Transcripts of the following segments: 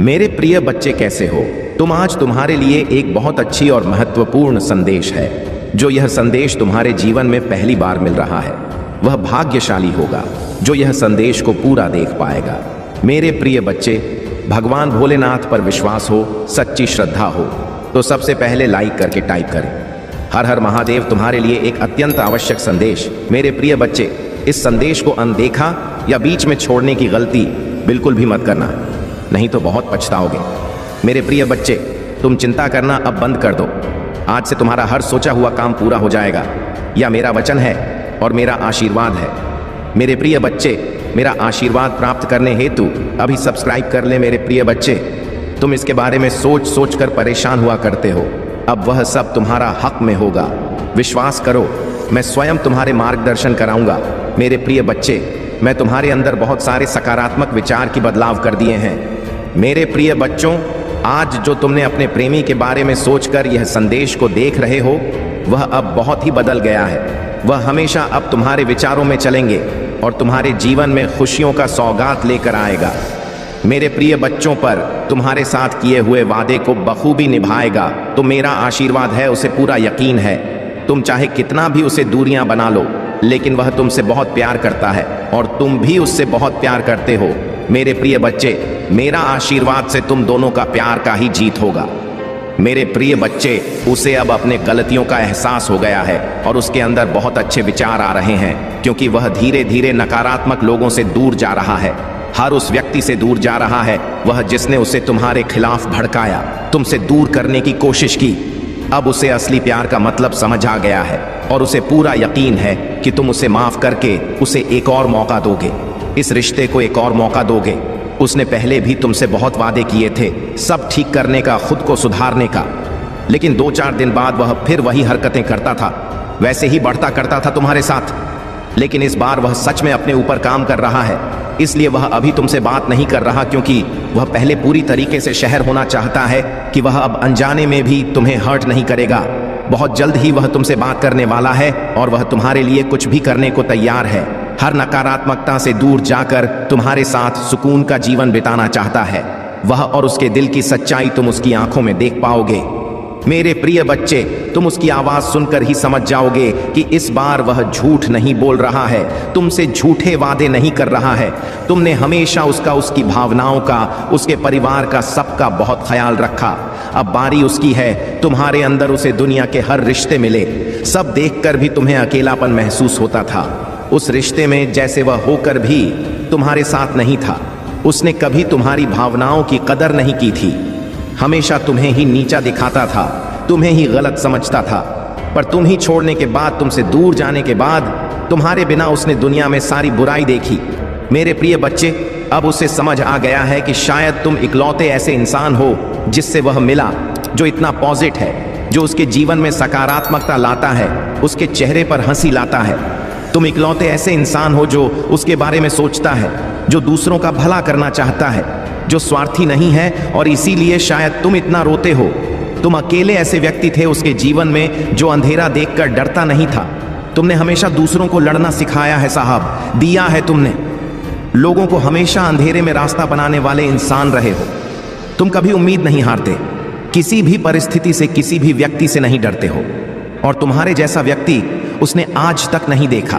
मेरे प्रिय बच्चे, कैसे हो तुम? आज तुम्हारे लिए एक बहुत अच्छी और महत्वपूर्ण संदेश है। जो यह संदेश तुम्हारे जीवन में पहली बार मिल रहा है वह भाग्यशाली होगा जो यह संदेश को पूरा देख पाएगा। मेरे प्रिय बच्चे, भगवान भोलेनाथ पर विश्वास हो, सच्ची श्रद्धा हो तो सबसे पहले लाइक करके टाइप करें हर हर महादेव। तुम्हारे लिए एक अत्यंत आवश्यक संदेश। मेरे प्रिय बच्चे, इस संदेश को अनदेखा या बीच में छोड़ने की गलती बिल्कुल भी मत करना, नहीं तो बहुत पछताओगे। मेरे प्रिय बच्चे, तुम चिंता करना अब बंद कर दो। आज से तुम्हारा हर सोचा हुआ काम पूरा हो जाएगा, यह मेरा वचन है और मेरा आशीर्वाद है। मेरे प्रिय बच्चे, मेरा आशीर्वाद प्राप्त करने हेतु अभी सब्सक्राइब कर ले। मेरे प्रिय बच्चे, तुम इसके बारे में सोच सोच कर परेशान हुआ करते हो, अब वह सब तुम्हारा हक में होगा। विश्वास करो, मैं स्वयं तुम्हारे मार्गदर्शन कराऊंगा। मेरे प्रिय बच्चे, मैं तुम्हारे अंदर बहुत सारे सकारात्मक विचार की बदलाव कर दिए हैं। मेरे प्रिय बच्चों, आज जो तुमने अपने प्रेमी के बारे में सोचकर यह संदेश को देख रहे हो वह अब बहुत ही बदल गया है। वह हमेशा अब तुम्हारे विचारों में चलेंगे और तुम्हारे जीवन में खुशियों का सौगात लेकर आएगा। मेरे प्रिय बच्चों पर तुम्हारे साथ किए हुए वादे को बखूबी निभाएगा, तो मेरा आशीर्वाद है, उसे पूरा यकीन है। तुम चाहे कितना भी उसे दूरियां बना लो, लेकिन वह तुमसे बहुत प्यार करता है और तुम भी उससे बहुत प्यार करते हो। मेरे प्रिय बच्चे, मेरा आशीर्वाद से तुम दोनों का प्यार का ही जीत होगा। मेरे प्रिय बच्चे, उसे अब अपने गलतियों का एहसास हो गया है और उसके अंदर बहुत अच्छे विचार आ रहे हैं, क्योंकि वह धीरे धीरे नकारात्मक लोगों से दूर जा रहा है। हर उस व्यक्ति से दूर जा रहा है वह जिसने उसे तुम्हारे खिलाफ भड़काया, तुमसे दूर करने की कोशिश की। अब उसे असली प्यार का मतलब समझ आ गया है और उसे पूरा यकीन है कि तुम उसे माफ करके उसे एक और मौका दोगे, इस रिश्ते को एक और मौका दोगे। उसने पहले भी तुमसे बहुत वादे किए थे, सब ठीक करने का, खुद को सुधारने का, लेकिन 2-4 दिन बाद वह फिर वही हरकतें करता था, वैसे ही बढ़ता करता था तुम्हारे साथ। लेकिन इस बार वह सच में अपने ऊपर काम कर रहा है, इसलिए वह अभी तुमसे बात नहीं कर रहा, क्योंकि वह पहले पूरी तरीके से शहर होना चाहता है कि वह अब अनजाने में भी तुम्हें हर्ट नहीं करेगा। बहुत जल्द ही वह तुमसे बात करने वाला है और वह तुम्हारे लिए कुछ भी करने को तैयार है। हर नकारात्मकता से दूर जाकर तुम्हारे साथ सुकून का जीवन बिताना चाहता है। वह और उसके दिल की सच्चाई तुम उसकी आंखों में देख पाओगे। मेरे प्रिय बच्चे, तुम उसकी आवाज सुनकर ही समझ जाओगे कि इस बार वह झूठ नहीं बोल रहा है, तुमसे झूठे वादे नहीं कर रहा है। तुमने हमेशा उसका, उसकी भावनाओं का, उसके परिवार का, सबका बहुत ख्याल रखा। अब बारी उसकी है, तुम्हारे अंदर उसे दुनिया के हर रिश्ते मिले। सब देखकर भी तुम्हें अकेलापन महसूस होता था। उस रिश्ते में जैसे वह होकर भी तुम्हारे साथ नहीं था। उसने कभी तुम्हारी भावनाओं की कदर नहीं की थी, हमेशा तुम्हें ही नीचा दिखाता था, तुम्हें ही गलत समझता था। पर तुम ही छोड़ने के बाद, तुमसे दूर जाने के बाद, तुम्हारे बिना उसने दुनिया में सारी बुराई देखी। मेरे प्रिय बच्चे, अब उसे समझ आ गया है कि शायद तुम इकलौते ऐसे इंसान हो जिससे वह मिला, जो इतना पॉजिटिव है, जो उसके जीवन में सकारात्मकता लाता है, उसके चेहरे पर हंसी लाता है। तुम इकलौते ऐसे इंसान हो जो उसके बारे में सोचता है, जो दूसरों का भला करना चाहता है, जो स्वार्थी नहीं है, और इसीलिए शायद तुम इतना रोते हो। तुम अकेले ऐसे व्यक्ति थे उसके जीवन में जो अंधेरा देखकर डरता नहीं था। तुमने हमेशा दूसरों को लड़ना सिखाया है साहब, दिया है तुमने। लोगों को हमेशा अंधेरे में रास्ता बनाने वाले इंसान रहे हो। तुम कभी उम्मीद नहीं हारते, किसी भी परिस्थिति से, किसी भी व्यक्ति से नहीं डरते हो, और तुम्हारे जैसा व्यक्ति उसने आज तक नहीं देखा।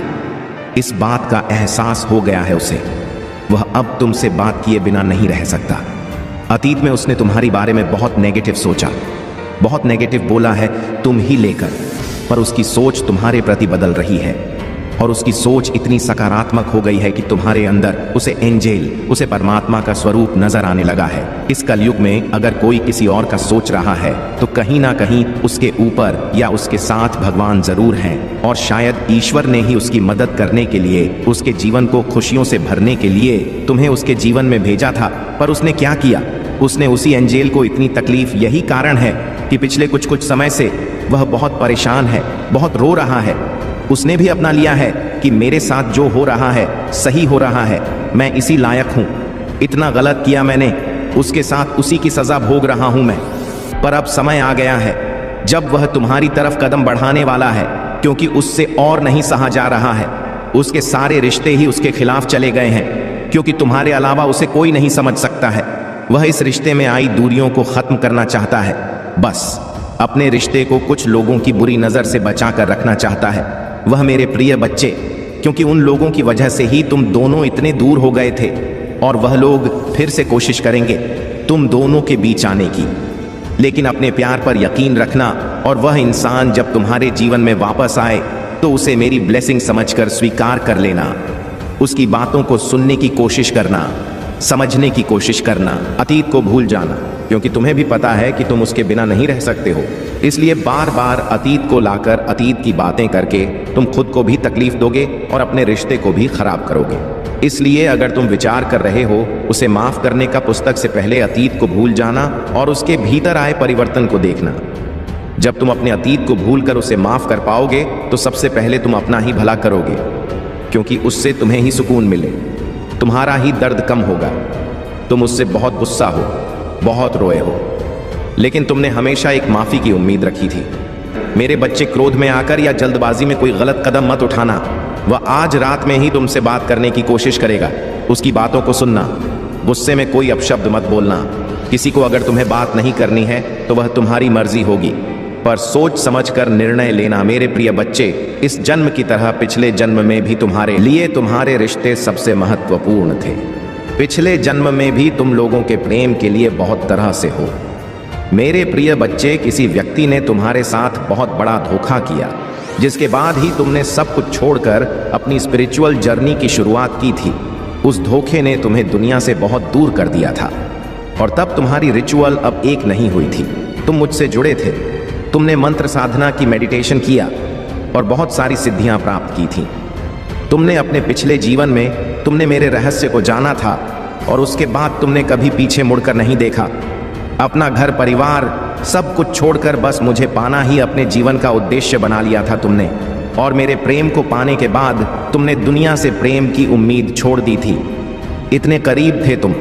इस बात का एहसास हो गया है उसे। वह अब तुमसे बात किए बिना नहीं रह सकता। अतीत में उसने तुम्हारे बारे में बहुत नेगेटिव सोचा, बहुत नेगेटिव बोला है तुम ही लेकर, पर उसकी सोच तुम्हारे प्रति बदल रही है और उसकी सोच इतनी सकारात्मक हो गई है कि तुम्हारे अंदर उसे एंजेल, उसे परमात्मा का स्वरूप नजर आने लगा है। इस कलयुग में अगर कोई किसी और का सोच रहा है तो कहीं ना कहीं उसके ऊपर या उसके साथ भगवान जरूर हैं, और शायद ईश्वर ने ही उसकी मदद करने के लिए, उसके जीवन को खुशियों से भरने के लिए तुम्हें उसके जीवन में भेजा था। पर उसने क्या किया? उसने उसी एंजेल को इतनी तकलीफ, यही कारण है कि पिछले कुछ समय से वह बहुत परेशान है, बहुत रो रहा है। उसने भी अपना लिया है कि मेरे साथ जो हो रहा है सही हो रहा है, मैं इसी लायक हूं, इतना गलत किया मैंने, उसके साथ उसी की सजा भोग रहा हूं मैं। पर अब समय आ गया है जब वह तुम्हारी तरफ कदम बढ़ाने वाला है, क्योंकि उससे और नहीं सहा जा रहा है। उसके सारे रिश्ते ही उसके खिलाफ चले गए हैं, क्योंकि तुम्हारे अलावा उसे कोई नहीं समझ सकता है। वह इस रिश्ते में आई दूरियों को खत्म करना चाहता है। बस अपने रिश्ते को कुछ लोगों की बुरी नजर से बचाकर रखना चाहता है। वह मेरे प्रिय बच्चे, क्योंकि उन लोगों की वजह से ही तुम दोनों इतने दूर हो गए थे, और वह लोग फिर से कोशिश करेंगे तुम दोनों के बीच आने की। लेकिन अपने प्यार पर यकीन रखना, और वह इंसान जब तुम्हारे जीवन में वापस आए तो उसे मेरी ब्लेसिंग समझकर स्वीकार कर लेना। उसकी बातों को सुनने की कोशिश करना, समझने की कोशिश करना, अतीत को भूल जाना, क्योंकि तुम्हें भी पता है कि तुम उसके बिना नहीं रह सकते हो। इसलिए बार बार अतीत को लाकर अतीत की बातें करके तुम खुद को भी तकलीफ दोगे और अपने रिश्ते को भी खराब करोगे। इसलिए अगर तुम विचार कर रहे हो उसे माफ करने का, पुस्तक से पहले अतीत को भूल जाना और उसके भीतर आए परिवर्तन को देखना। जब तुम अपने अतीत को भूलकर उसे माफ कर पाओगे तो सबसे पहले तुम अपना ही भला करोगे, क्योंकि उससे तुम्हें ही सुकून मिले, तुम्हारा ही दर्द कम होगा। तुम उससे बहुत गुस्सा हो, बहुत रोए हो, लेकिन तुमने हमेशा एक माफी की उम्मीद रखी थी। मेरे बच्चे, क्रोध में आकर या जल्दबाजी में कोई गलत कदम मत उठाना। वह आज रात में ही तुमसे बात करने की कोशिश करेगा। उसकी बातों को सुनना, गुस्से में कोई अपशब्द मत बोलना। किसी को अगर तुम्हें बात नहीं करनी है तो वह तुम्हारी मर्जी होगी, पर सोच समझकर निर्णय लेना। मेरे प्रिय बच्चे, इस जन्म की तरह पिछले जन्म में भी तुम्हारे लिए तुम्हारे रिश्ते सबसे महत्वपूर्ण थे। पिछले जन्म में भी तुम लोगों के प्रेम के लिए बहुत तरह से हो। मेरे प्रिय बच्चे, किसी व्यक्ति ने तुम्हारे साथ बहुत बड़ा धोखा किया, जिसके बाद ही तुमने सब कुछ छोड़कर अपनी स्पिरिचुअल जर्नी की शुरुआत की थी। उस धोखे ने तुम्हें दुनिया से बहुत दूर कर दिया था, और तब तुम्हारी रिचुअल अब एक नहीं हुई थी। तुम मुझसे जुड़े थे, तुमने मंत्र साधना की, मेडिटेशन किया और बहुत सारी सिद्धियां प्राप्त की थी। तुमने अपने पिछले जीवन में तुमने मेरे रहस्य को जाना था, और उसके बाद तुमने कभी पीछे मुड़कर नहीं देखा। अपना घर परिवार सब कुछ छोड़कर बस मुझे पाना ही अपने जीवन का उद्देश्य बना लिया था तुमने। और मेरे प्रेम को पाने के बाद तुमने दुनिया से प्रेम की उम्मीद छोड़ दी थी। इतने करीब थे तुम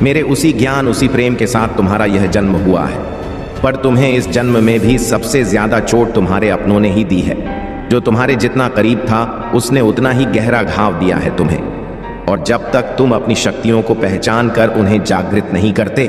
मेरे, उसी ज्ञान उसी प्रेम के साथ तुम्हारा यह जन्म हुआ है। पर तुम्हें इस जन्म में भी सबसे ज्यादा चोट तुम्हारे अपनों ने ही दी है। जो तुम्हारे जितना करीब था उसने उतना ही गहरा घाव दिया है तुम्हें। और जब तक तुम अपनी शक्तियों को पहचान कर उन्हें जागृत नहीं करते,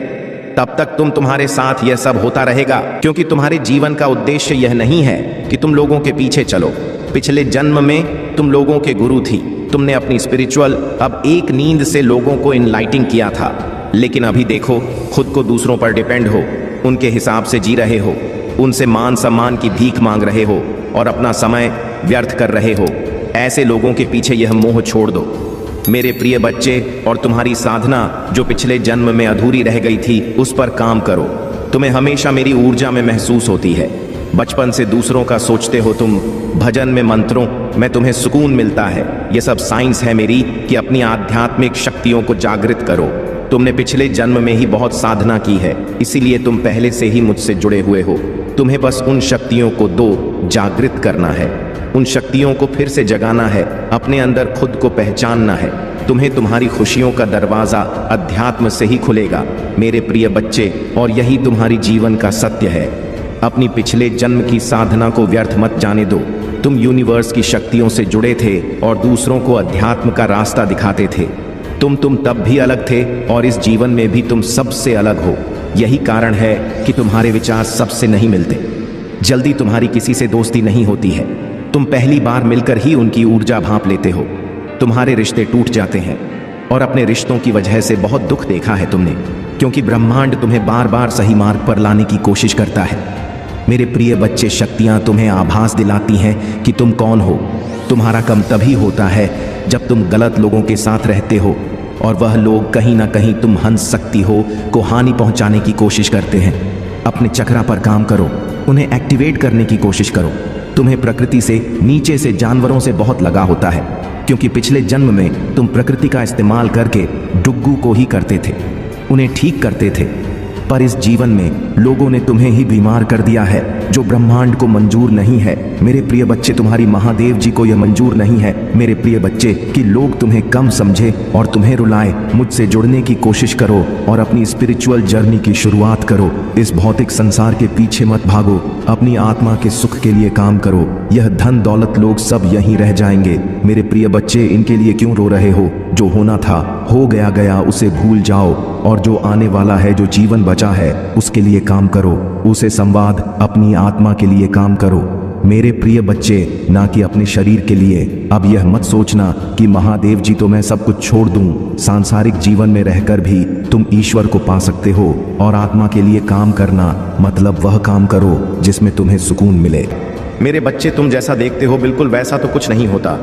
तब तक तुम्हारे साथ यह सब होता रहेगा, क्योंकि तुम्हारे जीवन का उद्देश्य यह नहीं है कि तुम लोगों के पीछे चलो। पिछले जन्म में तुम लोगों के गुरु थी। तुमने अपनी स्पिरिचुअल अब एक नींद से लोगों को इनलाइटिंग किया था, लेकिन अभी देखो खुद को दूसरों पर डिपेंड हो, उनके हिसाब से जी रहे हो, उनसे मान सम्मान की भीख मांग रहे हो और अपना समय व्यर्थ कर रहे हो। ऐसे लोगों के पीछे यह मोह छोड़ दो मेरे प्रिय बच्चे, और तुम्हारी साधना जो पिछले जन्म में अधूरी रह गई थी उस पर काम करो। तुम्हें हमेशा मेरी ऊर्जा में महसूस होती है। बचपन से दूसरों का सोचते हो तुम, भजन में, मंत्रों में तुम्हें सुकून मिलता है। यह सब साइंस है मेरी कि अपनी आध्यात्मिक शक्तियों को जागृत करो। तुमने पिछले जन्म में ही बहुत साधना की है, इसीलिए तुम पहले से ही मुझसे जुड़े हुए हो। तुम्हें बस उन शक्तियों को जागृत करना है, उन शक्तियों को फिर से जगाना है, अपने अंदर खुद को पहचानना है। तुम्हें तुम्हारी खुशियों का दरवाजा अध्यात्म से ही खुलेगा मेरे प्रिय बच्चे, और यही तुम्हारी जीवन का सत्य है। अपनी पिछले जन्म की साधना को व्यर्थ मत जाने दो। तुम यूनिवर्स की शक्तियों से जुड़े थे और दूसरों को अध्यात्म का रास्ता दिखाते थे। तुम तब भी अलग थे, और इस जीवन में भी तुम सबसे अलग हो। यही कारण है कि तुम्हारे विचार सबसे नहीं मिलते। जल्दी तुम्हारी किसी से दोस्ती नहीं होती है। तुम पहली बार मिलकर ही उनकी ऊर्जा भांप लेते हो। तुम्हारे रिश्ते टूट जाते हैं, और अपने रिश्तों की वजह से बहुत दुख देखा है तुमने, क्योंकि ब्रह्मांड तुम्हें बार बार सही मार्ग पर लाने की कोशिश करता है। मेरे प्रिय बच्चे, शक्तियां तुम्हें आभास दिलाती हैं कि तुम कौन हो। तुम्हारा कम तभी होता है जब तुम गलत लोगों के साथ रहते हो, और वह लोग कहीं ना कहीं तुम हंस सकती हो को हानि पहुंचाने की कोशिश करते हैं। अपने चक्रा पर काम करो, उन्हें एक्टिवेट करने की कोशिश करो। तुम्हें प्रकृति से, नीचे से, जानवरों से बहुत लगा होता है, क्योंकि पिछले जन्म में तुम प्रकृति का इस्तेमाल करके डुग्गू को ही करते थे, उन्हें ठीक करते थे। पर इस जीवन में लोगों ने तुम्हें ही बीमार कर दिया है, जो ब्रह्मांड को मंजूर नहीं है। मेरे प्रिय बच्चे, तुम्हारी महादेव जी को यह मंजूर नहीं है मेरे प्रिय बच्चे कि लोग तुम्हें कम समझे और तुम्हें रुलाए। मुझसे जुड़ने की कोशिश करो और अपनी स्पिरिचुअल जर्नी की शुरुआत करो। इस भौतिक संसार के पीछे मत भागो, अपनी आत्मा के सुख के लिए काम करो। यह धन दौलत लोग सब यहीं रह जाएंगे। मेरे प्रिय बच्चे, इनके लिए क्यों रो रहे हो? जो होना था हो गया गया, उसे भूल जाओ और जो आने वाला है, जो जीवन बचा है, उसके लिए काम करो। उसे संवाद अपनी आत्मा के लिए काम करो मेरे प्रिय बच्चे, ना कि अपने शरीर के लिए। अब यह मत सोचना कि महादेव जी तो मैं सब कुछ छोड़ दूं। सांसारिक जीवन में रहकर भी तुम ईश्वर को पा सकते हो और आत्मा के लिए काम करना मतलब वह काम करो जिसमें तुम्हें सुकून मिले। मेरे बच्चे, तुम जैसा देखते हो बिल्कुल वैसा तो कुछ नहीं होता,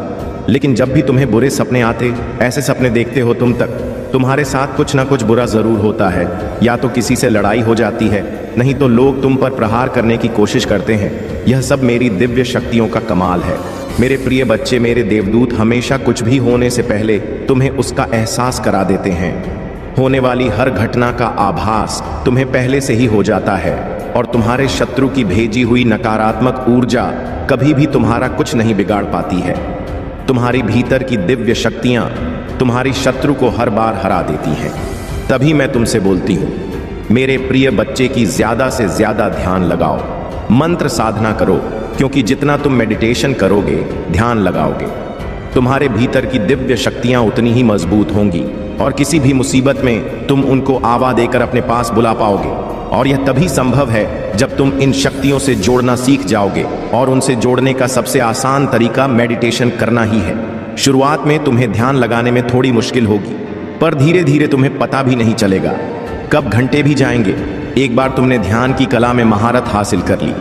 लेकिन जब भी तुम्हें बुरे सपने आते, ऐसे सपने देखते हो तुम तक, तुम्हारे साथ कुछ ना कुछ बुरा जरूर होता है। या तो किसी से लड़ाई हो जाती है, नहीं तो लोग तुम पर प्रहार करने की कोशिश करते हैं। यह सब मेरी दिव्य शक्तियों का कमाल है। मेरे प्रिय बच्चे, मेरे देवदूत हमेशा कुछ भी होने से पहले तुम्हें उसका एहसास करा देते हैं। होने वाली हर घटना का आभास तुम्हें पहले से ही हो जाता है और तुम्हारे शत्रु की भेजी हुई नकारात्मक ऊर्जा कभी भी तुम्हारा कुछ नहीं बिगाड़ पाती है। तुम्हारी भीतर की दिव्य शक्तियां तुम्हारी शत्रु को हर बार हरा देती हैं। तभी मैं तुमसे बोलती हूं, मेरे प्रिय बच्चे की ज्यादा से ज्यादा ध्यान लगाओ, मंत्र साधना करो, क्योंकि जितना तुम मेडिटेशन करोगे, ध्यान लगाओगे, तुम्हारे भीतर की दिव्य शक्तियां उतनी ही मजबूत होंगी और किसी भी मुसीबत में तुम उनको आवा देकर अपने पास बुला पाओगे। और यह तभी संभव है जब तुम इन शक्तियों से जोड़ना सीख जाओगे, और उनसे जोड़ने का सबसे आसान तरीका मेडिटेशन करना ही है। शुरुआत में तुम्हें ध्यान लगाने में थोड़ी मुश्किल होगी, पर धीरे धीरे तुम्हें पता भी नहीं चलेगा कब घंटे भी जाएंगे। एक बार तुमने ध्यान की कला में महारत हासिल कर ली,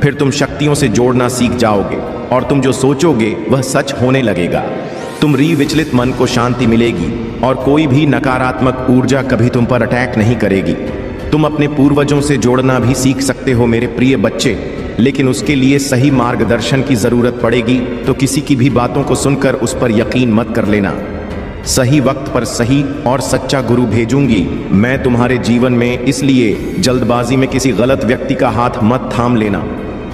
फिर तुम शक्तियों से जोड़ना सीख जाओगे और तुम जो सोचोगे वह सच होने लगेगा। तुम्हारी विचलित मन को शांति मिलेगी और कोई भी नकारात्मक ऊर्जा कभी तुम पर अटैक नहीं करेगी। तुम अपने पूर्वजों से जोड़ना भी सीख सकते हो मेरे प्रिय बच्चे, लेकिन उसके लिए सही मार्गदर्शन की जरूरत पड़ेगी। तो किसी की भी बातों को सुनकर उस पर यकीन मत कर लेना। सही वक्त पर सही और सच्चा गुरु भेजूंगी मैं तुम्हारे जीवन में, इसलिए जल्दबाजी में किसी गलत व्यक्ति का हाथ मत थाम लेना,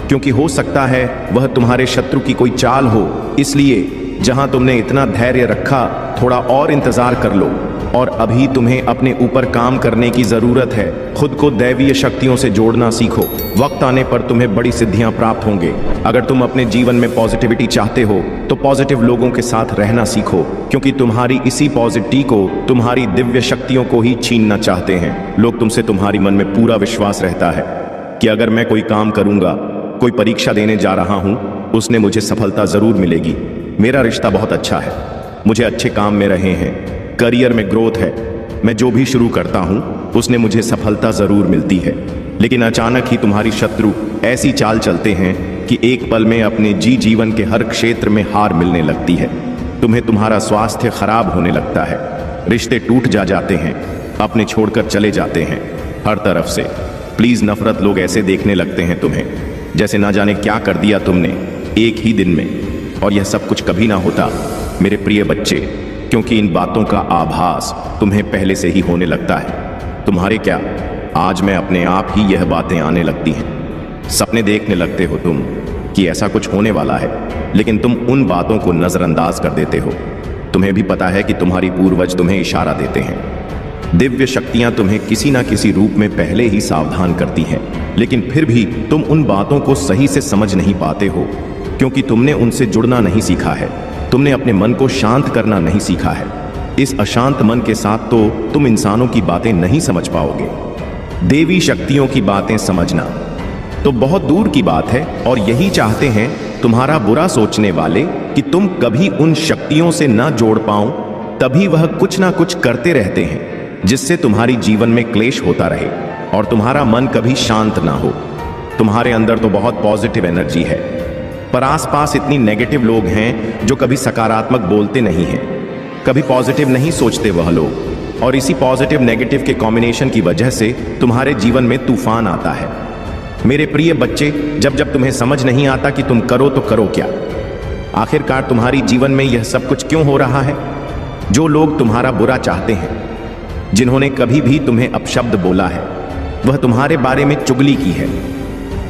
क्योंकि हो सकता है वह तुम्हारे शत्रु की कोई चाल हो। इसलिए जहां तुमने इतना धैर्य रखा, थोड़ा और इंतजार कर लो। और अभी तुम्हें अपने ऊपर काम करने की जरूरत है। खुद को दैवीय शक्तियों से जोड़ना सीखो। वक्त आने पर तुम्हें बड़ी सिद्धियां प्राप्त होंगे। अगर तुम अपने जीवन में पॉजिटिविटी चाहते हो तो पॉजिटिव लोगों के साथ रहना सीखो, क्योंकि तुम्हारी इसी पॉजिटिविटी को तुम्हारी दिव्य शक्तियों को ही छीनना चाहते हैं। लोग तुमसे, तुम्हारी मन में पूरा विश्वास रहता है कि अगर मैं कोई काम करूंगा, कोई परीक्षा देने जा रहा हूं, उसने मुझे सफलता जरूर मिलेगी। मेरा रिश्ता बहुत अच्छा है, मुझे अच्छे काम में रहे हैं, करियर में ग्रोथ है, मैं जो भी शुरू करता हूं उसने मुझे सफलता जरूर मिलती है। लेकिन अचानक ही तुम्हारी शत्रु ऐसी चाल चलते हैं कि एक पल में अपने जीवन के हर क्षेत्र में हार मिलने लगती है। तुम्हें तुम्हारा स्वास्थ्य खराब होने लगता है, रिश्ते टूट जाते हैं, अपने छोड़कर चले जाते हैं हर तरफ से। प्लीज, नफरत लोग ऐसे देखने लगते हैं तुम्हें जैसे ना जाने क्या कर दिया तुमने एक ही दिन में। और यह सब कुछ कभी ना होता मेरे प्रिय बच्चे, क्योंकि इन बातों का आभास तुम्हें पहले से ही होने लगता है। तुम्हारे क्या, आज मैं अपने आप ही यह बातें आने लगती हैं। सपने देखने लगते हो तुम कि ऐसा कुछ होने वाला है, लेकिन तुम उन बातों को नजरअंदाज कर देते हो। तुम्हें भी पता है कि तुम्हारी पूर्वज तुम्हें इशारा देते हैं। दिव्य शक्तियां तुम्हें किसी ना किसी रूप में पहले ही सावधान करती हैं, लेकिन फिर भी तुम उन बातों को सही से समझ नहीं पाते हो, क्योंकि तुमने उनसे जुड़ना नहीं सीखा है। तुमने अपने मन को शांत करना नहीं सीखा है। इस अशांत मन के साथ तो तुम इंसानों की बातें नहीं समझ पाओगे। देवी शक्तियों की बातें समझना तो बहुत दूर की बात है, और यही चाहते हैं तुम्हारा बुरा सोचने वाले कि तुम कभी उन शक्तियों से ना जोड़ पाओ। तभी वह कुछ ना कुछ करते रहते हैं जिससे तुम्हारी जीवन में क्लेश होता रहे और तुम्हारा मन कभी शांत ना हो। तुम्हारे अंदर तो बहुत पॉजिटिव एनर्जी है, पर आसपास इतनी नेगेटिव लोग हैं जो कभी सकारात्मक बोलते नहीं हैं, कभी पॉजिटिव नहीं सोचते वह लोग। और इसी पॉजिटिव नेगेटिव के कॉम्बिनेशन की वजह से तुम्हारे जीवन में तूफान आता है। मेरे प्रिय बच्चे, जब जब तुम्हें समझ नहीं आता कि तुम करो तो करो क्या, आखिरकार तुम्हारी जीवन में यह सब कुछ क्यों हो रहा है? जो लोग तुम्हारा बुरा चाहते हैं, जिन्होंने कभी भी तुम्हें अपशब्द बोला है, वह तुम्हारे बारे में चुगली की है,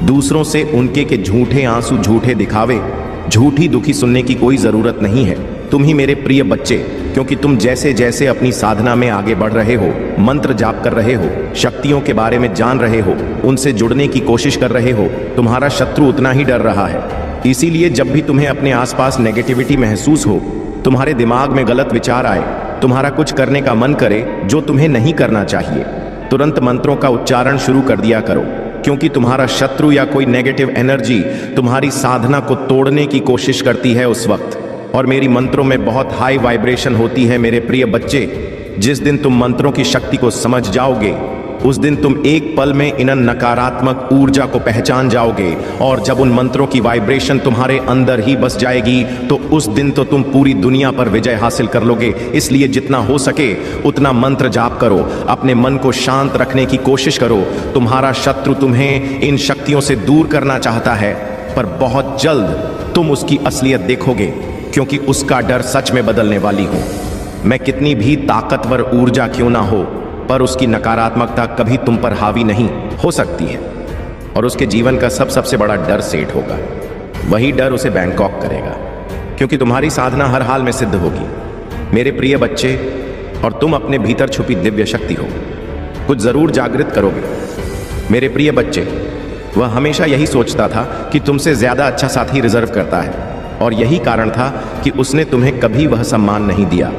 दूसरों से उनके के झूठे आंसू, झूठे दिखावे, झूठी दुखी सुनने की कोई जरूरत नहीं है। तुम ही मेरे प्रिय बच्चे क्योंकि तुम जैसे जैसे अपनी साधना में आगे बढ़ रहे हो, मंत्र जाप कर रहे हो, शक्तियों के बारे में जान रहे हो, उनसे जुड़ने की कोशिश कर रहे हो, तुम्हारा शत्रु उतना ही डर रहा है। इसीलिए जब भी तुम्हें अपने आसपास नेगेटिविटी महसूस हो, तुम्हारे दिमाग में गलत विचार आए, तुम्हारा कुछ करने का मन करे जो तुम्हें नहीं करना चाहिए, तुरंत मंत्रों का उच्चारण शुरू कर दिया करो, क्योंकि तुम्हारा शत्रु या कोई नेगेटिव एनर्जी तुम्हारी साधना को तोड़ने की कोशिश करती है उस वक्त। और मेरी मंत्रों में बहुत हाई वाइब्रेशन होती है मेरे प्रिय बच्चे। जिस दिन तुम मंत्रों की शक्ति को समझ जाओगे, उस दिन तुम एक पल में इन नकारात्मक ऊर्जा को पहचान जाओगे, और जब उन मंत्रों की वाइब्रेशन तुम्हारे अंदर ही बस जाएगी तो उस दिन तो तुम पूरी दुनिया पर विजय हासिल कर लोगे। इसलिए जितना हो सके उतना मंत्र जाप करो, अपने मन को शांत रखने की कोशिश करो। तुम्हारा शत्रु तुम्हें इन शक्तियों से दूर करना चाहता है, पर बहुत जल्द तुम उसकी असलियत देखोगे, क्योंकि उसका डर सच में बदलने वाली हो। मैं कितनी भी ताकतवर ऊर्जा क्यों ना हो, पर उसकी नकारात्मकता कभी तुम पर हावी नहीं हो सकती है, और उसके जीवन का सबसे बड़ा डर सेट होगा। वही डर उसे बैंकॉक करेगा, क्योंकि तुम्हारी साधना हर हाल में सिद्ध होगी मेरे प्रिय बच्चे, और तुम अपने भीतर छुपी दिव्य शक्ति हो, कुछ जरूर जागृत करोगे मेरे प्रिय बच्चे। वह हमेशा यही सोचता था कि तुमसे ज्यादा अच्छा साथी रिजर्व करता है, और यही कारण था कि उसने तुम्हें कभी वह सम्मान नहीं दिया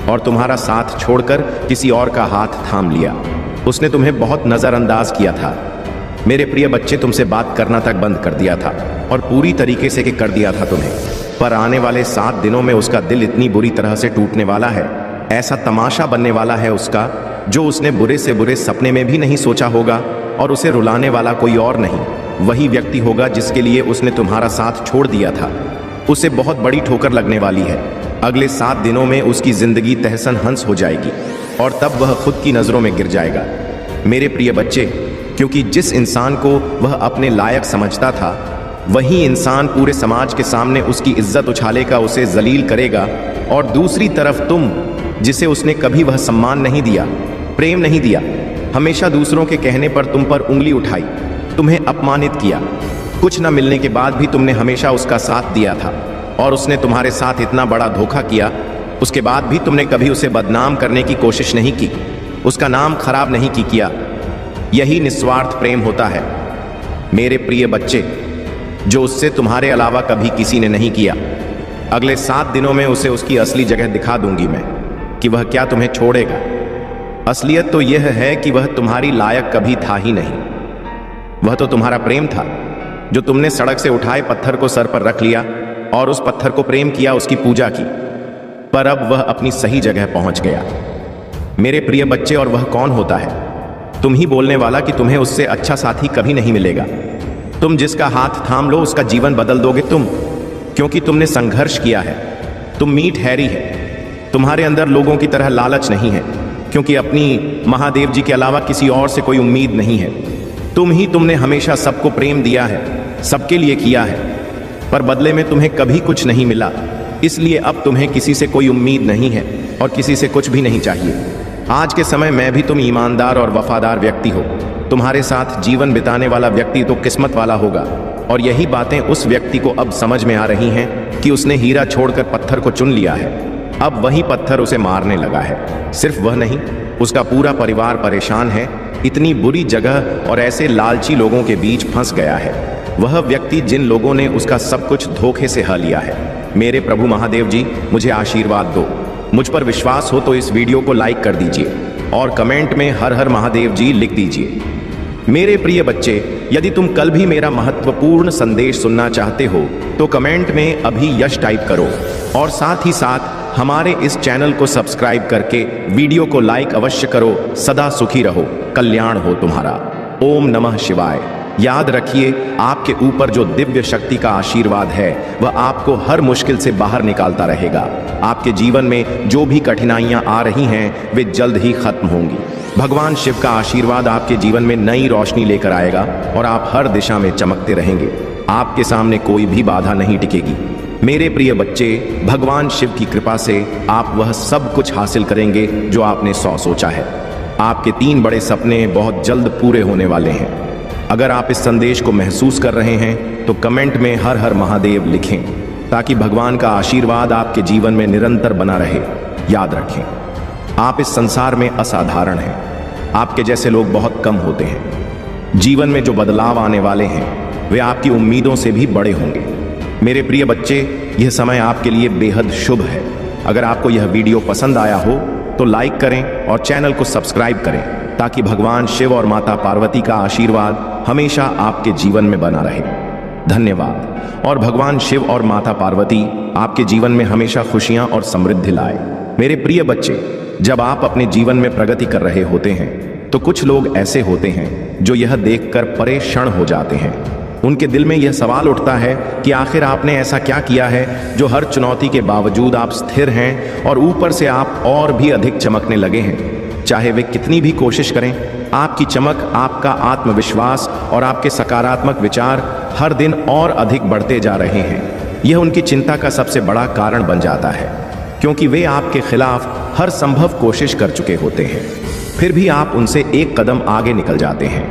और तुम्हारा साथ छोड़कर किसी और का हाथ थाम लिया। उसने तुम्हें बहुत नज़रअंदाज किया था मेरे प्रिय बच्चे, तुमसे बात करना तक बंद कर दिया था, और पूरी तरीके से कर दिया था तुम्हें। पर आने वाले 7 दिनों में उसका दिल इतनी बुरी तरह से टूटने वाला है, ऐसा तमाशा बनने वाला है उसका, जो उसने बुरे से बुरे सपने में भी नहीं सोचा होगा। और उसे रुलाने वाला कोई और नहीं, वही व्यक्ति होगा जिसके लिए उसने तुम्हारा साथ छोड़ दिया था। उसे बहुत बड़ी ठोकर लगने वाली है। अगले 7 दिनों में उसकी जिंदगी तहसन हंस हो जाएगी, और तब वह खुद की नजरों में गिर जाएगा मेरे प्रिय बच्चे, क्योंकि जिस इंसान को वह अपने लायक समझता था, वही इंसान पूरे समाज के सामने उसकी इज्जत उछालेगा, उसे जलील करेगा। और दूसरी तरफ तुम, जिसे उसने कभी वह सम्मान नहीं दिया, प्रेम नहीं दिया, हमेशा दूसरों के कहने पर तुम पर उंगली उठाई, तुम्हें अपमानित किया, कुछ न मिलने के बाद भी तुमने हमेशा उसका साथ दिया था, और उसने तुम्हारे साथ इतना बड़ा धोखा किया, उसके बाद भी तुमने कभी उसे बदनाम करने की कोशिश नहीं की, उसका नाम खराब नहीं किया। यही निस्वार्थ प्रेम होता है मेरे प्रिय बच्चे, जो उससे तुम्हारे अलावा कभी किसी ने नहीं किया। अगले 7 दिनों में उसे उसकी असली जगह दिखा दूंगी मैं, कि वह क्या तुम्हें छोड़ेगा। असलियत तो यह है कि वह तुम्हारी लायक कभी था ही नहीं। वह तो तुम्हारा प्रेम था, जो तुमने सड़क से उठाए पत्थर को सर पर रख लिया और उस पत्थर को प्रेम किया, उसकी पूजा की। पर अब वह अपनी सही जगह पहुंच गया मेरे प्रिय बच्चे। और वह कौन होता है? तुम ही बोलने वाला कि तुम्हें उससे अच्छा साथी कभी नहीं मिलेगा। तुम जिसका हाथ थाम लो उसका जीवन बदल दोगे तुम, क्योंकि तुमने संघर्ष किया है। तुम मीठ हैरी है, तुम्हारे अंदर लोगों की तरह लालच नहीं है, क्योंकि अपनी महादेव जी के अलावा किसी और से कोई उम्मीद नहीं है। तुमने हमेशा सबको प्रेम दिया है, सबके लिए किया है, पर बदले में तुम्हें कभी कुछ नहीं मिला। इसलिए अब तुम्हें किसी से कोई उम्मीद नहीं है और किसी से कुछ भी नहीं चाहिए। आज के समय में भी तुम ईमानदार और वफादार व्यक्ति हो। तुम्हारे साथ जीवन बिताने वाला व्यक्ति तो किस्मत वाला होगा, और यही बातें उस व्यक्ति को अब समझ में आ रही हैं कि उसने हीरा छोड़कर पत्थर को चुन लिया है। अब वही पत्थर उसे मारने लगा है। सिर्फ वह नहीं, उसका पूरा परिवार परेशान है, इतनी बुरी जगह और ऐसे लालची लोगों के बीच फंस गया है। वह व्यक्ति जिन लोगों ने उसका सब कुछ धोखे से हा लिया है। मेरे प्रभु महादेव जी, मुझे आशीर्वाद दो। मुझ पर विश्वास हो तो इस वीडियो को लाइक कर दीजिए और कमेंट में हर हर महादेव जी लिख दीजिए। मेरे प्रिय बच्चे, यदि तुम कल भी मेरा महत्वपूर्ण संदेश सुनना चाहते हो तो कमेंट में अभी यश टाइप करो, और साथ ही साथ हमारे इस चैनल को सब्सक्राइब करके वीडियो को लाइक अवश्य करो। सदा सुखी रहो, कल्याण हो तुम्हारा। ओम नमः शिवाय। याद रखिए, आपके ऊपर जो दिव्य शक्ति का आशीर्वाद है वह आपको हर मुश्किल से बाहर निकालता रहेगा। आपके जीवन में जो भी कठिनाइयां आ रही हैं वे जल्द ही खत्म होंगी। भगवान शिव का आशीर्वाद आपके जीवन में नई रोशनी लेकर आएगा और आप हर दिशा में चमकते रहेंगे। आपके सामने कोई भी बाधा नहीं टिकेगी। मेरे प्रिय बच्चे, भगवान शिव की कृपा से आप वह सब कुछ हासिल करेंगे जो आपने सोचा है। आपके 3 बड़े सपने बहुत जल्द पूरे होने वाले हैं। अगर आप इस संदेश को महसूस कर रहे हैं तो कमेंट में हर हर महादेव लिखें, ताकि भगवान का आशीर्वाद आपके जीवन में निरंतर बना रहे। याद रखें, आप इस संसार में असाधारण हैं। आपके जैसे लोग बहुत कम होते हैं। जीवन में जो बदलाव आने वाले हैं वे आपकी उम्मीदों से भी बड़े होंगे। मेरे प्रिय बच्चे, यह समय आपके लिए बेहद शुभ है। अगर आपको यह वीडियो पसंद आया हो तो लाइक करें और चैनल को सब्सक्राइब करें ताकि भगवान शिव और माता पार्वती का आशीर्वाद हमेशा आपके जीवन में बना रहे। धन्यवाद। और भगवान शिव और माता पार्वती आपके जीवन में हमेशा खुशियां और समृद्धि लाए। मेरे प्रिय बच्चे, जब आप अपने जीवन में प्रगति कर रहे होते हैं तो कुछ लोग ऐसे होते हैं जो यह देखकर परेशान हो जाते हैं। उनके दिल में यह सवाल उठता है कि आखिर आपने ऐसा क्या किया है जो हर चुनौती के बावजूद आप स्थिर हैं और ऊपर से आप और भी अधिक चमकने लगे हैं। चाहे वे कितनी भी कोशिश करें, आपकी चमक, आपका आत्मविश्वास और आपके सकारात्मक विचार हर दिन और अधिक बढ़ते जा रहे हैं। यह उनकी चिंता का सबसे बड़ा कारण बन जाता है, क्योंकि वे आपके खिलाफ हर संभव कोशिश कर चुके होते हैं, फिर भी आप उनसे एक कदम आगे निकल जाते हैं।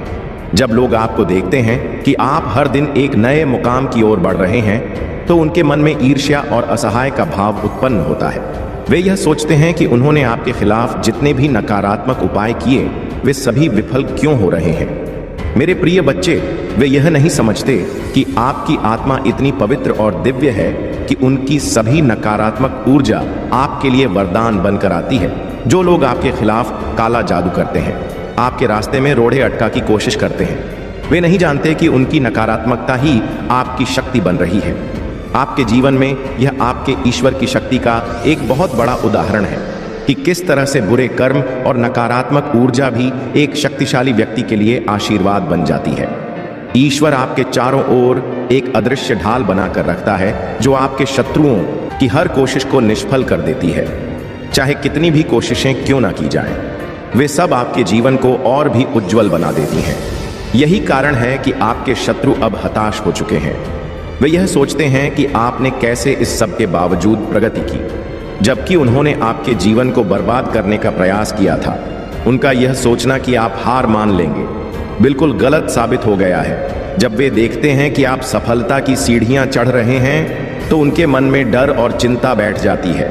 जब लोग आपको देखते हैं कि आप हर दिन एक नए मुकाम की ओर बढ़ रहे हैं तो उनके मन में ईर्ष्या और असहाय का भाव उत्पन्न होता है। वे यह सोचते हैं कि उन्होंने आपके खिलाफ जितने भी नकारात्मक उपाय किए वे सभी विफल क्यों हो रहे हैं। मेरे प्रिय बच्चे, वे यह नहीं समझते कि आपकी आत्मा इतनी पवित्र और दिव्य है कि उनकी सभी नकारात्मक ऊर्जा आपके लिए वरदान बनकर आती है। जो लोग आपके खिलाफ काला जादू करते हैं, आपके रास्ते में रोड़े अटका की कोशिश करते हैं, वे नहीं जानते कि उनकी नकारात्मकता ही आपकी शक्ति बन रही है। आपके जीवन में यह आपके ईश्वर की शक्ति का एक बहुत बड़ा उदाहरण है कि किस तरह से बुरे कर्म और नकारात्मक ऊर्जा भी एक शक्तिशाली व्यक्ति के लिए आशीर्वाद बन जाती है। ईश्वर आपके चारों ओर एक अदृश्य ढाल बनाकर रखता है जो आपके शत्रुओं की हर कोशिश को निष्फल कर देती है। चाहे कितनी भी कोशिशें क्यों ना की जाएं, वे सब आपके जीवन को और भी उज्जवल बना देती हैं। यही कारण है कि आपके शत्रु अब हताश हो चुके हैं। वे यह सोचते हैं कि आपने कैसे इस सब के बावजूद प्रगति की, जबकि उन्होंने आपके जीवन को बर्बाद करने का प्रयास किया था। उनका यह सोचना कि आप हार मान लेंगे बिल्कुल गलत साबित हो गया है। जब वे देखते हैं कि आप सफलता की सीढ़ियां चढ़ रहे हैं तो उनके मन में डर और चिंता बैठ जाती है।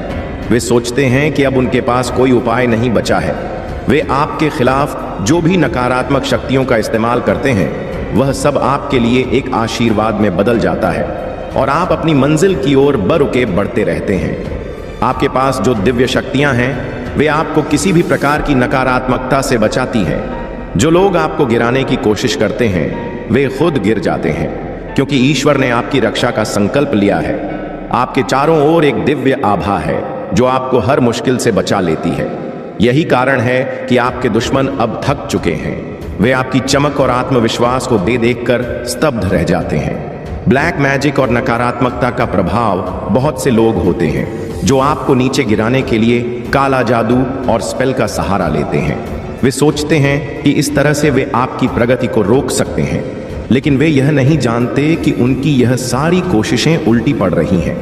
वे सोचते हैं कि अब उनके पास कोई उपाय नहीं बचा है। वे आपके खिलाफ जो भी नकारात्मक शक्तियों का इस्तेमाल करते हैं वह सब आपके लिए एक आशीर्वाद में बदल जाता है और आप अपनी मंजिल की ओर बरुके बढ़ते रहते हैं। आपके पास जो दिव्य शक्तियां हैं वे आपको किसी भी प्रकार की नकारात्मकता से बचाती हैं। जो लोग आपको गिराने की कोशिश करते हैं वे खुद गिर जाते हैं, क्योंकि ईश्वर ने आपकी रक्षा का संकल्प लिया है। आपके चारों ओर एक दिव्य आभा है जो आपको हर मुश्किल से बचा लेती है। यही कारण है कि आपके दुश्मन अब थक चुके हैं। वे आपकी चमक और आत्मविश्वास को देखकर स्तब्ध रह जाते हैं। ब्लैक मैजिक और नकारात्मकता का प्रभाव बहुत से लोग होते हैं जो आपको नीचे गिराने के लिए काला जादू और स्पेल का सहारा लेते हैं। वे सोचते हैं कि इस तरह से वे आपकी प्रगति को रोक सकते हैं, लेकिन वे यह नहीं जानते कि उनकी यह सारी कोशिशें उल्टी पड़ रही हैं।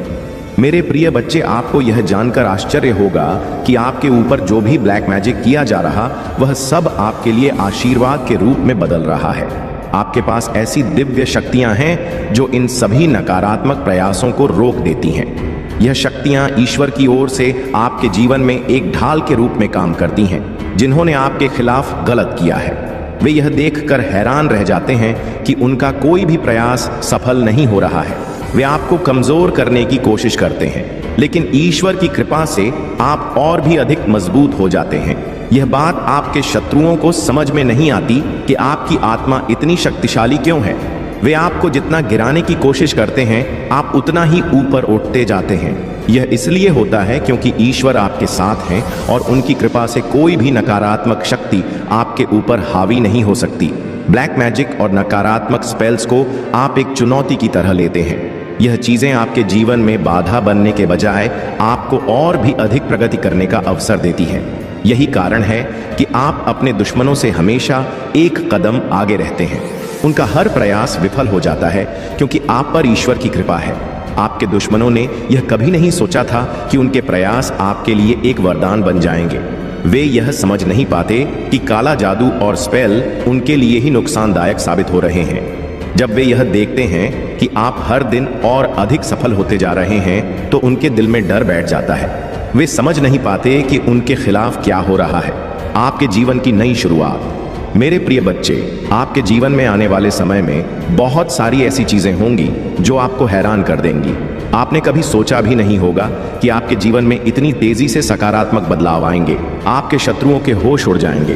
मेरे प्रिय बच्चे, आपको यह जानकर आश्चर्य होगा कि आपके ऊपर जो भी ब्लैक मैजिक किया जा रहा वह सब आपके लिए आशीर्वाद के रूप में बदल रहा है। आपके पास ऐसी दिव्य शक्तियां हैं जो इन सभी नकारात्मक प्रयासों को रोक देती हैं। यह शक्तियां ईश्वर की ओर से आपके जीवन में एक ढाल के रूप में काम करती हैं। जिन्होंने आपके खिलाफ गलत किया है वे यह देखकर हैरान रह जाते हैं कि उनका कोई भी प्रयास सफल नहीं हो रहा है। वे आपको कमजोर करने की कोशिश करते हैं, लेकिन ईश्वर की कृपा से आप और भी अधिक मजबूत हो जाते हैं। यह बात आपके शत्रुओं को समझ में नहीं आती कि आपकी आत्मा इतनी शक्तिशाली क्यों है। वे आपको जितना गिराने की कोशिश करते हैं आप उतना ही ऊपर उठते जाते हैं। यह इसलिए होता है क्योंकि ईश्वर आपके साथ हैं और उनकी कृपा से कोई भी नकारात्मक शक्ति आपके ऊपर हावी नहीं हो सकती। ब्लैक मैजिक और नकारात्मक स्पेल्स को आप एक चुनौती की तरह लेते हैं। यह चीजें आपके जीवन में बाधा बनने के बजाय आपको और भी अधिक प्रगति करने का अवसर देती हैं। यही कारण है कि आप अपने दुश्मनों से हमेशा एक कदम आगे रहते हैं। उनका हर प्रयास विफल हो जाता है क्योंकि आप पर ईश्वर की कृपा है। आपके दुश्मनों ने यह कभी नहीं सोचा था कि उनके प्रयास आपके लिए एक वरदान बन जाएंगे। वे यह समझ नहीं पाते कि काला जादू और स्पेल उनके लिए ही नुकसानदायक साबित हो रहे हैं। जब वे यह देखते हैं कि आप हर दिन और अधिक सफल होते जा रहे हैं तो उनके दिल में डर बैठ जाता है। वे समझ नहीं पाते कि उनके खिलाफ क्या हो रहा है। आपके जीवन की नई शुरुआत। मेरे प्रिय बच्चे, आपके जीवन में आने वाले समय में बहुत सारी ऐसी चीजें होंगी जो आपको हैरान कर देंगी। आपने कभी सोचा भी नहीं होगा कि आपके जीवन में इतनी तेजी से सकारात्मक बदलाव आएंगे। आपके शत्रुओं के होश उड़ जाएंगे,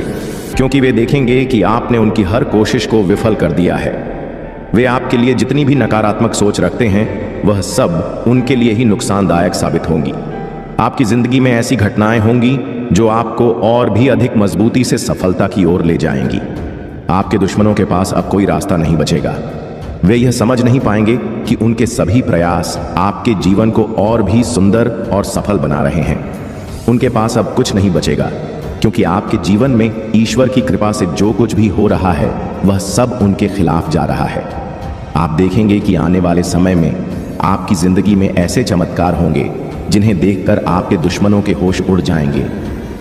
क्योंकि वे देखेंगे कि आपने उनकी हर कोशिश को विफल कर दिया है। वे आपके लिए जितनी भी नकारात्मक सोच रखते हैं, वह सब उनके लिए ही नुकसानदायक साबित होंगी। आपकी जिंदगी में ऐसी घटनाएं होंगी जो आपको और भी अधिक मजबूती से सफलता की ओर ले जाएंगी। आपके दुश्मनों के पास अब कोई रास्ता नहीं बचेगा। वे यह समझ नहीं पाएंगे कि उनके सभी प्रयास आपके जीवन को और भी सुंदर और सफल बना रहे हैं। उनके पास अब कुछ नहीं बचेगा, क्योंकि आपके जीवन में ईश्वर की कृपा से जो कुछ भी हो रहा है, वह सब उनके खिलाफ जा रहा है। आप देखेंगे कि आने वाले समय में आपकी जिंदगी में ऐसे चमत्कार होंगे जिन्हें देखकर आपके दुश्मनों के होश उड़ जाएंगे।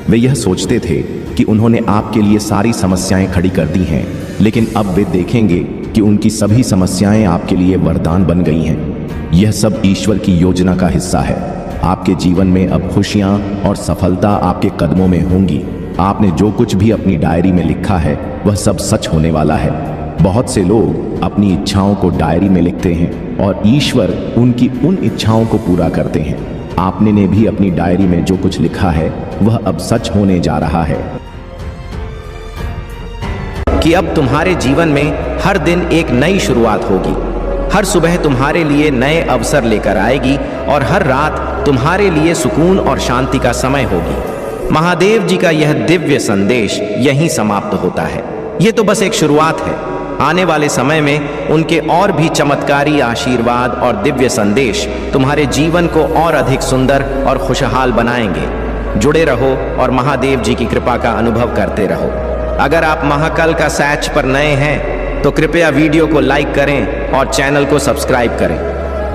वे यह सोचते थे कि उन्होंने आपके लिए सारी समस्याएं खड़ी कर दी हैं, लेकिन अब वे देखेंगे कि उनकी सभी समस्याएं आपके लिए वरदान बन गई हैं। यह सब ईश्वर की योजना का हिस्सा है। आपके जीवन में अब खुशियां और सफलता आपके कदमों में होंगी। आपने जो कुछ भी अपनी डायरी में लिखा है, वह सब सच होने वाला है। बहुत से लोग अपनी इच्छाओं को डायरी में लिखते हैं और ईश्वर उनकी उन इच्छाओं को पूरा करते हैं। आपने ने भी अपनी डायरी में जो कुछ लिखा है, वह अब सच होने जा रहा है कि अब तुम्हारे जीवन में हर दिन एक नई शुरुआत होगी। हर सुबह तुम्हारे लिए नए अवसर लेकर आएगी और हर रात तुम्हारे लिए सुकून और शांति का समय होगी। महादेव जी का यह दिव्य संदेश यहीं समाप्त होता है। यह तो बस एक शुरुआत है। आने वाले समय में उनके और भी चमत्कारी आशीर्वाद और दिव्य संदेश तुम्हारे जीवन को और अधिक सुंदर और खुशहाल बनाएंगे। जुड़े रहो और महादेव जी की कृपा का अनुभव करते रहो। अगर आप महाकाल का सैच पर नए हैं तो कृपया वीडियो को लाइक करें और चैनल को सब्सक्राइब करें।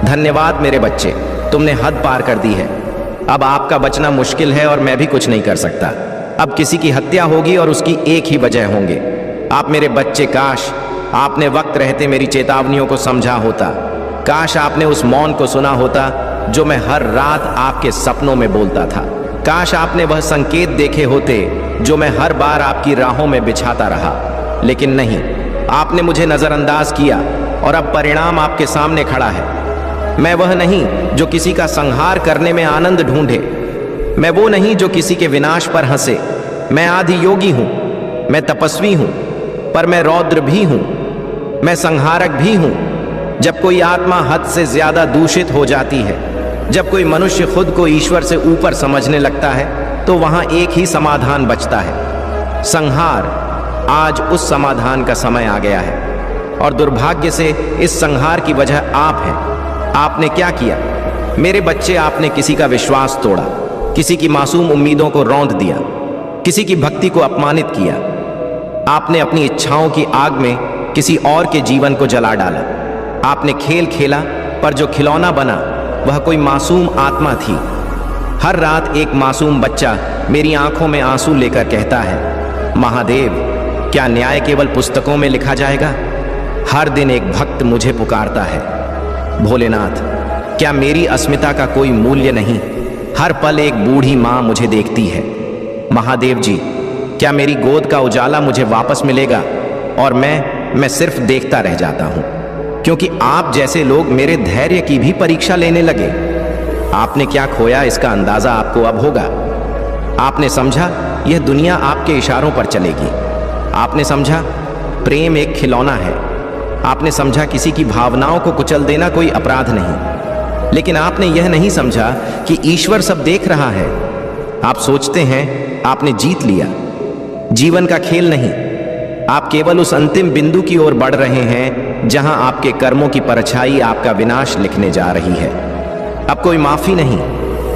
धन्यवाद मेरे बच्चे, तुमने हद पार कर दी है। अब आपका बचना मुश्किल है और मैं भी कुछ नहीं कर सकता। अब किसी की हत्या होगी और उसकी एक ही वजह होंगे। आप मेरे बच्चे, काश आपने वक्त रहते मेरी चेतावनियों को समझा होता। काश आपने उस मौन को सुना होता जो मैं हर रात आपके सपनों में बोलता था। काश आपने वह संकेत देखे होते जो मैं हर बार आपकी राहों में बिछाता रहा। लेकिन नहीं, आपने मुझे नजरअंदाज किया और अब परिणाम आपके सामने खड़ा है। मैं वह नहीं जो किसी का संहार करने में आनंद ढूंढे। मैं वो नहीं जो किसी के विनाश पर हंसे। मैं आदि योगी हूं, मैं तपस्वी हूं, पर मैं रौद्र भी हूं, मैं संहारक भी हूं। जब कोई आत्मा हद से ज्यादा दूषित हो जाती है, जब कोई मनुष्य खुद को ईश्वर से ऊपर समझने लगता है, तो वहां एक ही समाधान बचता है, संहार। आज उस समाधान का समय आ गया है और दुर्भाग्य से इस संहार की वजह आप हैं। आपने क्या किया मेरे बच्चे? आपने किसी का विश्वास तोड़ा, किसी की मासूम उम्मीदों को रौंद दिया, किसी की भक्ति को अपमानित किया। आपने अपनी इच्छाओं की आग में किसी और के जीवन को जला डाला। आपने खेल खेला, पर जो खिलौना बना वह कोई मासूम आत्मा थी। हर रात एक मासूम बच्चा मेरी आंखों में आंसू लेकर कहता है, महादेव, क्या न्याय केवल पुस्तकों में लिखा जाएगा? हर दिन एक भक्त मुझे पुकारता है, भोलेनाथ, क्या मेरी अस्मिता का कोई मूल्य नहीं? हर पल एक बूढ़ी माँ मुझे देखती है। महादेव जी, क्या मेरी गोद का उजाला मुझे वापस मिलेगा? और मैं सिर्फ देखता रह जाता हूं, क्योंकि आप जैसे लोग मेरे धैर्य की भी परीक्षा लेने लगे। आपने क्या खोया, इसका अंदाजा आपको अब होगा। आपने समझा यह दुनिया आपके इशारों पर चलेगी। आपने समझा प्रेम एक खिलौना है। आपने समझा किसी की भावनाओं को कुचल देना कोई अपराध नहीं। लेकिन आपने यह नहीं समझा कि ईश्वर सब देख रहा है। आप सोचते हैं आपने जीत लिया। जीवन का खेल नहीं, आप केवल उस अंतिम बिंदु की ओर बढ़ रहे हैं जहां आपके कर्मों की परछाई आपका विनाश लिखने जा रही है। अब कोई माफी नहीं,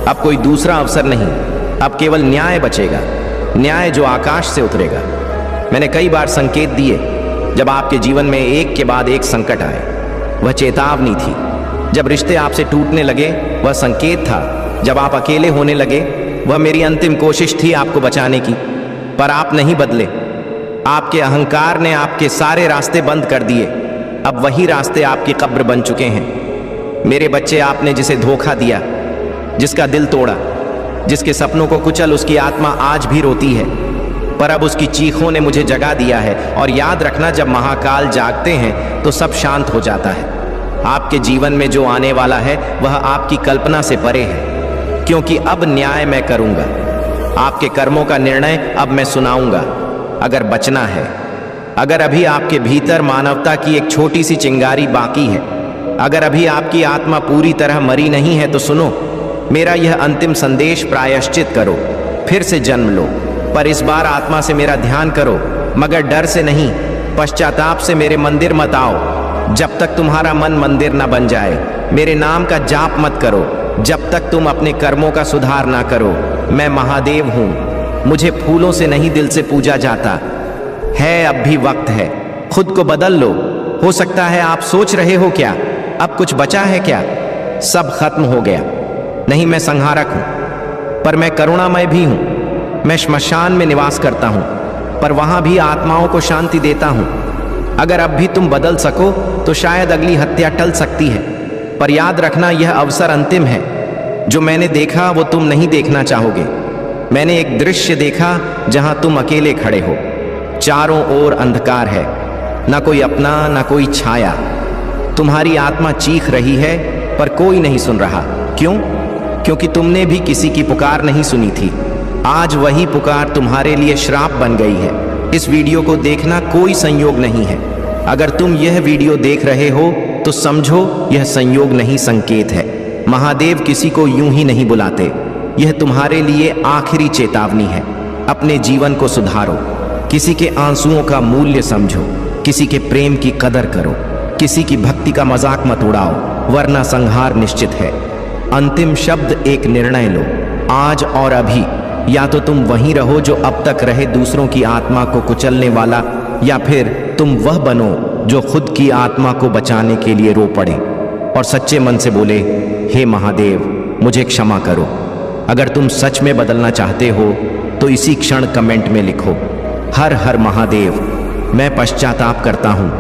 अब कोई दूसरा अवसर नहीं, अब केवल न्याय बचेगा, न्याय जो आकाश से उतरेगा। मैंने कई बार संकेत दिए जब आपके जीवन में एक के बाद एक संकट आए। वह चेतावनी थी। जब रिश्ते आपसे टूटने लगे, वह संकेत था। जब आप अकेले होने लगे, वह मेरी अंतिम कोशिश थी आपको बचाने की। पर आप नहीं बदले। आपके अहंकार ने आपके सारे रास्ते बंद कर दिए। अब वही रास्ते आपकी कब्र बन चुके हैं। मेरे बच्चे, आपने जिसे धोखा दिया, जिसका दिल तोड़ा, जिसके सपनों को कुचल उसकी आत्मा आज भी रोती है, पर अब उसकी चीखों ने मुझे जगा दिया है। और याद रखना, जब महाकाल जागते हैं तो सब शांत हो जाता है। आपके जीवन में जो आने वाला है वह आपकी कल्पना से परे है, क्योंकि अब न्याय मैं करूंगा। आपके कर्मों का निर्णय अब मैं सुनाऊंगा। अगर बचना है, अगर अभी आपके भीतर मानवता की एक छोटी सी चिंगारी बाकी है, अगर अभी आपकी आत्मा पूरी तरह मरी नहीं है, तो सुनो मेरा यह अंतिम संदेश। प्रायश्चित करो, फिर से जन्म लो, पर इस बार आत्मा से मेरा ध्यान करो, मगर डर से नहीं, पश्चाताप से। मेरे मंदिर मत आओ जब तक तुम्हारा मन मंदिर न बन जाए। मेरे नाम का जाप मत करो जब तक तुम अपने कर्मों का सुधार ना करो। मैं महादेव हूं, मुझे फूलों से नहीं दिल से पूजा जाता है। अब भी वक्त है, खुद को बदल लो। हो सकता है आप सोच रहे हो, क्या अब कुछ बचा है क्या? सब खत्म हो गया। नहीं, मैं संहारक हूं, पर मैं करुणामय भी हूं। मैं श्मशान में निवास करता हूं, पर वहां भी आत्माओं को शांति देता हूं। अगर अब भी तुम बदल सको तो शायद अगली हत्या टल सकती है, पर याद रखना यह अवसर अंतिम है। जो मैंने देखा वो तुम नहीं देखना चाहोगे। मैंने एक दृश्य देखा जहां तुम अकेले खड़े हो, चारों ओर अंधकार है, ना कोई अपना ना कोई छाया। तुम्हारी आत्मा चीख रही है पर कोई नहीं सुन रहा। क्यों? क्योंकि तुमने भी किसी की पुकार नहीं सुनी थी। आज वही पुकार तुम्हारे लिए श्राप बन गई है। इस वीडियो को देखना कोई संयोग नहीं है। अगर तुम यह वीडियो देख रहे हो तो समझो यह संयोग नहीं, संकेत है। महादेव किसी को यूं ही नहीं बुलाते। यह तुम्हारे लिए आखिरी चेतावनी है। अपने जीवन को सुधारो, किसी के आंसुओं का मूल्य समझो, किसी के प्रेम की कदर करो, किसी की भक्ति का मजाक मत उड़ाओ, वरना संहार निश्चित है। अंतिम शब्द एक निर्णय लो, आज और अभी। या तो तुम वहीं रहो जो अब तक रहे, दूसरों की आत्मा को कुचलने वाला, या फिर तुम वह बनो जो खुद की आत्मा को बचाने के लिए रो पड़े और सच्चे मन से बोले, हे महादेव मुझे क्षमा करो। अगर तुम सच में बदलना चाहते हो तो इसी क्षण कमेंट में लिखो, हर हर महादेव, मैं पश्चाताप करता हूँ।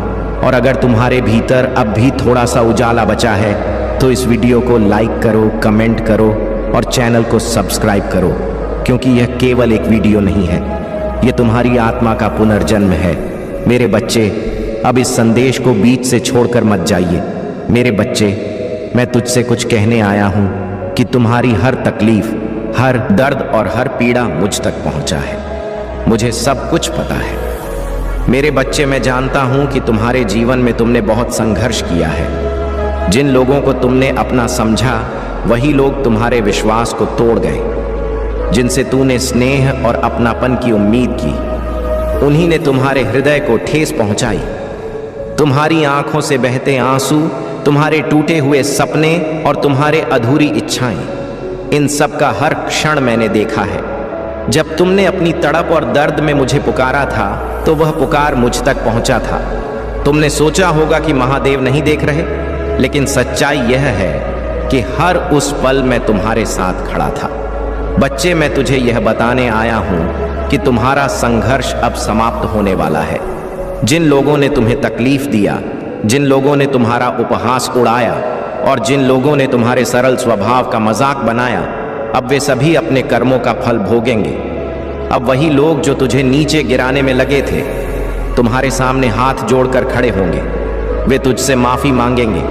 और अगर तुम्हारे भीतर अब भी थोड़ा सा उजाला बचा है तो इस वीडियो को लाइक करो, कमेंट करो और चैनल को सब्सक्राइब करो, क्योंकि यह केवल एक वीडियो नहीं है, यह तुम्हारी आत्मा का पुनर्जन्म है। मेरे बच्चे, अब इस संदेश को बीच से छोड़कर मत जाइए। मेरे बच्चे, मैं तुझसे कुछ कहने आया हूं कि तुम्हारी हर तकलीफ, हर दर्द और हर पीड़ा मुझ तक पहुंचा है। मुझे सब कुछ पता है। मेरे बच्चे, मैं जानता हूं कि तुम्हारे जीवन में तुमने बहुत संघर्ष किया है। जिन लोगों को तुमने अपना समझा वही लोग तुम्हारे विश्वास को तोड़ गए। जिनसे तूने स्नेह और अपनापन की उम्मीद की, उन्हीं ने तुम्हारे हृदय को ठेस पहुंचाई। तुम्हारी आंखों से बहते आंसू, तुम्हारे टूटे हुए सपने और तुम्हारे अधूरी इच्छाएं, इन सब का हर क्षण मैंने देखा है। जब तुमने अपनी तड़प और दर्द में मुझे पुकारा था तो वह पुकार मुझ तक पहुंचा था। तुमने सोचा होगा कि महादेव नहीं देख रहे, लेकिन सच्चाई यह है कि हर उस पल मैं तुम्हारे साथ खड़ा था। बच्चे, मैं तुझे यह बताने आया हूं कि तुम्हारा संघर्ष अब समाप्त होने वाला है। जिन लोगों ने तुम्हें तकलीफ दिया, जिन लोगों ने तुम्हारा उपहास उड़ाया और जिन लोगों ने तुम्हारे सरल स्वभाव का मजाक बनाया, अब वे सभी अपने कर्मों का फल भोगेंगे। अब वही लोग जो तुझे नीचे गिराने में लगे थे, तुम्हारे सामने हाथ जोड़कर खड़े होंगे। वे तुझसे माफी मांगेंगे।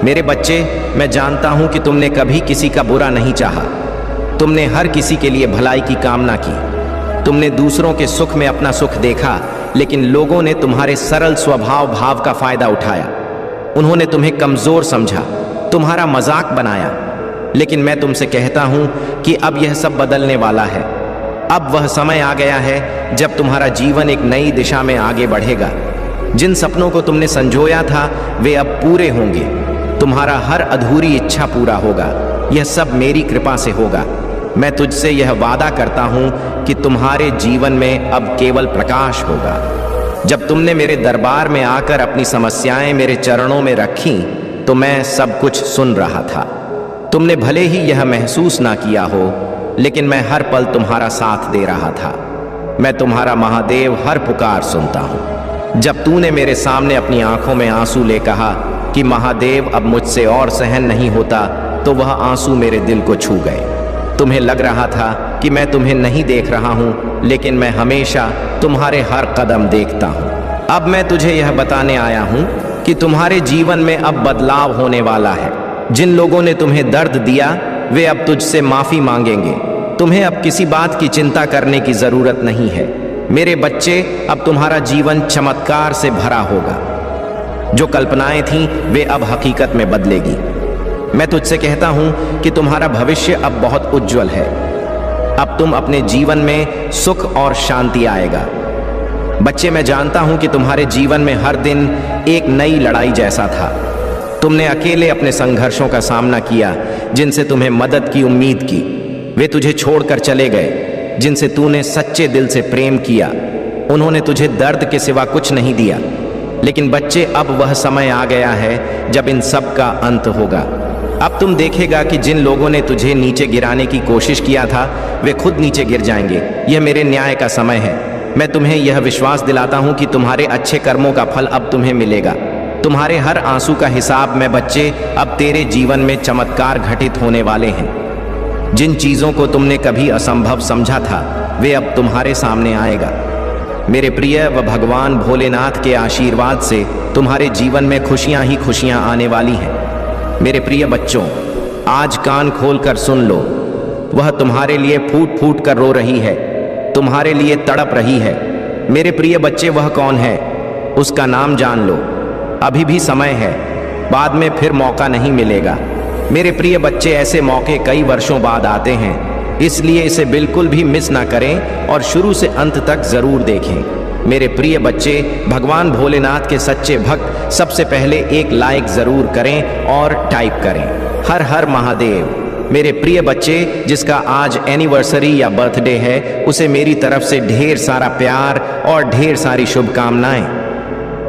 मेरे बच्चे, मैं जानता हूं कि तुमने कभी किसी का बुरा नहीं चाहा। तुमने हर किसी के लिए भलाई की कामना की। तुमने दूसरों के सुख में अपना सुख देखा, लेकिन लोगों ने तुम्हारे सरल स्वभाव भाव का फायदा उठाया। उन्होंने तुम्हें कमजोर समझा, तुम्हारा मजाक बनाया। लेकिन मैं तुमसे कहता हूं कि अब यह सब बदलने वाला है। अब वह समय आ गया है जब तुम्हारा जीवन एक नई दिशा में आगे बढ़ेगा। जिन सपनों को तुमने संजोया था वे अब पूरे होंगे। तुम्हारा हर अधूरी इच्छा पूरा होगा। यह सब मेरी कृपा से होगा। मैं तुझसे यह वादा करता हूं कि तुम्हारे जीवन में अब केवल प्रकाश होगा। जब तुमने मेरे दरबार में आकर अपनी समस्याएं मेरे चरणों में रखीं, तो मैं सब कुछ सुन रहा था। तुमने भले ही यह महसूस ना किया हो, लेकिन मैं हर पल तुम्हारा साथ दे रहा था। मैं तुम्हारा महादेव हर पुकार सुनता हूं। जब तूने मेरे सामने अपनी आंखों में आंसू ले कहा कि महादेव अब मुझसे और सहन नहीं होता, तो वह आंसू मेरे दिल को छू गए। तुम्हें लग रहा था कि मैं तुम्हें नहीं देख रहा हूं, लेकिन मैं हमेशा तुम्हारे हर कदम देखता हूं। अब मैं तुझे यह बताने आया हूं कि तुम्हारे जीवन में अब बदलाव होने वाला है। जिन लोगों ने तुम्हें दर्द दिया वे अब तुझसे माफी मांगेंगे। तुम्हें अब किसी बात की चिंता करने की जरूरत नहीं है। मेरे बच्चे, अब तुम्हारा जीवन चमत्कार से भरा होगा। जो कल्पनाएं थीं वे अब हकीकत में बदलेगी। मैं तुझसे कहता हूं कि तुम्हारा भविष्य अब बहुत उज्जवल है। अब तुम अपने जीवन में सुख और शांति आएगा। बच्चे, मैं जानता हूं कि तुम्हारे जीवन में हर दिन एक नई लड़ाई जैसा था। तुमने अकेले अपने संघर्षों का सामना किया, जिनसे तुम्हें मदद की उम्मीद की। वे तुझे छोड़कर चले गए। जिनसे तूने सच्चे दिल से प्रेम किया, उन्होंने तुझे दर्द के सिवा कुछ नहीं दिया। लेकिन बच्चे, अब वह समय आ गया है जब इन सब का अंत होगा। अब तुम देखेगा कि जिन लोगों ने तुझे नीचे गिराने की कोशिश किया था वे खुद नीचे गिर जाएंगे। यह मेरे न्याय का समय है। मैं तुम्हें यह विश्वास दिलाता हूं कि तुम्हारे अच्छे कर्मों का फल अब तुम्हें मिलेगा। तुम्हारे हर आंसू का हिसाब में बच्चे, अब तेरे जीवन में चमत्कार घटित होने वाले हैं। जिन चीजों को तुमने कभी असंभव समझा था वे अब तुम्हारे सामने आएगा। मेरे प्रिय, व भगवान भोलेनाथ के आशीर्वाद से तुम्हारे जीवन में खुशियां ही खुशियां आने वाली हैं। मेरे प्रिय बच्चों, आज कान खोलकर सुन लो। वह तुम्हारे लिए फूट फूट कर रो रही है, तुम्हारे लिए तड़प रही है। मेरे प्रिय बच्चे, वह कौन है? उसका नाम जान लो। अभी भी समय है, बाद में फिर मौका नहीं मिलेगा। मेरे प्रिय बच्चे, ऐसे मौके कई वर्षों बाद आते हैं, इसलिए इसे बिल्कुल भी मिस ना करें और शुरू से अंत तक जरूर देखें। मेरे प्रिय बच्चे, भगवान भोलेनाथ के सच्चे भक्त सबसे पहले एक लाइक जरूर करें और टाइप करें, हर हर महादेव। मेरे प्रिय बच्चे, जिसका आज एनिवर्सरी या बर्थडे है, उसे मेरी तरफ से ढेर सारा प्यार और ढेर सारी शुभकामनाएं।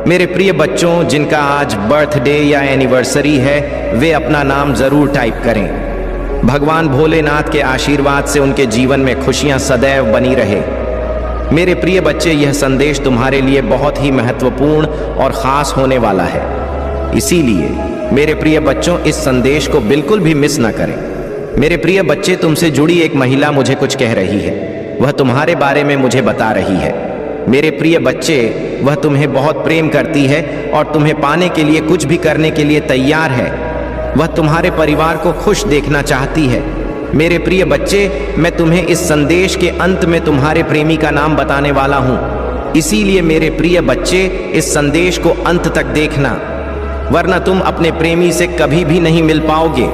मेरे प्रिय बच्चों, जिनका आज बर्थडे या एनिवर्सरी है, वे अपना नाम जरूर टाइप करें। भगवान भोलेनाथ के आशीर्वाद से उनके जीवन में खुशियां सदैव बनी रहे। मेरे प्रिय बच्चे, यह संदेश तुम्हारे लिए बहुत ही महत्वपूर्ण और खास होने वाला है। इसीलिए मेरे प्रिय बच्चों, इस संदेश को बिल्कुल भी मिस ना करें। मेरे प्रिय बच्चे, तुमसे जुड़ी एक महिला मुझे कुछ कह रही है। वह तुम्हारे बारे में मुझे बता रही है। मेरे प्रिय बच्चे, वह तुम्हें बहुत प्रेम करती है और तुम्हें पाने के लिए कुछ भी करने के लिए तैयार है। वह तुम्हारे परिवार को खुश देखना चाहती है। मेरे प्रिय बच्चे, मैं तुम्हें इस संदेश के अंत में तुम्हारे प्रेमी का नाम बताने वाला हूं। इसीलिए मेरे प्रिय बच्चे, इस संदेश को अंत तक देखना, वरना तुम अपने प्रेमी से कभी भी नहीं मिल पाओगे।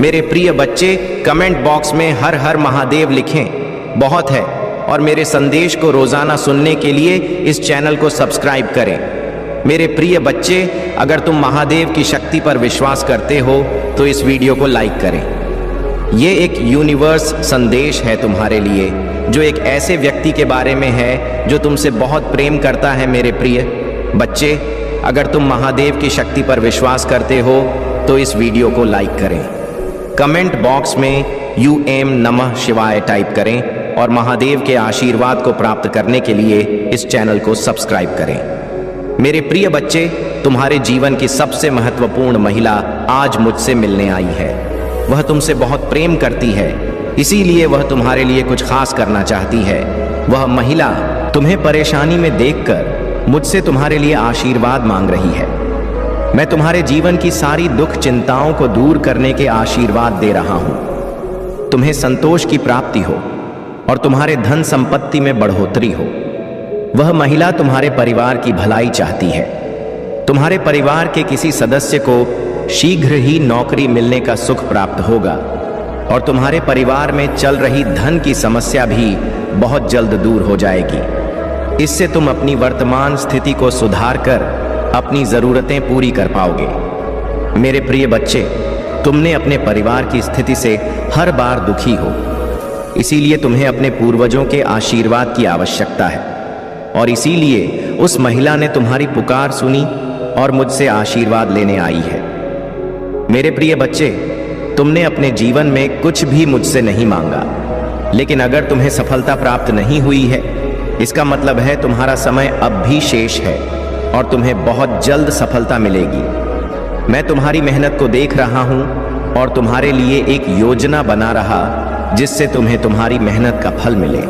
मेरे प्रिय बच्चे, कमेंट बॉक्स में हर हर महादेव लिखें, बहुत है। और मेरे संदेश को रोजाना सुनने के लिए इस चैनल को सब्सक्राइब करें। मेरे प्रिय बच्चे, अगर तुम महादेव की शक्ति पर विश्वास करते हो तो इस वीडियो को लाइक करें। ये एक यूनिवर्स संदेश है तुम्हारे लिए, जो एक ऐसे व्यक्ति के बारे में है जो तुमसे बहुत प्रेम करता है। मेरे प्रिय बच्चे, अगर तुम महादेव की शक्ति पर विश्वास करते हो तो इस वीडियो को लाइक करें। कमेंट बॉक्स में यूएम नमः शिवाय टाइप करें और महादेव के आशीर्वाद को प्राप्त करने के लिए इस चैनल को सब्सक्राइब करें। मेरे प्रिय बच्चे, तुम्हारे जीवन की सबसे महत्वपूर्ण महिला आज मुझसे मिलने आई है। वह तुमसे बहुत प्रेम करती है, इसीलिए वह तुम्हारे लिए कुछ खास करना चाहती है। वह महिला तुम्हें परेशानी में देखकर मुझसे तुम्हारे लिए आशीर्वाद मांग रही है। मैं तुम्हारे जीवन की सारी दुख चिंताओं को दूर करने के आशीर्वाद दे रहा हूं। तुम्हें संतोष की प्राप्ति हो और तुम्हारे धन संपत्ति में बढ़ोतरी हो। वह महिला तुम्हारे परिवार की भलाई चाहती है। तुम्हारे परिवार के किसी सदस्य को शीघ्र ही नौकरी मिलने का सुख प्राप्त होगा और तुम्हारे परिवार में चल रही धन की समस्या भी बहुत जल्द दूर हो जाएगी। इससे तुम अपनी वर्तमान स्थिति को सुधार कर अपनी जरूरतें पूरी कर पाओगे। मेरे प्रिय बच्चे, तुमने अपने परिवार की स्थिति से हर बार दुखी हो, इसीलिए तुम्हें अपने पूर्वजों के आशीर्वाद की आवश्यकता है और इसीलिए उस महिला ने तुम्हारी पुकार सुनी और मुझसे आशीर्वाद लेने आई है। मेरे प्रिय बच्चे, तुमने अपने जीवन में कुछ भी मुझसे नहीं मांगा, लेकिन अगर तुम्हें सफलता प्राप्त नहीं हुई है, इसका मतलब है तुम्हारा समय अब भी शेष है और तुम्हें बहुत जल्द सफलता मिलेगी। मैं तुम्हारी मेहनत को देख रहा हूं और तुम्हारे लिए एक योजना बना रहा जिससे तुम्हें तुम्हारी मेहनत का फल मिले।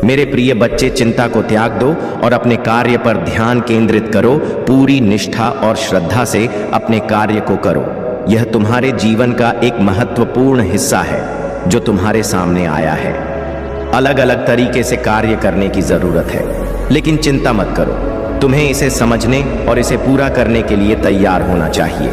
मेरे प्रिय बच्चे, चिंता को त्याग दो और अपने कार्य पर ध्यान केंद्रित करो। पूरी निष्ठा और श्रद्धा से अपने कार्य को करो। यह तुम्हारे जीवन का एक महत्वपूर्ण हिस्सा है जो तुम्हारे सामने आया है। अलग अलग तरीके से कार्य करने की जरूरत है, लेकिन चिंता मत करो। तुम्हें इसे समझने और इसे पूरा करने के लिए तैयार होना चाहिए।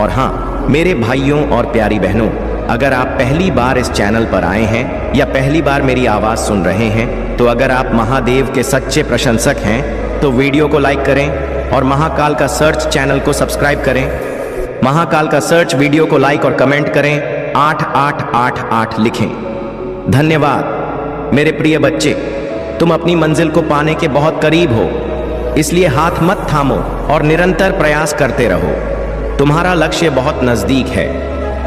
और हाँ, मेरे भाइयों और प्यारी बहनों, अगर आप पहली बार इस चैनल पर आए हैं या पहली बार मेरी आवाज सुन रहे हैं, तो अगर आप महादेव के सच्चे प्रशंसक हैं तो वीडियो को लाइक करें और महाकाल का सर्च चैनल को सब्सक्राइब करें। महाकाल का सर्च वीडियो को लाइक और कमेंट करें, 8888 लिखें। धन्यवाद। मेरे प्रिय बच्चे, तुम अपनी मंजिल को पाने के बहुत करीब हो, इसलिए हाथ मत थामो और निरंतर प्रयास करते रहो। तुम्हारा लक्ष्य बहुत नजदीक है।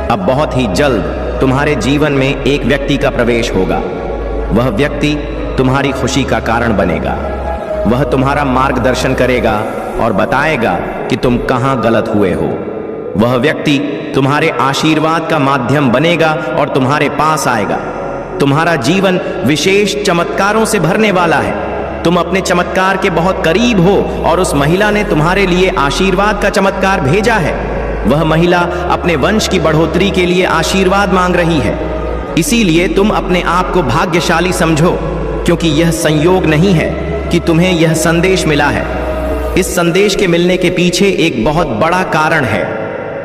अब बहुत ही जल्द तुम्हारे जीवन में एक व्यक्ति का प्रवेश होगा। वह व्यक्ति तुम्हारी खुशी का कारण बनेगा। वह तुम्हारा मार्गदर्शन करेगा और बताएगा कि तुम कहां गलत हुए हो। वह व्यक्ति तुम्हारे आशीर्वाद का माध्यम बनेगा और तुम्हारे पास आएगा। तुम्हारा जीवन विशेष चमत्कारों से भरने वाला है। तुम अपने चमत्कार के बहुत करीब हो और उस महिला ने तुम्हारे लिए आशीर्वाद का चमत्कार भेजा है। वह महिला अपने वंश की बढ़ोतरी के लिए आशीर्वाद मांग रही है। इसीलिए तुम अपने आप को भाग्यशाली समझो, क्योंकि यह संयोग नहीं है कि तुम्हें यह संदेश मिला है। इस संदेश के मिलने के पीछे एक बहुत बड़ा कारण है।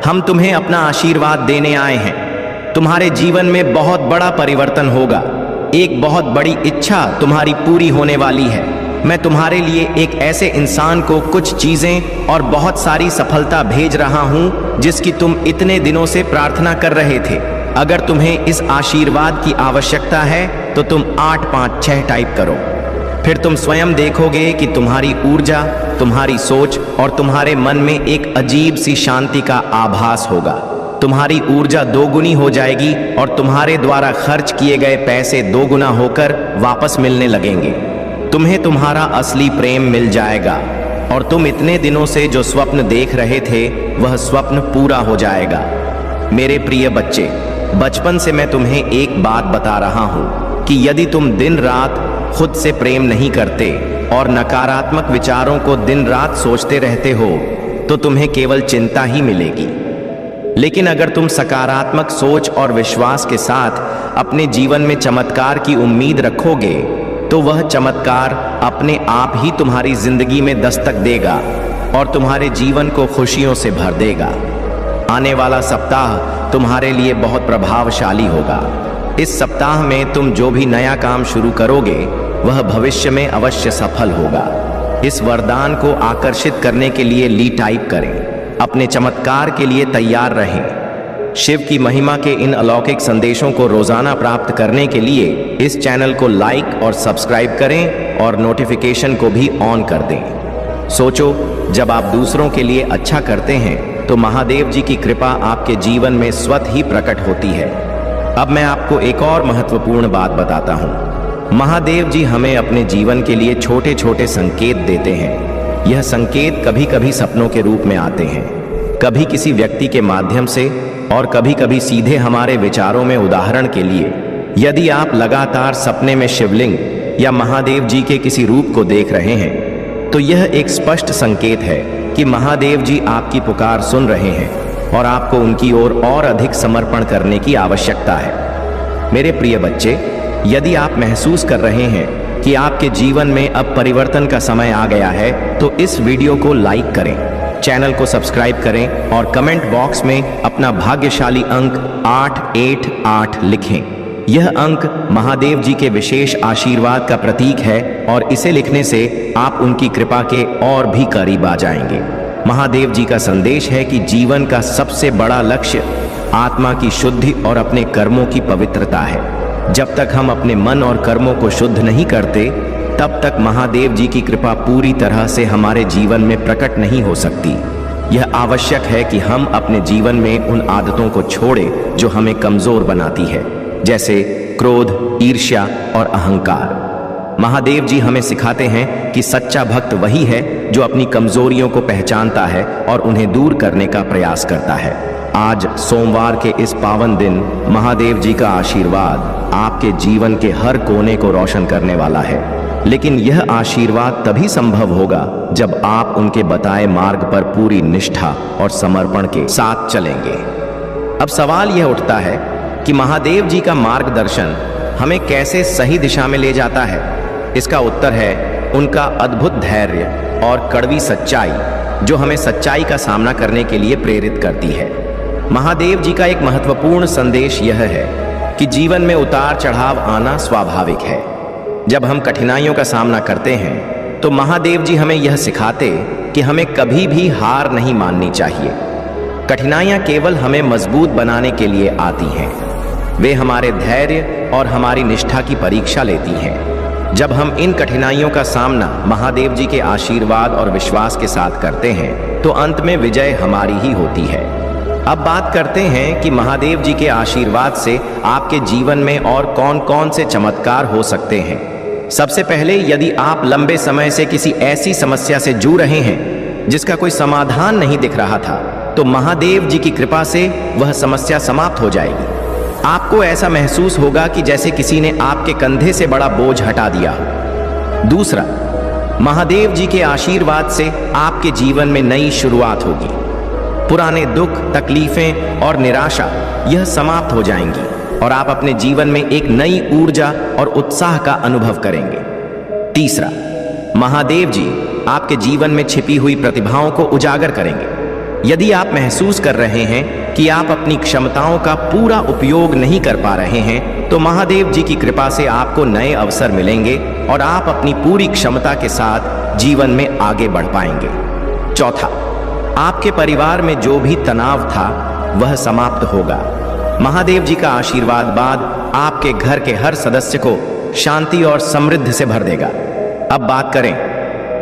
हम तुम्हें अपना आशीर्वाद देने आए हैं। तुम्हारे जीवन में बहुत बड़ा परिवर्तन होगा। एक बहुत बड़ी इच्छा तुम्हारी पूरी होने वाली है। मैं तुम्हारे लिए एक ऐसे इंसान को कुछ चीजें और बहुत सारी सफलता भेज रहा हूं जिसकी तुम इतने दिनों से प्रार्थना कर रहे थे। अगर तुम्हें इस आशीर्वाद की आवश्यकता है तो तुम 856 टाइप करो। फिर तुम स्वयं देखोगे कि तुम्हारी ऊर्जा, तुम्हारी सोच और तुम्हारे मन में एक अजीब सी शांति का आभास होगा। तुम्हारी ऊर्जा दोगुनी हो जाएगी और तुम्हारे द्वारा खर्च किए गए पैसे दोगुना होकर वापस मिलने लगेंगे। तुम्हें तुम्हारा असली प्रेम मिल जाएगा और तुम इतने दिनों से जो स्वप्न देख रहे थे वह स्वप्न पूरा हो जाएगा। मेरे प्रिय बच्चे, बचपन से मैं तुम्हें एक बात बता रहा हूं कि यदि तुम दिन रात खुद से प्रेम नहीं करते और नकारात्मक विचारों को दिन रात सोचते रहते हो तो तुम्हें केवल चिंता ही मिलेगी। लेकिन अगर तुम सकारात्मक सोच और विश्वास के साथ अपने जीवन में चमत्कार की उम्मीद रखोगे तो वह चमत्कार अपने आप ही तुम्हारी जिंदगी में दस्तक देगा और तुम्हारे जीवन को खुशियों से भर देगा। आने वाला सप्ताह तुम्हारे लिए बहुत प्रभावशाली होगा। इस सप्ताह में तुम जो भी नया काम शुरू करोगे वह भविष्य में अवश्य सफल होगा। इस वरदान को आकर्षित करने के लिए ली टाइप करें। अपने चमत्कार के लिए तैयार रहें। शिव की महिमा के इन अलौकिक संदेशों को रोजाना प्राप्त करने के लिए इस चैनल को लाइक और सब्सक्राइब करें और नोटिफिकेशन को भी ऑन कर दें। सोचो, जब आप दूसरों के लिए अच्छा करते हैं तो महादेव जी की कृपा आपके जीवन में स्वतः ही प्रकट होती है। अब मैं आपको एक और महत्वपूर्ण बात बताता हूँ। महादेव जी हमें अपने जीवन के लिए छोटे छोटे संकेत देते हैं। यह संकेत कभी कभी सपनों के रूप में आते हैं, कभी किसी व्यक्ति के माध्यम से और कभी कभी सीधे हमारे विचारों में। उदाहरण के लिए, यदि आप लगातार सपने में शिवलिंग या महादेव जी के किसी रूप को देख रहे हैं तो यह एक स्पष्ट संकेत है कि महादेव जी आपकी पुकार सुन रहे हैं और आपको उनकी ओर और अधिक समर्पण करने की आवश्यकता है। मेरे प्रिय बच्चे, यदि आप महसूस कर रहे हैं कि आपके जीवन में अब परिवर्तन का समय आ गया है तो इस वीडियो को लाइक करें, चैनल को सब्सक्राइब करें और कमेंट बॉक्स में अपना भाग्यशाली अंक 888 लिखें। यह अंक महादेव जी के विशेष आशीर्वाद का प्रतीक है और इसे लिखने से आप उनकी कृपा के और भी करीब आ जाएंगे। महादेव जी का संदेश है कि जीवन का सबसे बड़ा लक्ष्य आत्मा की शुद्धि और अपने कर्मों की पवित्रता है। जब तक हम अपने मन और कर्मों को शुद्ध नहीं करते तब तक महादेव जी की कृपा पूरी तरह से हमारे जीवन में प्रकट नहीं हो सकती। यह आवश्यक है कि हम अपने जीवन में उन आदतों को छोड़ें जो हमें कमजोर बनाती है, जैसे क्रोध, ईर्ष्या और अहंकार। महादेव जी हमें सिखाते हैं कि सच्चा भक्त वही है जो अपनी कमजोरियों को पहचानता है और उन्हें दूर करने का प्रयास करता है। आज सोमवार के इस पावन दिन महादेव जी का आशीर्वाद आपके जीवन के हर कोने को रोशन करने वाला है। लेकिन यह आशीर्वाद तभी संभव होगा जब आप उनके बताए मार्ग पर पूरी निष्ठा और समर्पण के साथ चलेंगे। अब सवाल यह उठता है कि महादेव जी का मार्गदर्शन हमें कैसे सही दिशा में ले जाता है। इसका उत्तर है उनका अद्भुत धैर्य और कड़वी सच्चाई, जो हमें सच्चाई का सामना करने के लिए प्रेरित करती है। महादेव जी का एक महत्वपूर्ण संदेश यह है कि जीवन में उतार चढ़ाव आना स्वाभाविक है। जब हम कठिनाइयों का सामना करते हैं तो महादेव जी हमें यह सिखाते कि हमें कभी भी हार नहीं माननी चाहिए। कठिनाइयां केवल हमें मजबूत बनाने के लिए आती हैं। वे हमारे धैर्य और हमारी निष्ठा की परीक्षा लेती हैं। जब हम इन कठिनाइयों का सामना महादेव जी के आशीर्वाद और विश्वास के साथ करते हैं तो अंत में विजय हमारी ही होती है। अब बात करते हैं कि महादेव जी के आशीर्वाद से आपके जीवन में और कौन कौन से चमत्कार हो सकते हैं। सबसे पहले, यदि आप लंबे समय से किसी ऐसी समस्या से जूझ रहे हैं जिसका कोई समाधान नहीं दिख रहा था, तो महादेव जी की कृपा से वह समस्या समाप्त हो जाएगी। आपको ऐसा महसूस होगा कि जैसे किसी ने आपके कंधे से बड़ा बोझ हटा दिया हो। दूसरा, महादेव जी के आशीर्वाद से आपके जीवन में नई शुरुआत होगी। पुराने दुख, तकलीफें और निराशा यह समाप्त हो जाएंगी और आप अपने जीवन में एक नई ऊर्जा और उत्साह का अनुभव करेंगे। तीसरा, महादेव जी आपके जीवन में छिपी हुई प्रतिभाओं को उजागर करेंगे। यदि आप महसूस कर रहे हैं कि आप अपनी क्षमताओं का पूरा उपयोग नहीं कर पा रहे हैं, तो महादेव जी की कृपा से आपको नए अवसर मिलेंगे और आप अपनी पूरी क्षमता के साथ जीवन में आगे बढ़ पाएंगे। चौथा, आपके परिवार में जो भी तनाव था वह समाप्त होगा। महादेव जी का आशीर्वाद बाद आपके घर के हर सदस्य को शांति और समृद्धि से भर देगा। अब बात करें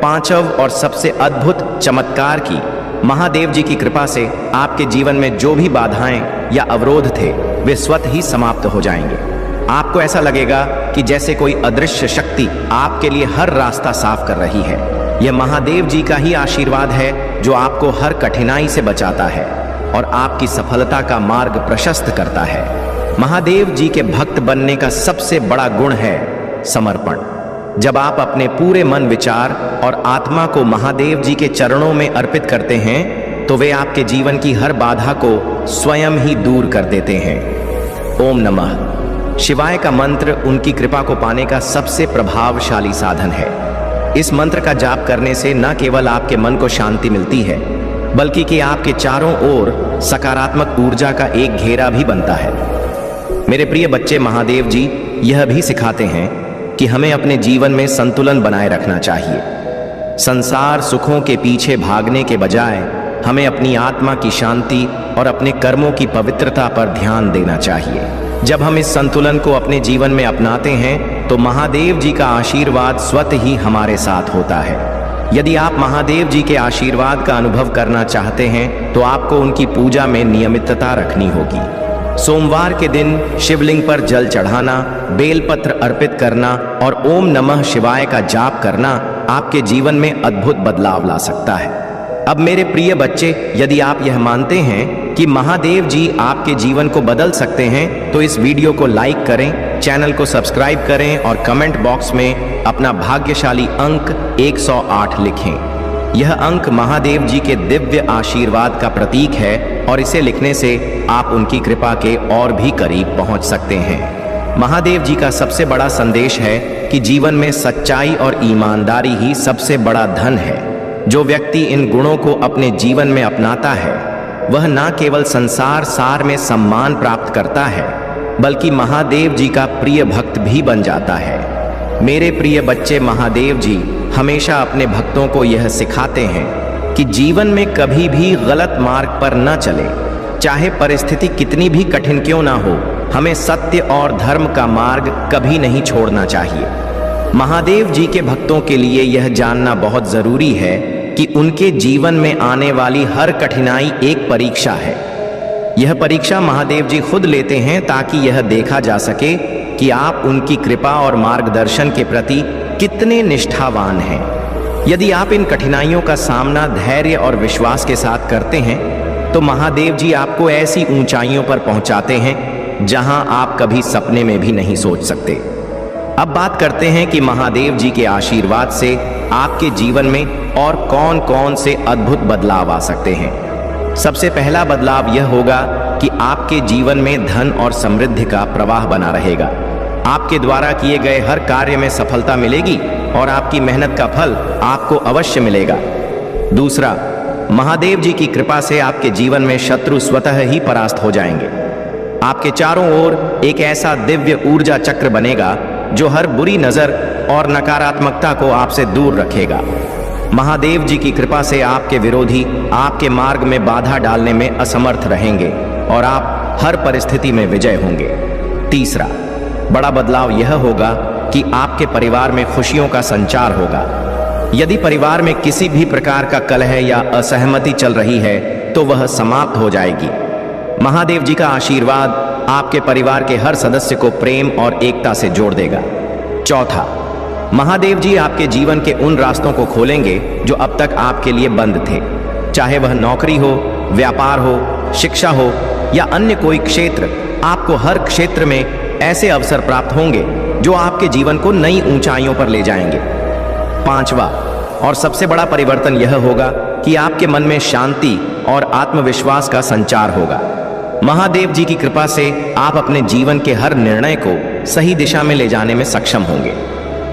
पांचव और सबसे अद्भुत चमत्कार की। महादेव जी की कृपा से आपके जीवन में जो भी बाधाएं या अवरोध थे वे स्वतः ही समाप्त हो जाएंगे। आपको ऐसा लगेगा कि जैसे कोई अदृश्य शक्ति आपके लिए हर रास्ता साफ कर रही है। यह महादेव जी का ही आशीर्वाद है जो आपको हर कठिनाई से बचाता है और आपकी सफलता का मार्ग प्रशस्त करता है। महादेव जी के भक्त बनने का सबसे बड़ा गुण है समर्पण। जब आप अपने पूरे मन, विचार और आत्मा को महादेव जी के चरणों में अर्पित करते हैं तो वे आपके जीवन की हर बाधा को स्वयं ही दूर कर देते हैं। ओम नमः शिवाय का मंत्र उनकी कृपा को पाने का सबसे प्रभावशाली साधन है। इस मंत्र का जाप करने से न केवल आपके मन को शांति मिलती है, बल्कि कि आपके चारों ओर सकारात्मक ऊर्जा का एक घेरा भी बनता है। मेरे प्रिय बच्चे, महादेव जी यह भी सिखाते हैं कि हमें अपने जीवन में संतुलन बनाए रखना चाहिए। संसार सुखों के पीछे भागने के बजाय हमें अपनी आत्मा की शांति और अपने कर्मों की पवित्रता पर ध्यान देना चाहिए। जब हम इस संतुलन को अपने जीवन में अपनाते हैं तो महादेव जी का आशीर्वाद स्वतः ही हमारे साथ होता है। यदि आप महादेव जी के आशीर्वाद का अनुभव करना चाहते हैं तो आपको उनकी पूजा में नियमितता रखनी होगी। सोमवार के दिन शिवलिंग पर जल चढ़ाना, बेलपत्र अर्पित करना और ओम नमः शिवाय का जाप करना आपके जीवन में अद्भुत बदलाव ला सकता है। अब मेरे प्रिय बच्चे, यदि आप यह मानते हैं कि महादेव जी आपके जीवन को बदल सकते हैं तो इस वीडियो को लाइक करें, चैनल को सब्सक्राइब करें और कमेंट बॉक्स में अपना भाग्यशाली अंक 108 लिखें। यह अंक महादेव जी के दिव्य आशीर्वाद का प्रतीक है और इसे लिखने से आप उनकी कृपा के और भी करीब पहुंच सकते हैं। महादेव जी का सबसे बड़ा संदेश है कि जीवन में सच्चाई और ईमानदारी ही सबसे बड़ा धन है। जो व्यक्ति इन गुणों को अपने जीवन में अपनाता है वह न केवल संसार सार में सम्मान प्राप्त करता है, बल्कि महादेव जी का प्रिय भक्त भी बन जाता है। मेरे प्रिय बच्चे, महादेव जी हमेशा अपने भक्तों को यह सिखाते हैं कि जीवन में कभी भी गलत मार्ग पर न चले। चाहे परिस्थिति कितनी भी कठिन क्यों ना हो, हमें सत्य और धर्म का मार्ग कभी नहीं छोड़ना चाहिए। महादेव जी के भक्तों के लिए यह जानना बहुत जरूरी है कि उनके जीवन में आने वाली हर कठिनाई एक परीक्षा है। यह परीक्षा महादेव जी खुद लेते हैं ताकि यह देखा जा सके कि आप उनकी कृपा और मार्गदर्शन के प्रति कितने निष्ठावान हैं। यदि आप इन कठिनाइयों का सामना धैर्य और विश्वास के साथ करते हैं तो महादेव जी आपको ऐसी ऊंचाइयों पर पहुंचाते हैं जहां आप कभी सपने में भी नहीं सोच सकते। अब बात करते हैं कि महादेव जी के आशीर्वाद से आपके जीवन में और कौन कौन से अद्भुत बदलाव आ सकते हैं। सबसे पहला बदलाव यह होगा कि आपके जीवन में धन और समृद्धि का प्रवाह बना रहेगा। आपके द्वारा किए गए हर कार्य में सफलता मिलेगी और आपकी मेहनत का फल आपको अवश्य मिलेगा। दूसरा, महादेव जी की कृपा से आपके जीवन में शत्रु स्वतः ही परास्त हो जाएंगे। आपके चारों ओर एक ऐसा दिव्य ऊर्जा चक्र बनेगा जो हर बुरी नजर और नकारात्मकता को आपसे दूर रखेगा। महादेव जी की कृपा से आपके विरोधी आपके मार्ग में बाधा डालने में असमर्थ रहेंगे और आप हर परिस्थिति में विजय होंगे। तीसरा बड़ा बदलाव यह होगा कि आपके परिवार में खुशियों का संचार होगा। यदि परिवार में किसी भी प्रकार का कलह या असहमति चल रही है तो वह समाप्त हो जाएगी। महादेव जी का आशीर्वाद आपके परिवार के हर सदस्य को प्रेम और एकता से जोड़ देगा। चौथा, महादेव जी आपके जीवन के उन रास्तों को खोलेंगे जो अब तक आपके लिए बंद थे। चाहे वह नौकरी हो, व्यापार हो, शिक्षा हो या अन्य कोई क्षेत्र, आपको हर क्षेत्र में ऐसे अवसर प्राप्त होंगे जो आपके जीवन को नई ऊंचाइयों पर ले जाएंगे। पांचवा और सबसे बड़ा परिवर्तन यह होगा कि आपके मन में शांति और आत्मविश्वास का संचार होगा। महादेव जी की कृपा से आप अपने जीवन के हर निर्णय को सही दिशा में ले जाने में सक्षम होंगे।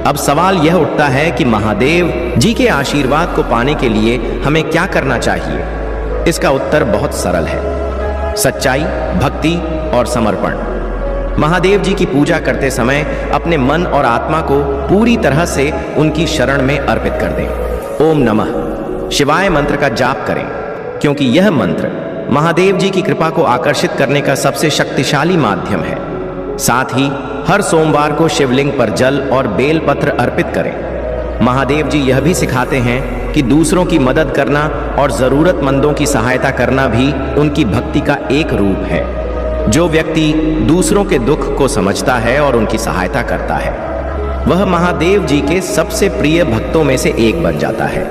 अब सवाल यह उठता है कि महादेव जी के आशीर्वाद को पाने के लिए हमें क्या करना चाहिए। इसका उत्तर बहुत सरल है, सच्चाई, भक्ति और समर्पण। महादेव जी की पूजा करते समय अपने मन और आत्मा को पूरी तरह से उनकी शरण में अर्पित कर दें। ओम नमः शिवाय मंत्र का जाप करें, क्योंकि यह मंत्र महादेव जी की कृपा को आकर्षित करने का सबसे शक्तिशाली माध्यम है। साथ ही हर सोमवार को शिवलिंग पर जल और बेलपत्र अर्पित करें। महादेव जी यह भी सिखाते हैं कि दूसरों की मदद करना और जरूरतमंदों की सहायता करना भी उनकी भक्ति का एक रूप है। जो व्यक्ति दूसरों के दुख को समझता है और उनकी सहायता करता है, वह महादेव जी के सबसे प्रिय भक्तों में से एक बन जाता है।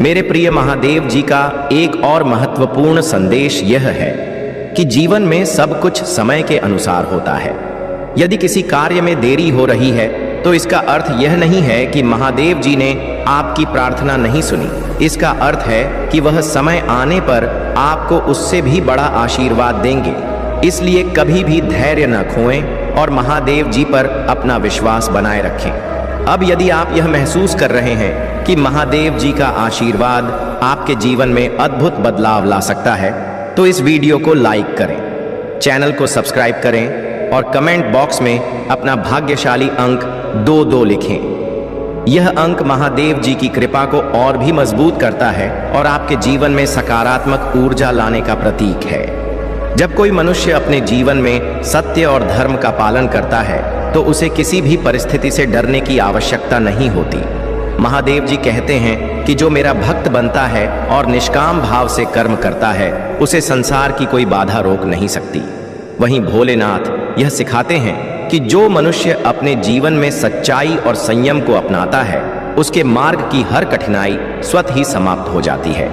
मेरे प्रिय महादेव जी का एक और महत्वपूर्ण संदेश यह है कि जीवन में सब कुछ समय के अनुसार होता है। यदि किसी कार्य में देरी हो रही है तो इसका अर्थ यह नहीं है कि महादेव जी ने आपकी प्रार्थना नहीं सुनी। इसका अर्थ है कि वह समय आने पर आपको उससे भी बड़ा आशीर्वाद देंगे। इसलिए कभी भी धैर्य न खोएं और महादेव जी पर अपना विश्वास बनाए रखें। अब यदि आप यह महसूस कर रहे हैं कि महादेव जी का आशीर्वाद आपके जीवन में अद्भुत बदलाव ला सकता है, तो इस वीडियो को लाइक करें, चैनल को सब्सक्राइब करें और कमेंट बॉक्स में अपना भाग्यशाली अंक 22 लिखें। यह अंक महादेव जी की कृपा को और भी मजबूत करता है और आपके जीवन में सकारात्मक ऊर्जा लाने का प्रतीक है। जब कोई मनुष्य अपने जीवन में सत्य और धर्म का पालन करता है तो उसे किसी भी परिस्थिति से डरने की आवश्यकता नहीं होती। महादेव जी कहते हैं कि जो मेरा भक्त बनता है और निष्काम भाव से कर्म करता है, उसे संसार की कोई बाधा रोक नहीं सकती। वहीं भोलेनाथ यह सिखाते हैं कि जो मनुष्य अपने जीवन में सच्चाई और संयम को अपनाता है, उसके मार्ग की हर कठिनाई स्वतः ही समाप्त हो जाती है।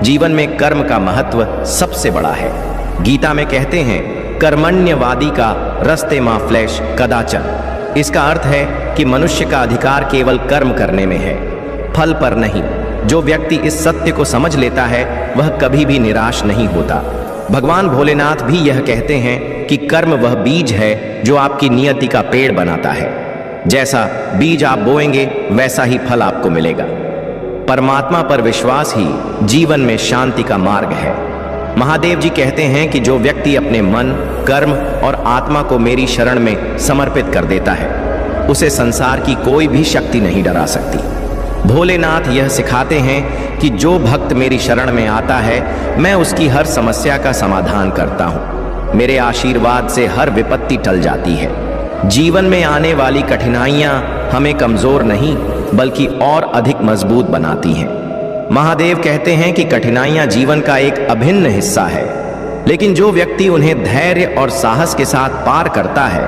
जीवन में कर्म का महत्व सबसे बड़ा है। गीता में कहते हैं, कर्मण्यवादी का रस्ते मां फ्लैश कदाचन। इसका अर्थ है कि मनुष्य का अधिकार केवल कर्म करने में है, फल पर नहीं। जो व्यक्ति इस सत्य को समझ लेता है वह कभी भी निराश नहीं होता। भगवान भोलेनाथ भी यह कहते हैं कि कर्म वह बीज है जो आपकी नियति का पेड़ बनाता है। जैसा बीज आप बोएंगे वैसा ही फल आपको मिलेगा। परमात्मा पर विश्वास ही जीवन में शांति का मार्ग है। महादेव जी कहते हैं कि जो व्यक्ति अपने मन, कर्म और आत्मा को मेरी शरण में समर्पित कर देता है, उसे संसार की कोई भी शक्ति नहीं डरा सकती। भोलेनाथ यह सिखाते हैं कि जो भक्त मेरी शरण में आता है, मैं उसकी हर समस्या का समाधान करता हूँ। मेरे आशीर्वाद से हर विपत्ति टल जाती है। जीवन में आने वाली कठिनाइयाँ हमें कमजोर नहीं बल्कि और अधिक मजबूत बनाती हैं। महादेव कहते हैं कि कठिनाइयां जीवन का एक अभिन्न हिस्सा है, लेकिन जो व्यक्ति उन्हें धैर्य और साहस के साथ पार करता है,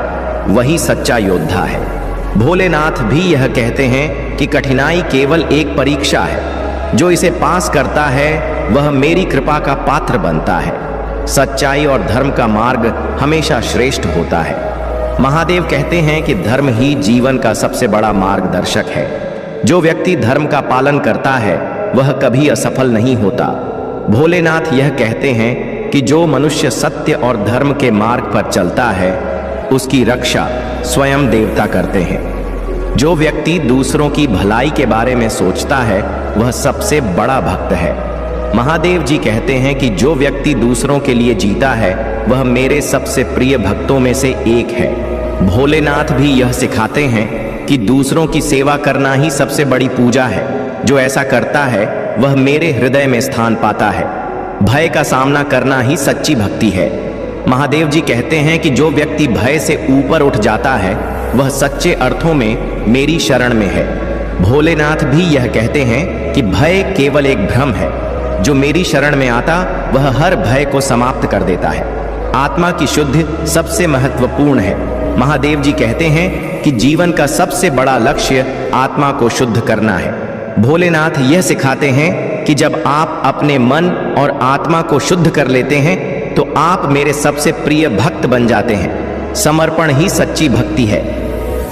वही सच्चा योद्धा है। भोलेनाथ भी यह कहते हैं कि कठिनाई केवल एक परीक्षा है। जो इसे पास करता है वह मेरी कृपा का पात्र बनता है। सच्चाई और धर्म का मार्ग हमेशा श्रेष्ठ होता है। महादेव कहते हैं कि धर्म ही जीवन का सबसे बड़ा मार्गदर्शक है। जो व्यक्ति धर्म का पालन करता है वह कभी असफल नहीं होता। भोलेनाथ यह कहते हैं कि जो मनुष्य सत्य और धर्म के मार्ग पर चलता है उसकी रक्षा स्वयं देवता करते हैं। जो व्यक्ति दूसरों की भलाई के बारे में सोचता है वह सबसे बड़ा भक्त है। महादेव जी कहते हैं कि जो व्यक्ति दूसरों के लिए जीता है वह मेरे सबसे प्रिय भक्तों में से एक है। भोलेनाथ भी यह सिखाते हैं कि दूसरों की सेवा करना ही सबसे बड़ी पूजा है। जो ऐसा करता है वह मेरे हृदय में स्थान पाता है। भय का सामना करना ही सच्ची भक्ति है। महादेव जी कहते हैं कि जो व्यक्ति भय से ऊपर उठ जाता है वह सच्चे अर्थों में मेरी शरण में है। भोलेनाथ भी यह कहते हैं कि भय केवल एक भ्रम है। जो मेरी शरण में आता वह हर भय को समाप्त कर देता है। आत्मा की शुद्धि सबसे महत्वपूर्ण है। महादेव जी कहते हैं कि जीवन का सबसे बड़ा लक्ष्य आत्मा को शुद्ध करना है। भोलेनाथ यह सिखाते हैं कि जब आप अपने मन और आत्मा को शुद्ध कर लेते हैं तो आप मेरे सबसे प्रिय भक्त बन जाते हैं। समर्पण ही सच्ची भक्ति है।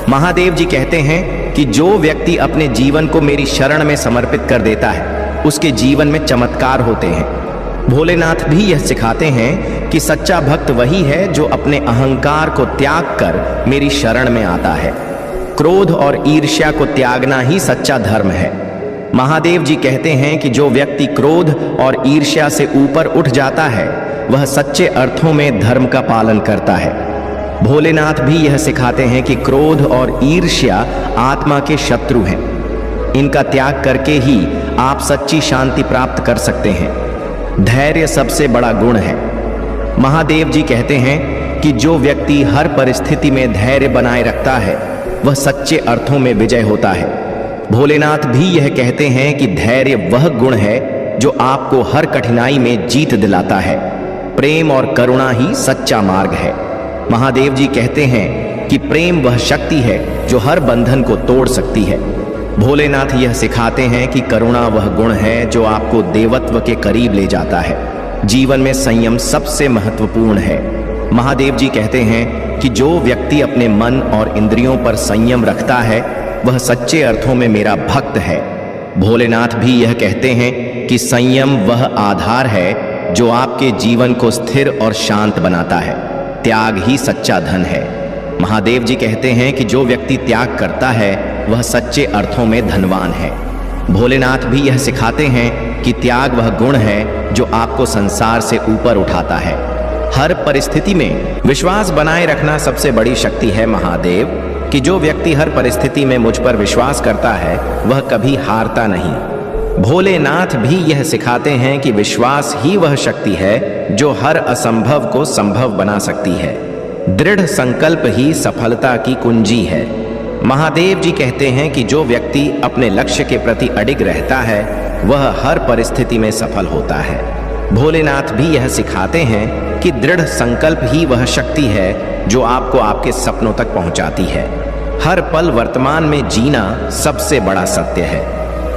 महादेव जी कहते हैं कि जो व्यक्ति अपने जीवन को मेरी शरण में समर्पित कर देता है उसके जीवन में चमत्कार होते हैं। भोलेनाथ भी यह सिखाते हैं कि सच्चा भक्त वही है जो अपने अहंकार को त्याग कर मेरी शरण में आता है। क्रोध और ईर्ष्या को त्यागना ही सच्चा धर्म है। महादेव जी कहते हैं कि जो व्यक्ति क्रोध और ईर्ष्या से ऊपर उठ जाता है वह सच्चे अर्थों में धर्म का पालन करता है। भोलेनाथ भी यह सिखाते हैं कि क्रोध और ईर्ष्या आत्मा के शत्रु हैं। इनका त्याग करके ही आप सच्ची शांति प्राप्त कर सकते हैं। धैर्य सबसे बड़ा गुण है। महादेव जी कहते हैं कि जो व्यक्ति हर परिस्थिति में धैर्य बनाए रखता है वह सच्चे अर्थों में विजय होता है। भोलेनाथ भी यह कहते हैं कि धैर्य वह गुण है जो आपको हर कठिनाई में जीत दिलाता है। प्रेम और करुणा ही सच्चा मार्ग है। महादेव जी कहते हैं कि प्रेम वह शक्ति है जो हर बंधन को तोड़ सकती है। भोलेनाथ यह सिखाते हैं कि करुणा वह गुण है जो आपको देवत्व के करीब ले जाता है। जीवन में संयम सबसे महत्वपूर्ण है। महादेव जी कहते हैं कि जो व्यक्ति अपने मन और इंद्रियों पर संयम रखता है वह सच्चे अर्थों में मेरा भक्त है। भोलेनाथ भी यह कहते हैं कि संयम वह आधार है जो आपके जीवन को स्थिर और शांत बनाता है। त्याग ही सच्चा धन है। महादेव जी कहते हैं कि जो व्यक्ति त्याग करता है वह सच्चे अर्थों में धनवान है। भोलेनाथ भी यह सिखाते हैं कि त्याग वह गुण है जो आपको संसार से ऊपर उठाता है। हर परिस्थिति में विश्वास बनाए रखना सबसे बड़ी शक्ति है। महादेव कि जो व्यक्ति हर परिस्थिति में मुझ पर विश्वास करता है वह कभी हारता नहीं। भोलेनाथ भी यह सिखाते हैं कि विश्वास ही वह शक्ति है जो हर असंभव को संभव बना सकती है। दृढ़ संकल्प ही सफलता की कुंजी है। महादेव जी कहते हैं कि जो व्यक्ति अपने लक्ष्य के प्रति अडिग रहता है वह हर परिस्थिति में सफल होता है। भोलेनाथ भी यह सिखाते हैं कि दृढ़ संकल्प ही वह शक्ति है जो आपको आपके सपनों तक पहुंचाती है। हर पल वर्तमान में जीना सबसे बड़ा सत्य है।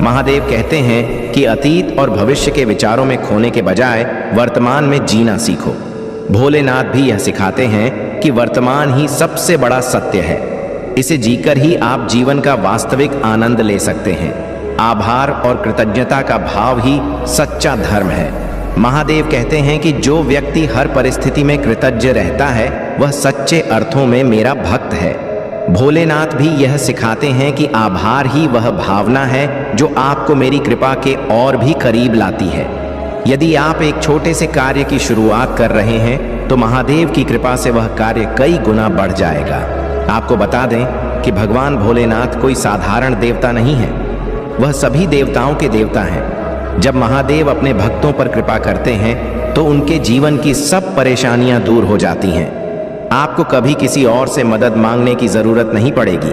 महादेव कहते हैं कि अतीत और भविष्य के विचारों में खोने के बजाय वर्तमान में जीना सीखो। भोलेनाथ भी यह सिखाते हैं कि वर्तमान ही सबसे बड़ा सत्य है। इसे जीकर ही आप जीवन का वास्तविक आनंद ले सकते हैं। आभार और कृतज्ञता का भाव ही सच्चा धर्म है। महादेव कहते हैं कि जो व्यक्ति हर परिस्थिति में कृतज्ञ रहता है वह सच्चे अर्थों में मेरा भक्त है। भोलेनाथ भी यह सिखाते हैं कि आभार ही वह भावना है जो आपको मेरी कृपा के और भी करीब लाती है। यदि आप एक छोटे से कार्य की शुरुआत कर रहे हैं तो महादेव की कृपा से वह कार्य कई गुना बढ़ जाएगा। आपको बता दें कि भगवान भोलेनाथ कोई साधारण देवता नहीं है। वह सभी देवताओं के देवता हैं। जब महादेव अपने भक्तों पर कृपा करते हैं तो उनके जीवन की सब परेशानियां दूर हो जाती हैं। आपको कभी किसी और से मदद मांगने की जरूरत नहीं पड़ेगी।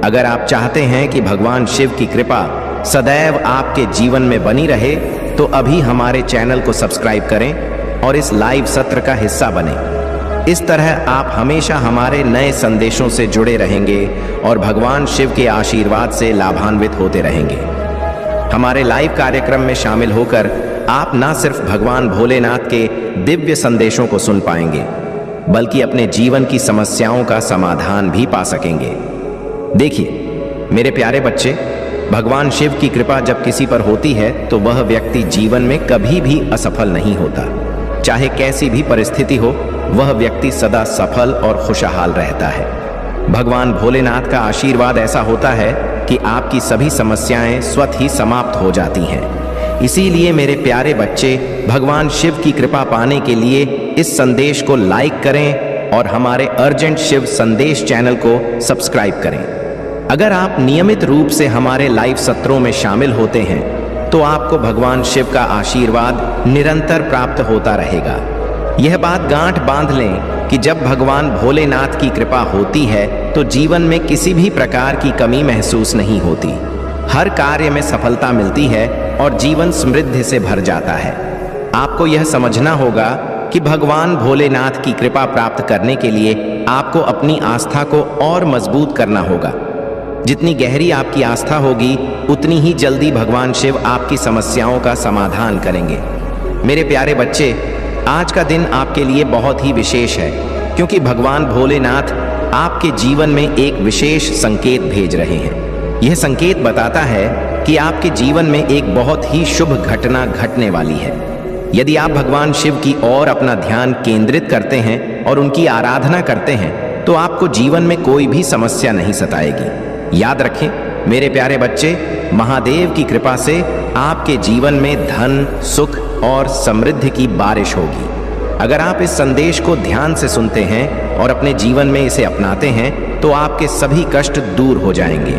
अगर आप चाहते हैं कि भगवान शिव की कृपा सदैव आपके जीवन में बनी रहे तो अभी हमारे चैनल को सब्सक्राइब करें और इस लाइव सत्र का हिस्सा बनें। इस तरह आप हमेशा हमारे नए संदेशों से जुड़े रहेंगे और भगवान शिव के आशीर्वाद से लाभान्वित होते रहेंगे। हमारे लाइव कार्यक्रम में शामिल होकर आप ना सिर्फ भगवान भोलेनाथ के दिव्य संदेशों को सुन पाएंगे, बल्कि अपने जीवन की समस्याओं का समाधान भी पा सकेंगे। देखिए मेरे प्यारे बच्चे, भगवान शिव की कृपा जब किसी पर होती है तो वह व्यक्ति जीवन में कभी भी असफल नहीं होता। चाहे कैसी भी परिस्थिति हो, वह व्यक्ति सदा सफल और खुशहाल रहता है। भगवान भोलेनाथ का आशीर्वाद ऐसा होता है कि आपकी सभी समस्याएं स्वतः ही समाप्त हो जाती हैं। इसीलिए मेरे प्यारे बच्चे, भगवान शिव की कृपा पाने के लिए इस संदेश को लाइक करें और हमारे अर्जेंट शिव संदेश चैनल को सब्सक्राइब करें। अगर आप नियमित रूप से हमारे लाइव सत्रों में शामिल होते हैं तो आपको भगवान शिव का आशीर्वाद निरंतर प्राप्त होता रहेगा। यह बात गांठ बांध लें कि जब भगवान भोलेनाथ की कृपा होती है तो जीवन में किसी भी प्रकार की कमी महसूस नहीं होती। हर कार्य में सफलता मिलती है और जीवन समृद्धि से भर जाता है। आपको यह समझना होगा कि भगवान भोलेनाथ की कृपा प्राप्त करने के लिए आपको अपनी आस्था को और मजबूत करना होगा। जितनी गहरी आपकी आस्था होगी, उतनी ही जल्दी भगवान शिव आपकी समस्याओं का समाधान करेंगे। मेरे प्यारे बच्चे, आज का दिन आपके लिए बहुत ही विशेष है, क्योंकि भगवान भोलेनाथ आपके जीवन में एक विशेष संकेत भेज रहे हैं। यह संकेत बताता है कि आपके जीवन में एक बहुत ही शुभ घटना घटने वाली है। यदि आप भगवान शिव की ओर अपना ध्यान केंद्रित करते हैं और उनकी आराधना करते हैं तो आपको जीवन में कोई भी समस्या नहीं सताएगी। याद रखें मेरे प्यारे बच्चे, महादेव की कृपा से आपके जीवन में धन, सुख और समृद्धि की बारिश होगी। अगर आप इस संदेश को ध्यान से सुनते हैं और अपने जीवन में इसे अपनाते हैं तो आपके सभी कष्ट दूर हो जाएंगे।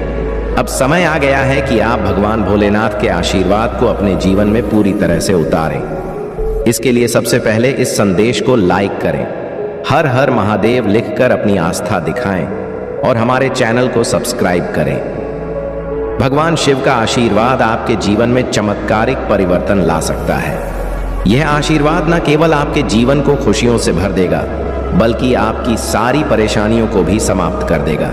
अब समय आ गया है कि आप भगवान भोलेनाथ के आशीर्वाद को अपने जीवन में पूरी तरह से उतारें। इसके लिए सबसे पहले इस संदेश को लाइक करें, हर हर महादेव लिखकर अपनी आस्था दिखाएं और हमारे चैनल को सब्सक्राइब करें। भगवान शिव का आशीर्वाद आपके जीवन में चमत्कारिक परिवर्तन ला सकता है। यह आशीर्वाद न केवल आपके जीवन को खुशियों से भर देगा, बल्कि आपकी सारी परेशानियों को भी समाप्त कर देगा।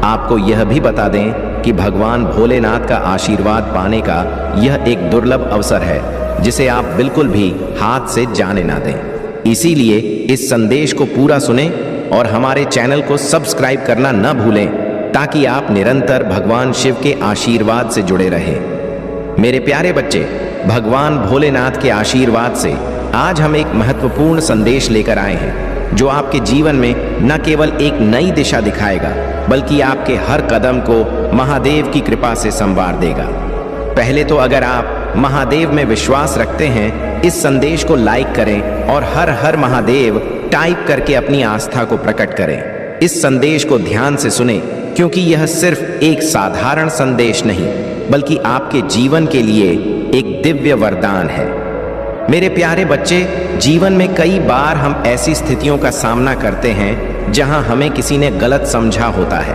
आपको यह भी बता दें कि भगवान भोलेनाथ का आशीर्वाद पाने का यह एक दुर्लभ अवसर है, जिसे आप बिल्कुल भी हाथ से जाने ना दें। इसीलिए इस संदेश को पूरा सुनें और हमारे चैनल को सब्सक्राइब करना न भूलें, ताकि आप निरंतर भगवान शिव के आशीर्वाद से जुड़े रहें। मेरे प्यारे बच्चे, भगवान भोलेनाथ के आशीर्वाद से आज हम एक महत्वपूर्ण संदेश लेकर आए हैं, जो आपके जीवन में न केवल एक नई दिशा दिखाएगा, बल्कि आपके हर कदम को महादेव की कृपा से संवार देगा। पहले तो अगर आप महादेव में विश्वास रखते हैं, इस संदेश को लाइक करें और हर हर महादेव टाइप करके अपनी आस्था को प्रकट करें। इस संदेश को ध्यान से सुने, क्योंकि यह सिर्फ एक साधारण संदेश नहीं, बल्कि आपके जीवन के लिए एक दिव्य वरदान है। मेरे प्यारे बच्चे, जीवन में कई बार हम ऐसी स्थितियों का सामना करते हैं जहां हमें किसी ने गलत समझा होता है।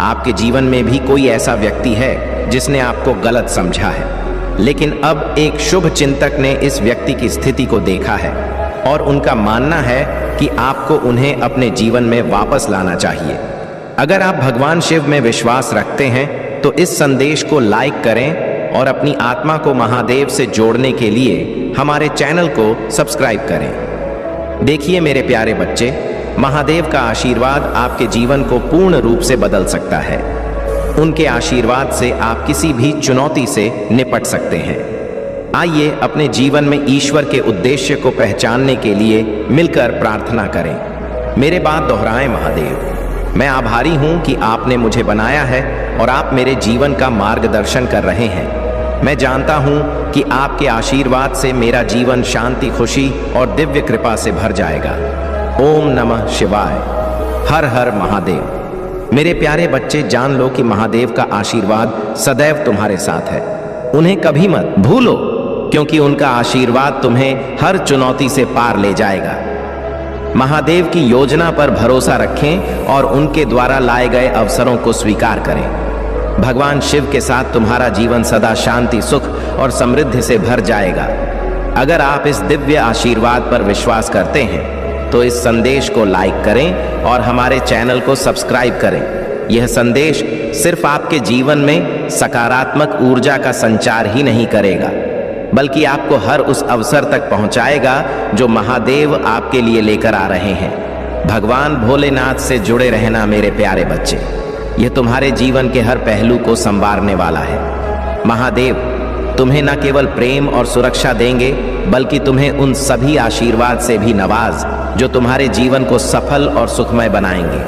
आपके जीवन में भी कोई ऐसा व्यक्ति है जिसने आपको गलत समझा है, लेकिन अब एक शुभ चिंतक ने इस व्यक्ति की स्थिति को देखा है और उनका मानना है कि आपको उन्हें अपने जीवन में वापस लाना चाहिए। अगर आप भगवान शिव में विश्वास रखते हैं तो इस संदेश को लाइक करें और अपनी आत्मा को महादेव से जोड़ने के लिए हमारे चैनल को सब्सक्राइब करें। देखिए मेरे प्यारे बच्चे, महादेव का आशीर्वाद आपके जीवन को पूर्ण रूप से बदल सकता है। उनके आशीर्वाद से आप किसी भी चुनौती से निपट सकते हैं। आइए अपने जीवन में ईश्वर के उद्देश्य को पहचानने के लिए मिलकर प्रार्थना करें। मेरे बात दोहराएं महादेव, मैं आभारी हूं कि आपने मुझे बनाया है और आप मेरे जीवन का मार्गदर्शन कर रहे हैं। मैं जानता हूं कि आपके आशीर्वाद से मेरा जीवन शांति, खुशी और दिव्य कृपा से भर जाएगा। ओम नमः शिवाय। हर हर महादेव। मेरे प्यारे बच्चे, जान लो कि महादेव का आशीर्वाद सदैव तुम्हारे साथ है। उन्हें कभी मत भूलो, क्योंकि उनका आशीर्वाद तुम्हें हर चुनौती से पार ले जाएगा। महादेव की योजना पर भरोसा रखें और उनके द्वारा लाए गए अवसरों को स्वीकार करें। भगवान शिव के साथ तुम्हारा जीवन सदा शांति, सुख और समृद्धि से भर जाएगा। अगर आप इस दिव्य आशीर्वाद पर विश्वास करते हैं तो इस संदेश को लाइक करें और हमारे चैनल को सब्सक्राइब करें। यह संदेश सिर्फ आपके जीवन में सकारात्मक ऊर्जा का संचार ही नहीं करेगा, बल्कि आपको हर उस अवसर तक पहुंचाएगा जो महादेव आपके लिए लेकर आ रहे हैं। भगवान भोलेनाथ से जुड़े रहना मेरे प्यारे बच्चे, यह तुम्हारे जीवन के हर पहलू को संवारने वाला है। महादेव तुम्हें न केवल प्रेम और सुरक्षा देंगे, बल्कि तुम्हें उन सभी आशीर्वाद से भी नवाज जो तुम्हारे जीवन को सफल और सुखमय बनाएंगे।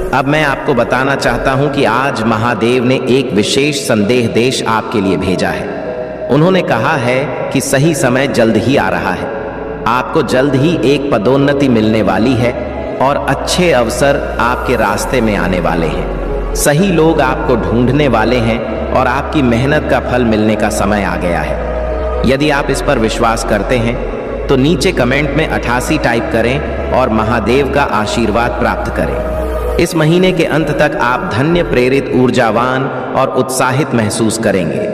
अब मैं आपको बताना चाहता हूं कि आज महादेव ने एक विशेष संदेश आपके लिए भेजा है। उन्होंने कहा है कि सही समय जल्द ही आ रहा है। आपको जल्द ही एक पदोन्नति मिलने वाली है और अच्छे अवसर आपके रास्ते में आने वाले हैं। सही लोग आपको ढूंढने वाले हैं और आपकी मेहनत का फल मिलने का समय आ गया है। यदि आप इस पर विश्वास करते हैं तो नीचे कमेंट में 88 टाइप करें और महादेव का आशीर्वाद प्राप्त करें। इस महीने के अंत तक आप धन्य, प्रेरित, ऊर्जावान और उत्साहित महसूस करेंगे।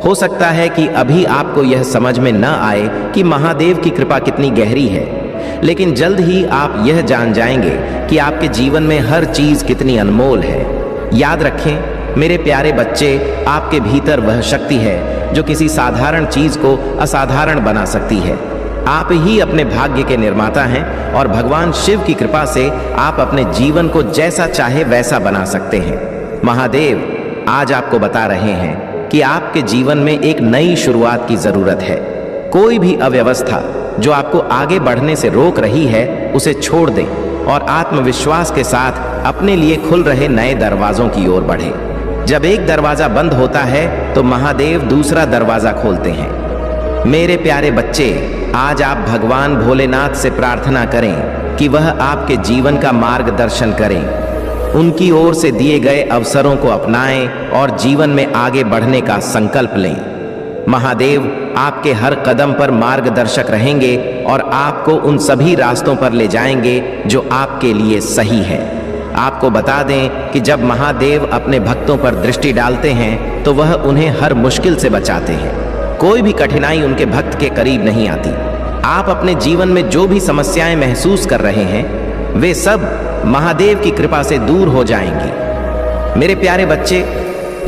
हो सकता है कि अभी आपको यह समझ में न आए कि महादेव की कृपा कितनी गहरी है, लेकिन जल्द ही आप यह जान जाएंगे कि आपके जीवन में हर चीज कितनी अनमोल है। याद रखें मेरे प्यारे बच्चे, आपके भीतर वह शक्ति है जो किसी साधारण चीज को असाधारण बना सकती है। आप ही अपने भाग्य के निर्माता हैं और भगवान शिव की कृपा से आप अपने जीवन को जैसा चाहे वैसा बना सकते हैं। महादेव आज आपको बता रहे हैं कि आपके जीवन में एक नई शुरुआत की जरूरत है। कोई भी अव्यवस्था जो आपको आगे बढ़ने से रोक रही है उसे छोड़ दें और आत्मविश्वास के साथ अपने लिए खुल रहे नए दरवाजों की ओर बढ़े। जब एक दरवाजा बंद होता है तो महादेव दूसरा दरवाजा खोलते हैं। मेरे प्यारे बच्चे, आज आप भगवान भोलेनाथ से प्रार्थना करें कि वह आपके जीवन का मार्गदर्शन करें। उनकी ओर से दिए गए अवसरों को अपनाएं और जीवन में आगे बढ़ने का संकल्प लें। महादेव आपके हर कदम पर मार्गदर्शक रहेंगे और आपको उन सभी रास्तों पर ले जाएंगे जो आपके लिए सही है। आपको बता दें कि जब महादेव अपने भक्तों पर दृष्टि डालते हैं तो वह उन्हें हर मुश्किल से बचाते हैं। कोई भी कठिनाई उनके भक्त के करीब नहीं आती। आप अपने जीवन में जो भी समस्याएं महसूस कर रहे हैं वे सब महादेव की कृपा से दूर हो जाएंगी। मेरे प्यारे बच्चे,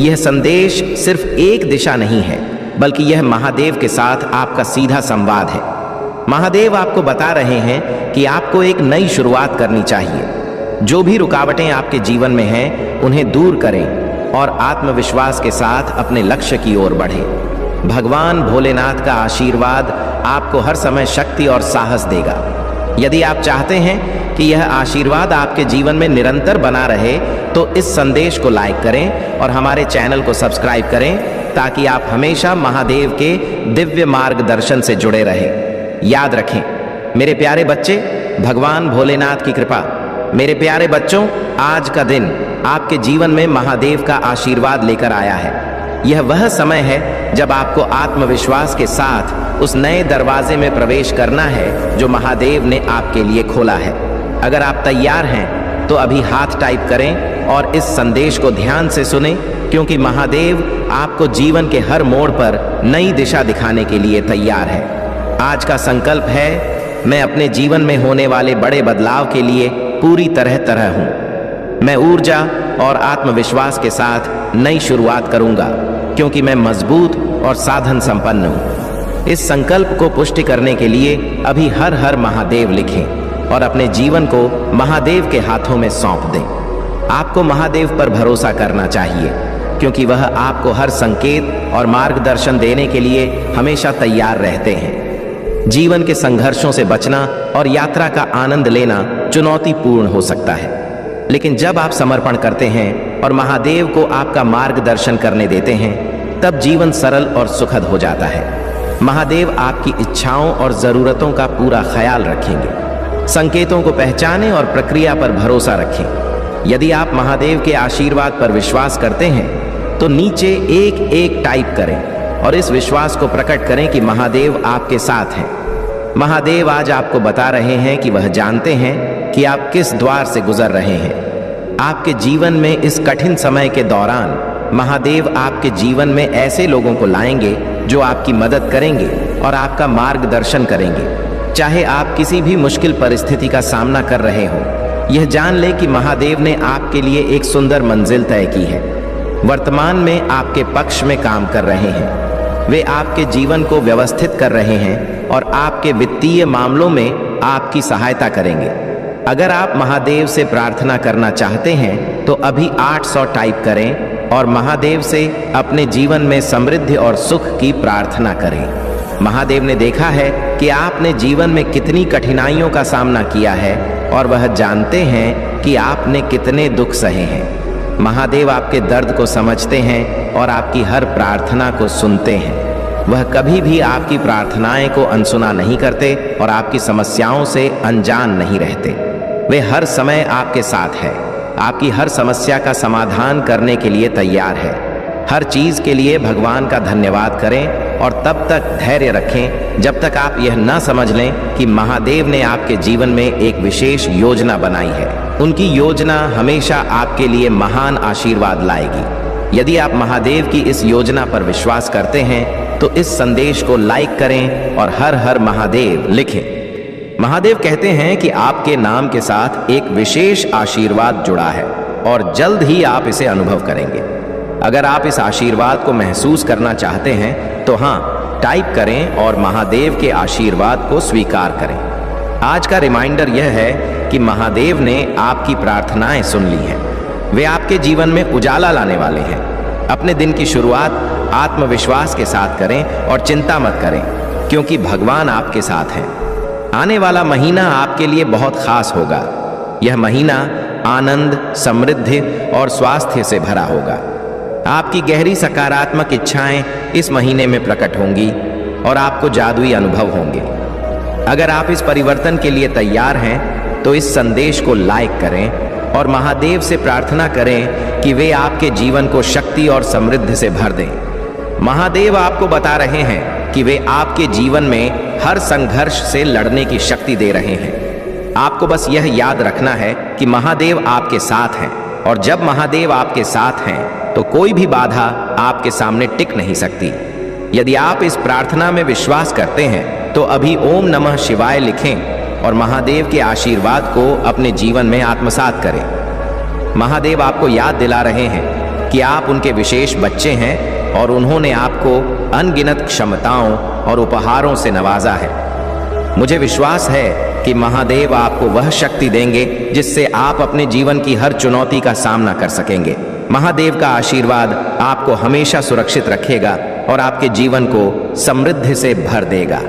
यह संदेश सिर्फ एक दिशा नहीं है, बल्कि यह महादेव के साथ आपका सीधा संवाद है। महादेव आपको बता रहे हैं कि आपको एक नई शुरुआत करनी चाहिए। जो भी रुकावटें आपके जीवन में हैं उन्हें दूर करें और आत्मविश्वास के साथ अपने लक्ष्य की ओर बढ़ें। भगवान भोलेनाथ का आशीर्वाद आपको हर समय शक्ति और साहस देगा। यदि आप चाहते हैं कि यह आशीर्वाद आपके जीवन में निरंतर बना रहे तो इस संदेश को लाइक करें और हमारे चैनल को सब्सक्राइब करें ताकि आप हमेशा महादेव के दिव्य मार्गदर्शन से जुड़े रहें। याद रखें मेरे प्यारे बच्चे, भगवान भोलेनाथ की कृपा। मेरे प्यारे बच्चों, आज का दिन आपके जीवन में महादेव का आशीर्वाद लेकर आया है। यह वह समय है जब आपको आत्मविश्वास के साथ उस नए दरवाजे में प्रवेश करना है जो महादेव ने आपके लिए खोला है। अगर आप तैयार हैं तो अभी हाथ टाइप करें और इस संदेश को ध्यान से सुनें, क्योंकि महादेव आपको जीवन के हर मोड़ पर नई दिशा दिखाने के लिए तैयार है। आज का संकल्प है, मैं अपने जीवन में होने वाले बड़े बदलाव के लिए पूरी तरह हूँ। मैं ऊर्जा और आत्मविश्वास के साथ नई शुरुआत करूंगा, क्योंकि मैं मजबूत और साधन संपन्न हूँ। इस संकल्प को पुष्टि करने के लिए अभी हर हर महादेव लिखें और अपने जीवन को महादेव के हाथों में सौंप दें। आपको महादेव पर भरोसा करना चाहिए, क्योंकि वह आपको हर संकेत और मार्गदर्शन देने के लिए हमेशा तैयार रहते हैं। जीवन के संघर्षों से बचना और यात्रा का आनंद लेना चुनौतीपूर्ण हो सकता है, लेकिन जब आप समर्पण करते हैं और महादेव को आपका मार्गदर्शन करने देते हैं, तब जीवन सरल और सुखद हो जाता है। महादेव आपकी इच्छाओं और जरूरतों का पूरा ख्याल रखेंगे। संकेतों को पहचानें और प्रक्रिया पर भरोसा रखें। यदि आप महादेव के आशीर्वाद पर विश्वास करते हैं तो नीचे एक टाइप करें और इस विश्वास को प्रकट करें कि महादेव आपके साथ हैं। महादेव आज आपको बता रहे हैं कि वह जानते हैं कि आप किस द्वार से गुजर रहे हैं। आपके जीवन में इस कठिन समय के दौरान महादेव आपके जीवन में ऐसे लोगों को लाएंगे जो आपकी मदद करेंगे और आपका मार्गदर्शन करेंगे। चाहे आप किसी भी मुश्किल परिस्थिति का सामना कर रहे हो, यह जान ले कि महादेव ने आपके लिए एक सुंदर मंजिल तय की है। वर्तमान में आपके पक्ष में काम कर रहे हैं। वे आपके जीवन को व्यवस्थित कर रहे हैं और आपके वित्तीय मामलों में आपकी सहायता करेंगे। अगर आप महादेव से प्रार्थना करना चाहते हैं तो अभी 800 टाइप करें और महादेव से अपने जीवन में समृद्धि और सुख की प्रार्थना करें। महादेव ने देखा है कि आपने जीवन में कितनी कठिनाइयों का सामना किया है और वह जानते हैं कि आपने कितने दुख सहे हैं। महादेव आपके दर्द को समझते हैं और आपकी हर प्रार्थना को सुनते हैं। वह कभी भी आपकी प्रार्थनाएं को अनसुना नहीं करते और आपकी समस्याओं से अनजान नहीं रहते। वे हर समय आपके साथ है, आपकी हर समस्या का समाधान करने के लिए तैयार है। हर चीज के लिए भगवान का धन्यवाद करें और तब तक धैर्य रखें जब तक आप यह न समझ लें कि महादेव ने आपके जीवन में एक विशेष योजना बनाई है। उनकी योजना हमेशा आपके लिए महान आशीर्वाद लाएगी। यदि आप महादेव की इस योजना पर विश्वास करते हैं तो इस संदेश को लाइक करें और हर हर महादेव लिखें। महादेव कहते हैं कि आपके नाम के साथ एक विशेष आशीर्वाद जुड़ा है और जल्द ही आप इसे अनुभव करेंगे। अगर आप इस आशीर्वाद को महसूस करना चाहते हैं तो हाँ टाइप करें और महादेव के आशीर्वाद को स्वीकार करें। आज का रिमाइंडर यह है कि महादेव ने आपकी प्रार्थनाएं सुन ली हैं। वे आपके जीवन में उजाला लाने वाले हैं। अपने दिन की शुरुआत आत्मविश्वास के साथ करें और चिंता मत करें, क्योंकि भगवान आपके साथ हैं। आने वाला महीना आपके लिए बहुत खास होगा। यह महीना आनंद, समृद्धि और स्वास्थ्य से भरा होगा। आपकी गहरी सकारात्मक इच्छाएं इस महीने में प्रकट होंगी और आपको जादुई अनुभव होंगे। अगर आप इस परिवर्तन के लिए तैयार हैं तो इस संदेश को लाइक करें और महादेव से प्रार्थना करें कि वे आपके जीवन को शक्ति और समृद्धि से भर दें। महादेव आपको बता रहे हैं कि वे आपके जीवन में हर संघर्ष से लड़ने की शक्ति दे रहे हैं। आपको बस यह याद रखना है कि महादेव आपके साथ हैं और जब महादेव आपके साथ हैं तो कोई भी बाधा आपके सामने टिक नहीं सकती। यदि आप इस प्रार्थना में विश्वास करते हैं तो अभी ओम नमः शिवाय लिखें और महादेव के आशीर्वाद को अपने जीवन में आत्मसात करें। महादेव आपको याद दिला रहे हैं कि आप उनके विशेष बच्चे हैं और उन्होंने आपको अनगिनत क्षमताओं और उपहारों से नवाजा है। मुझे विश्वास है कि महादेव आपको वह शक्ति देंगे जिससे आप अपने जीवन की हर चुनौती का सामना कर सकेंगे। महादेव का आशीर्वाद आपको हमेशा सुरक्षित रखेगा और आपके जीवन को समृद्धि से भर देगा।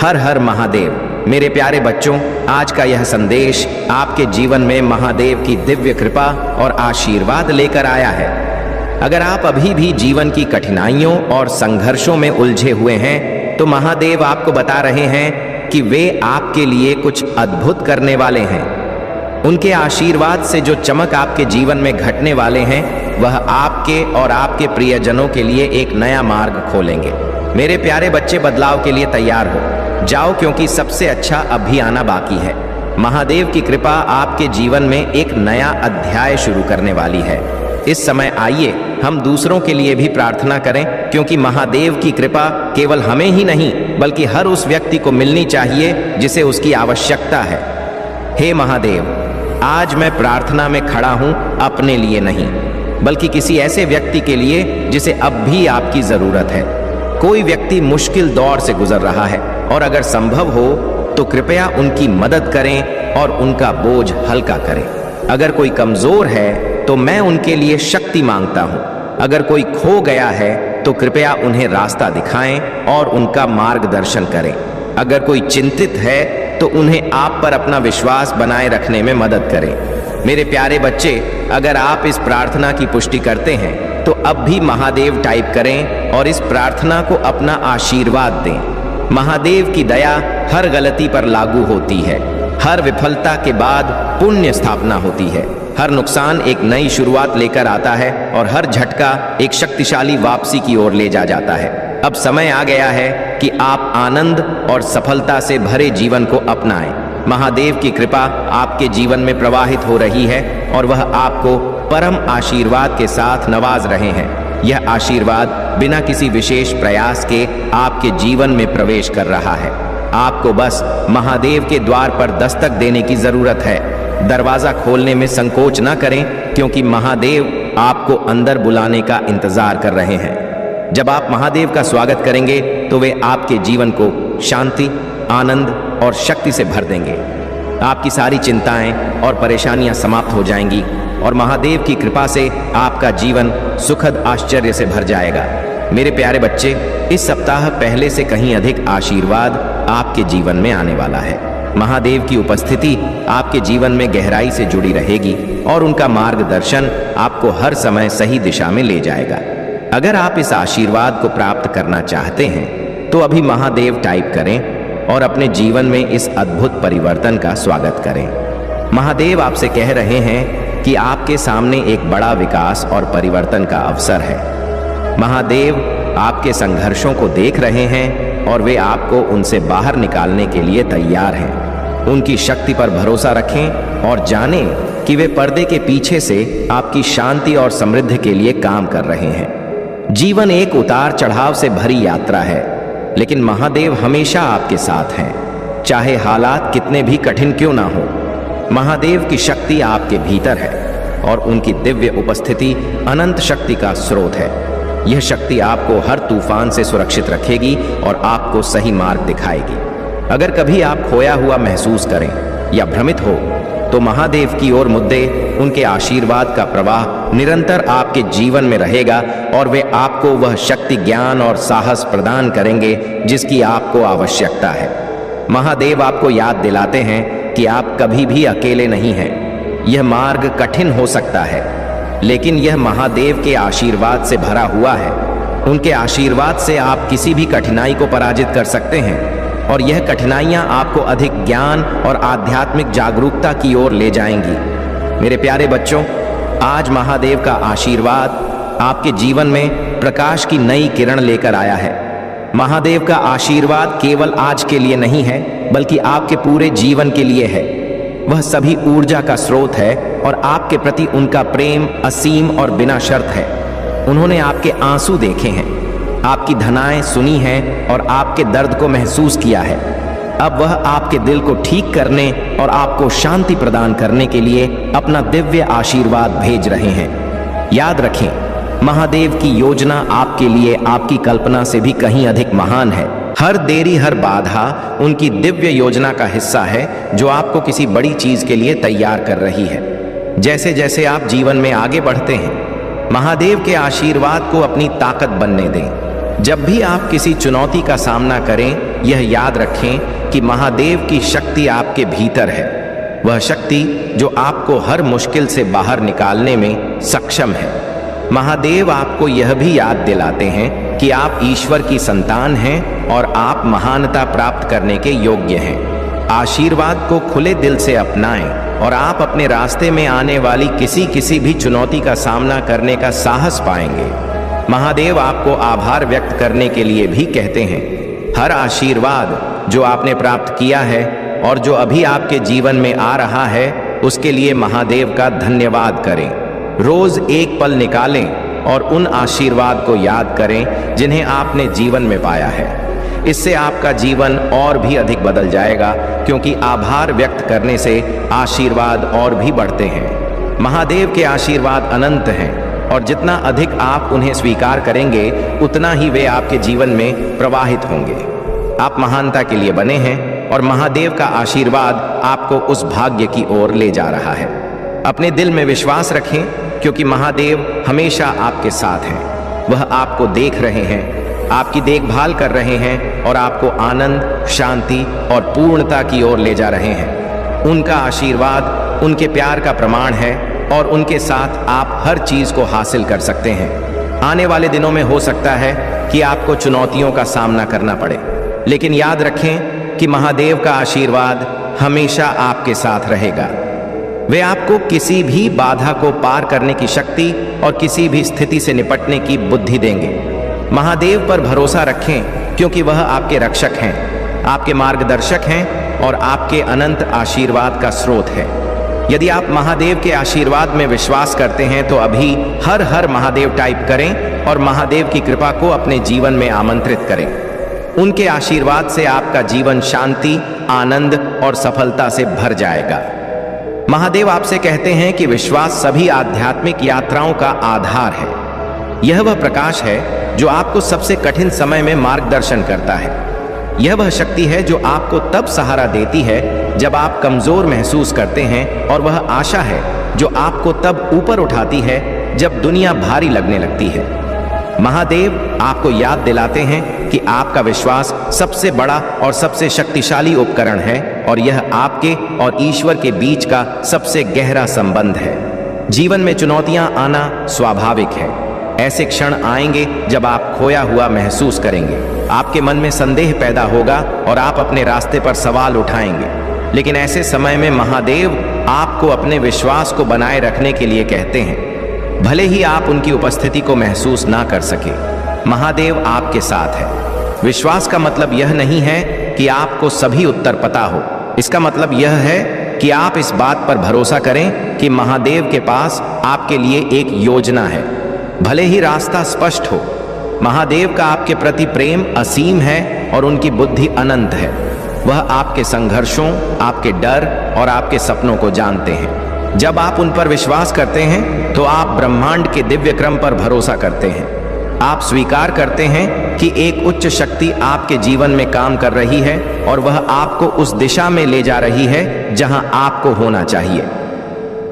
हर हर महादेव। मेरे प्यारे बच्चों, आज का यह संदेश आपके जीवन में महादेव की दिव्य कृपा और आशीर्वाद लेकर आया है। अगर आप अभी भी जीवन की कठिनाइयों और संघर्षों में उलझे हुए हैं तो महादेव आपको बता रहे हैं कि वे आपके लिए कुछ अद्भुत करने वाले हैं। उनके आशीर्वाद से जो चमक आपके जीवन में घटने वाले हैं वह आपके और आपके प्रियजनों के लिए एक नया मार्ग खोलेंगे। मेरे प्यारे बच्चे, बदलाव के लिए तैयार हो जाओ, क्योंकि सबसे अच्छा अभी आना बाकी है। महादेव की कृपा आपके जीवन में एक नया अध्याय शुरू करने वाली है। इस समय आइए हम दूसरों के लिए भी प्रार्थना करें, क्योंकि महादेव की कृपा केवल हमें ही नहीं बल्कि हर उस व्यक्ति को मिलनी चाहिए जिसे उसकी आवश्यकता है। हे महादेव, आज मैं प्रार्थना में खड़ा हूं अपने लिए नहीं बल्कि किसी ऐसे व्यक्ति के लिए जिसे अब भी आपकी जरूरत है। कोई व्यक्ति मुश्किल दौर से गुजर रहा है और अगर संभव हो तो कृपया उनकी मदद करें और उनका बोझ हल्का करें। अगर कोई कमजोर है तो मैं उनके लिए शक्ति मांगता हूं। अगर कोई खो गया है तो कृपया उन्हें रास्ता दिखाएं और उनका मार्गदर्शन करें। अगर कोई चिंतित है तो उन्हें आप पर अपना विश्वास बनाए रखने में मदद करें। मेरे प्यारे बच्चे, अगर आप इस प्रार्थना की पुष्टि करते हैं तो अब भी महादेव टाइप करें और इस प्रार्थना को अपना आशीर्वाद दें। महादेव की दया हर गलती पर लागू होती है। हर विफलता के बाद पुण्य स्थापना होती है। हर नुकसान एक नई शुरुआत लेकर आता है और हर झटका एक शक्तिशाली वापसी की ओर ले जाता है। अब समय आ गया है कि आप आनंद और सफलता से भरे जीवन को अपनाएं। महादेव की कृपा आपके जीवन में प्रवाहित हो रही है और वह आपको परम आशीर्वाद के साथ नवाज रहे हैं। यह आशीर्वाद बिना किसी विशेष प्रयास के आपके जीवन में प्रवेश कर रहा है। आपको बस महादेव के द्वार पर दस्तक देने की जरूरत है। दरवाजा खोलने में संकोच न करें, क्योंकि महादेव आपको अंदर बुलाने का इंतजार कर रहे हैं। जब आप महादेव का स्वागत करेंगे तो वे आपके जीवन को शांति, आनंद और शक्ति से भर देंगे। आपकी सारी चिंताएं और परेशानियां समाप्त हो जाएंगी और महादेव की कृपा से आपका जीवन सुखद आश्चर्य से भर जाएगा। मेरे प्यारे बच्चे, इस सप्ताह पहले से कहीं अधिक आशीर्वाद आपके जीवन में आने वाला है। महादेव की उपस्थिति आपके जीवन में गहराई से जुड़ी रहेगी और उनका मार्गदर्शन आपको हर समय सही दिशा में ले जाएगा। अगर आप इस आशीर्वाद को प्राप्त करना चाहते हैं तो अभी महादेव टाइप करें और अपने जीवन में इस अद्भुत परिवर्तन का स्वागत करें। महादेव आपसे कह रहे हैं कि आपके सामने एक बड़ा विकास और परिवर्तन का अवसर है। महादेव आपके संघर्षों को देख रहे हैं और वे आपको उनसे बाहर निकालने के लिए तैयार हैं। उनकी शक्ति पर भरोसा रखें और जानें कि वे पर्दे के पीछे से आपकी शांति और समृद्धि के लिए काम कर रहे हैं। जीवन एक उतार चढ़ाव से भरी यात्रा है, लेकिन महादेव हमेशा आपके साथ हैं, चाहे हालात कितने भी कठिन क्यों ना हो। महादेव की शक्ति आपके भीतर है और उनकी दिव्य उपस्थिति अनंत शक्ति का स्रोत है। यह शक्ति आपको हर तूफान से सुरक्षित रखेगी और आपको सही मार्ग दिखाएगी। अगर कभी आप खोया हुआ महसूस करें या भ्रमित हो तो महादेव की ओर मुद्दे, उनके आशीर्वाद का प्रवाह निरंतर आपके जीवन में रहेगा और वे आपको वह शक्ति, ज्ञान और साहस प्रदान करेंगे जिसकी आपको आवश्यकता है। महादेव आपको याद दिलाते हैं कि आप कभी भी अकेले नहीं हैं। यह मार्ग कठिन हो सकता है, लेकिन यह महादेव के आशीर्वाद से भरा हुआ है। उनके आशीर्वाद से आप किसी भी कठिनाई को पराजित कर सकते हैं और यह कठिनाइयां आपको अधिक ज्ञान और आध्यात्मिक जागरूकता की ओर ले जाएंगी। मेरे प्यारे बच्चों, आज महादेव का आशीर्वाद आपके जीवन में प्रकाश की नई किरण लेकर आया है। महादेव का आशीर्वाद केवल आज के लिए नहीं है, बल्कि आपके पूरे जीवन के लिए है। वह सभी ऊर्जा का स्रोत है और आपके प्रति उनका प्रेम असीम और बिना शर्त है। उन्होंने आपके आंसू देखे हैं, आपकी धनाएं सुनी हैं और आपके दर्द को महसूस किया है। अब वह आपके दिल को ठीक करने और आपको शांति प्रदान करने के लिए अपना दिव्य आशीर्वाद भेज रहे हैं। याद रखें, महादेव की योजना आपके लिए आपकी कल्पना से भी कहीं अधिक महान है। हर देरी, हर बाधा उनकी दिव्य योजना का हिस्सा है जो आपको किसी बड़ी चीज के लिए तैयार कर रही है। जैसे जैसे आप जीवन में आगे बढ़ते हैं, महादेव के आशीर्वाद को अपनी ताकत बनने दें। जब भी आप किसी चुनौती का सामना करें, यह याद रखें कि महादेव की शक्ति आपके भीतर है। वह शक्ति जो आपको हर मुश्किल से बाहर निकालने में सक्षम है। महादेव आपको यह भी याद दिलाते हैं कि आप ईश्वर की संतान हैं और आप महानता प्राप्त करने के योग्य हैं। आशीर्वाद को खुले दिल से अपनाएं और आप अपने रास्ते में आने वाली किसी भी चुनौती का सामना करने का साहस पाएंगे। महादेव आपको आभार व्यक्त करने के लिए भी कहते हैं। हर आशीर्वाद जो आपने प्राप्त किया है और जो अभी आपके जीवन में आ रहा है, उसके लिए महादेव का धन्यवाद करें। रोज एक पल निकालें और उन आशीर्वाद को याद करें जिन्हें आपने जीवन में पाया है। इससे आपका जीवन और भी अधिक बदल जाएगा, क्योंकि आभार व्यक्त करने से आशीर्वाद और भी बढ़ते हैं। महादेव के आशीर्वाद अनंत हैं और जितना अधिक आप उन्हें स्वीकार करेंगे, उतना ही वे आपके जीवन में प्रवाहित होंगे। आप महानता के लिए बने हैं और महादेव का आशीर्वाद आपको उस भाग्य की ओर ले जा रहा है। अपने दिल में विश्वास रखें, क्योंकि महादेव हमेशा आपके साथ हैं। वह आपको देख रहे हैं, आपकी देखभाल कर रहे हैं और आपको आनंद, शांति और पूर्णता की ओर ले जा रहे हैं। उनका आशीर्वाद उनके प्यार का प्रमाण है और उनके साथ आप हर चीज को हासिल कर सकते हैं। आने वाले दिनों में हो सकता है कि आपको चुनौतियों का सामना करना पड़े, लेकिन याद रखें कि महादेव का आशीर्वाद हमेशा आपके साथ रहेगा। वे आपको किसी भी बाधा को पार करने की शक्ति और किसी भी स्थिति से निपटने की बुद्धि देंगे। महादेव पर भरोसा रखें, क्योंकि वह आपके रक्षक हैं, आपके मार्गदर्शक हैं और आपके अनंत आशीर्वाद का स्रोत है। यदि आप महादेव के आशीर्वाद में विश्वास करते हैं तो अभी हर हर महादेव टाइप करें और महादेव की कृपा को अपने जीवन में आमंत्रित करें। उनके आशीर्वाद से आपका जीवन शांति, आनंद और सफलता से भर जाएगा। महादेव आपसे कहते हैं कि विश्वास सभी आध्यात्मिक यात्राओं का आधार है। यह वह प्रकाश है जो आपको सबसे कठिन समय में मार्गदर्शन करता है। यह वह शक्ति है जो आपको तब सहारा देती है जब आप कमजोर महसूस करते हैं, और वह आशा है जो आपको तब ऊपर उठाती है जब दुनिया भारी लगने लगती है। महादेव आपको याद दिलाते हैं कि आपका विश्वास सबसे बड़ा और सबसे शक्तिशाली उपकरण है, और यह आपके और ईश्वर के बीच का सबसे गहरा संबंध है। जीवन में चुनौतियां आना स्वाभाविक है। ऐसे क्षण आएंगे जब आप खोया हुआ महसूस करेंगे, आपके मन में संदेह पैदा होगा और आप अपने रास्ते पर सवाल उठाएंगे। लेकिन ऐसे समय में महादेव आपको अपने विश्वास को बनाए रखने के लिए कहते हैं, भले ही आप उनकी उपस्थिति को महसूस ना कर सके, महादेव आपके साथ है। विश्वास का मतलब यह नहीं है कि आपको सभी उत्तर पता हो। इसका मतलब यह है कि आप इस बात पर भरोसा करें कि महादेव के पास आपके लिए एक योजना है, भले ही रास्ता स्पष्ट हो। महादेव का आपके प्रति प्रेम असीम है और उनकी बुद्धि अनंत है। वह आपके संघर्षों, आपके डर और आपके सपनों को जानते हैं। जब आप उन पर विश्वास करते हैं तो आप ब्रह्मांड के दिव्य क्रम पर भरोसा करते हैं। आप स्वीकार करते हैं कि एक उच्च शक्ति आपके जीवन में काम कर रही है और वह आपको उस दिशा में ले जा रही है जहां आपको होना चाहिए।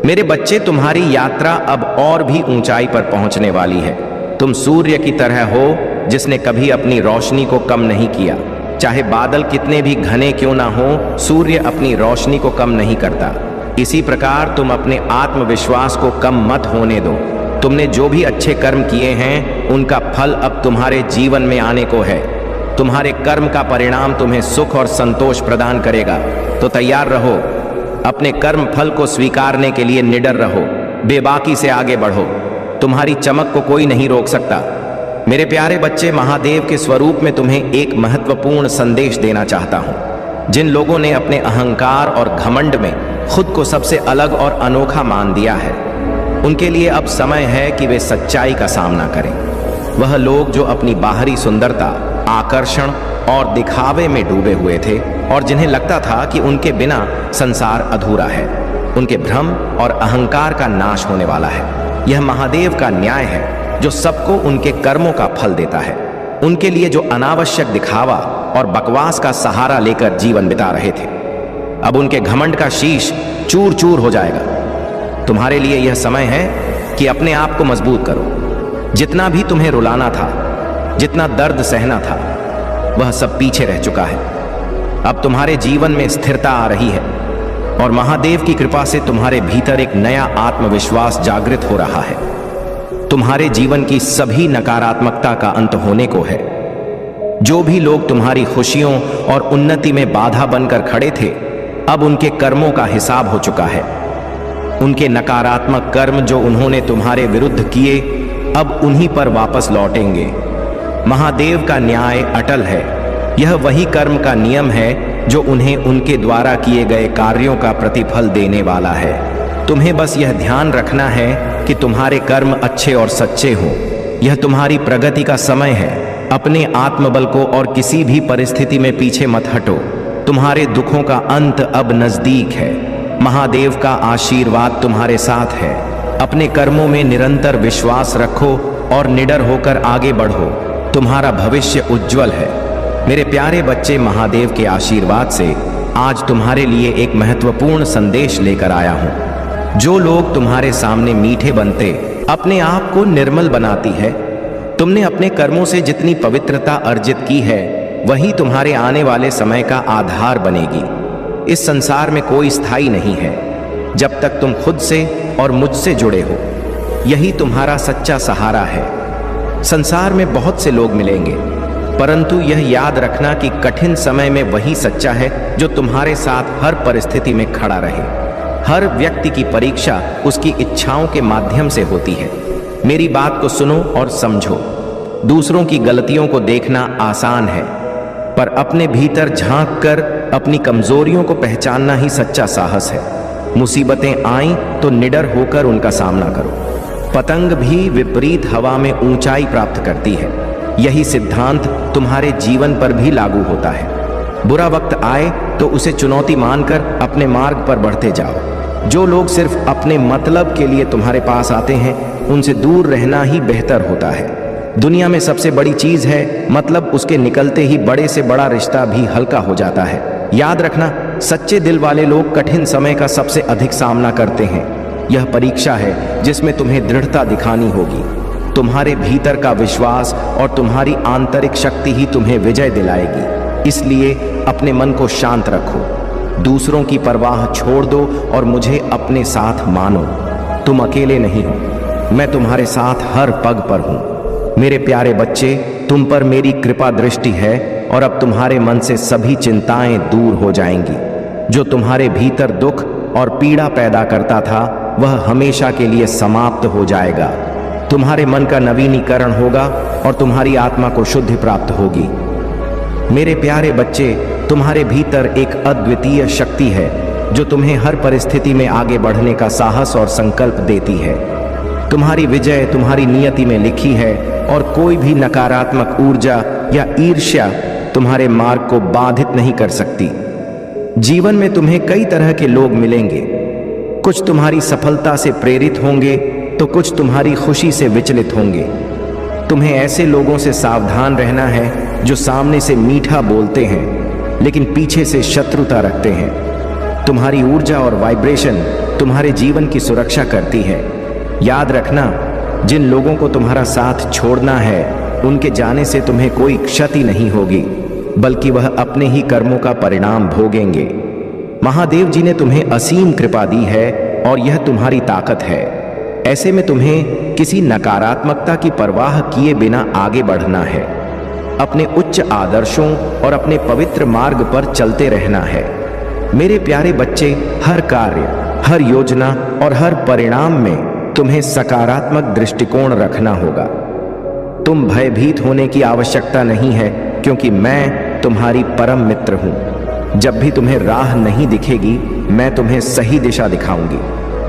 मेरे बच्चे, तुम्हारी यात्रा अब और भी ऊंचाई पर पहुंचने वाली है। तुम सूर्य की तरह हो जिसने कभी अपनी रोशनी को कम नहीं किया। चाहे बादल कितने भी घने क्यों ना हो, सूर्य अपनी रोशनी को कम नहीं करता। इसी प्रकार तुम अपने आत्मविश्वास को कम मत होने दो। तुमने जो भी अच्छे कर्म किए हैं उनका फल अब तुम्हारे जीवन में आने को है। तुम्हारे कर्म का परिणाम तुम्हें सुख और संतोष प्रदान करेगा। तो तैयार रहो, अपने कर्म फल को स्वीकारने के लिए निडर रहो, बेबाकी से आगे बढ़ो। तुम्हारी चमक को कोई नहीं रोक सकता। मेरे प्यारे बच्चे, महादेव के स्वरूप में तुम्हें एक महत्वपूर्ण संदेश देना चाहता हूं। जिन लोगों ने अपने अहंकार और घमंड में खुद को सबसे अलग और अनोखा मान दिया है, उनके लिए अब समय है कि वे सच्चाई का सामना करें। वह लोग जो अपनी बाहरी सुंदरता, आकर्षण और दिखावे में डूबे हुए थे और जिन्हें लगता था कि उनके बिना संसार अधूरा है, उनके भ्रम और अहंकार का नाश होने वाला है। यह महादेव का न्याय है जो सबको उनके कर्मों का फल देता है। उनके लिए जो अनावश्यक दिखावा और बकवास का सहारा लेकर जीवन बिता रहे थे, अब उनके घमंड का शीश चूर चूर हो जाएगा। तुम्हारे लिए यह समय है कि अपने आप को मजबूत करो। जितना भी तुम्हें रुलाना था, जितना दर्द सहना था, वह सब पीछे रह चुका है। अब तुम्हारे जीवन में स्थिरता आ रही है और महादेव की कृपा से तुम्हारे भीतर एक नया आत्मविश्वास जागृत हो रहा है। तुम्हारे जीवन की सभी नकारात्मकता का अंत होने को है। जो भी लोग तुम्हारी खुशियों और उन्नति में बाधा बनकर खड़े थे, अब उनके कर्मों का हिसाब हो चुका है। उनके नकारात्मक कर्म जो उन्होंने तुम्हारे विरुद्ध किए, अब उन्हीं पर वापस लौटेंगे। महादेव का न्याय अटल है। यह वही कर्म का नियम है जो उन्हें उनके द्वारा किए गए कार्यों का प्रतिफल देने वाला है। तुम्हें बस यह ध्यान रखना है कि तुम्हारे कर्म अच्छे और सच्चे हों। यह तुम्हारी प्रगति का समय है। अपने आत्मबल को और किसी भी परिस्थिति में पीछे मत हटो। तुम्हारे दुखों का अंत अब नजदीक है। महादेव का आशीर्वाद तुम्हारे साथ है। अपने कर्मों में निरंतर विश्वास रखो और निडर होकर आगे बढ़ो। तुम्हारा भविष्य उज्जवल है। मेरे प्यारे बच्चे, महादेव के आशीर्वाद से आज तुम्हारे लिए एक महत्वपूर्ण संदेश लेकर आया हूं। जो लोग तुम्हारे सामने मीठे बनते, अपने आप को निर्मल बनाती है, तुमने अपने कर्मों से जितनी पवित्रता अर्जित की है, वही तुम्हारे आने वाले समय का आधार बनेगी। इस संसार में कोई स्थायी नहीं है जब तक तुम खुद से और मुझसे जुड़े हो। यही तुम्हारा सच्चा सहारा है। संसार में बहुत से लोग मिलेंगे, परंतु यह याद रखना कि कठिन समय में वही सच्चा है जो तुम्हारे साथ हर परिस्थिति में खड़ा रहे। हर व्यक्ति की परीक्षा उसकी इच्छाओं के माध्यम से होती है। मेरी बात को सुनो और समझो। दूसरों की गलतियों को देखना आसान है, पर अपने भीतर झांक कर अपनी कमजोरियों को पहचानना ही सच्चा साहस है। मुसीबतें आईं तो निडर होकर उनका सामना करो। पतंग भी विपरीत हवा में ऊंचाई प्राप्त करती है। यही सिद्धांत तुम्हारे जीवन पर भी लागू होता है। बुरा वक्त आए तो उसे चुनौती मानकर अपने मार्ग पर बढ़ते जाओ। जो लोग सिर्फ अपने मतलब के लिए तुम्हारे पास आते हैं, उनसे दूर रहना ही बेहतर होता है। दुनिया में सबसे बड़ी चीज है, मतलब उसके निकलते ही बड़े से बड़ा रिश्ता भी हल्का हो जाता है। याद रखना, सच्चे दिल वाले लोग कठिन समय का सबसे अधिक सामना करते हैं। यह परीक्षा है जिसमें तुम्हें दृढ़ता दिखानी होगी। तुम्हारे भीतर का विश्वास और तुम्हारी आंतरिक शक्ति ही तुम्हें विजय दिलाएगी। इसलिए अपने मन को शांत रखो, दूसरों की परवाह छोड़ दो और मुझे अपने साथ मानो। तुम अकेले नहीं हो, मैं तुम्हारे साथ हर पग पर हूं। मेरे प्यारे बच्चे, तुम पर मेरी कृपा दृष्टि है और अब तुम्हारे मन से सभी चिंताएं दूर हो जाएंगी। जो तुम्हारे भीतर दुख और पीड़ा पैदा करता था वह हमेशा के लिए समाप्त हो जाएगा। तुम्हारे मन का नवीनीकरण होगा और तुम्हारी आत्मा को शुद्धि प्राप्त होगी। मेरे प्यारे बच्चे, तुम्हारे भीतर एक अद्वितीय शक्ति है जो तुम्हें हर परिस्थिति में आगे बढ़ने का साहस और संकल्प देती है। तुम्हारी विजय तुम्हारी नियति में लिखी है और कोई भी नकारात्मक ऊर्जा या ईर्ष्या तुम्हारे मार्ग को बाधित नहीं कर सकती। जीवन में तुम्हें कई तरह के लोग मिलेंगे। कुछ तुम्हारी सफलता से प्रेरित होंगे तो कुछ तुम्हारी खुशी से विचलित होंगे। तुम्हें ऐसे लोगों से सावधान रहना है जो सामने से मीठा बोलते हैं लेकिन पीछे से शत्रुता रखते हैं। तुम्हारी ऊर्जा और वाइब्रेशन तुम्हारे जीवन की सुरक्षा करती है। याद रखना, जिन लोगों को तुम्हारा साथ छोड़ना है उनके जाने से तुम्हें कोई क्षति नहीं होगी, बल्कि वह अपने ही कर्मों का परिणाम भोगेंगे। महादेव जी ने तुम्हें असीम कृपा दी है और यह तुम्हारी ताकत है। ऐसे में तुम्हें किसी नकारात्मकता की परवाह किए बिना आगे बढ़ना है। अपने उच्च आदर्शों और अपने पवित्र मार्ग पर चलते रहना है। मेरे प्यारे बच्चे, हर कार्य, हर योजना और हर परिणाम में तुम्हें सकारात्मक दृष्टिकोण रखना होगा। तुम भयभीत होने की आवश्यकता नहीं है, क्योंकि मैं तुम्हारी परम मित्र हूं। जब भी तुम्हें राह नहीं दिखेगी, मैं तुम्हें सही दिशा दिखाऊंगी।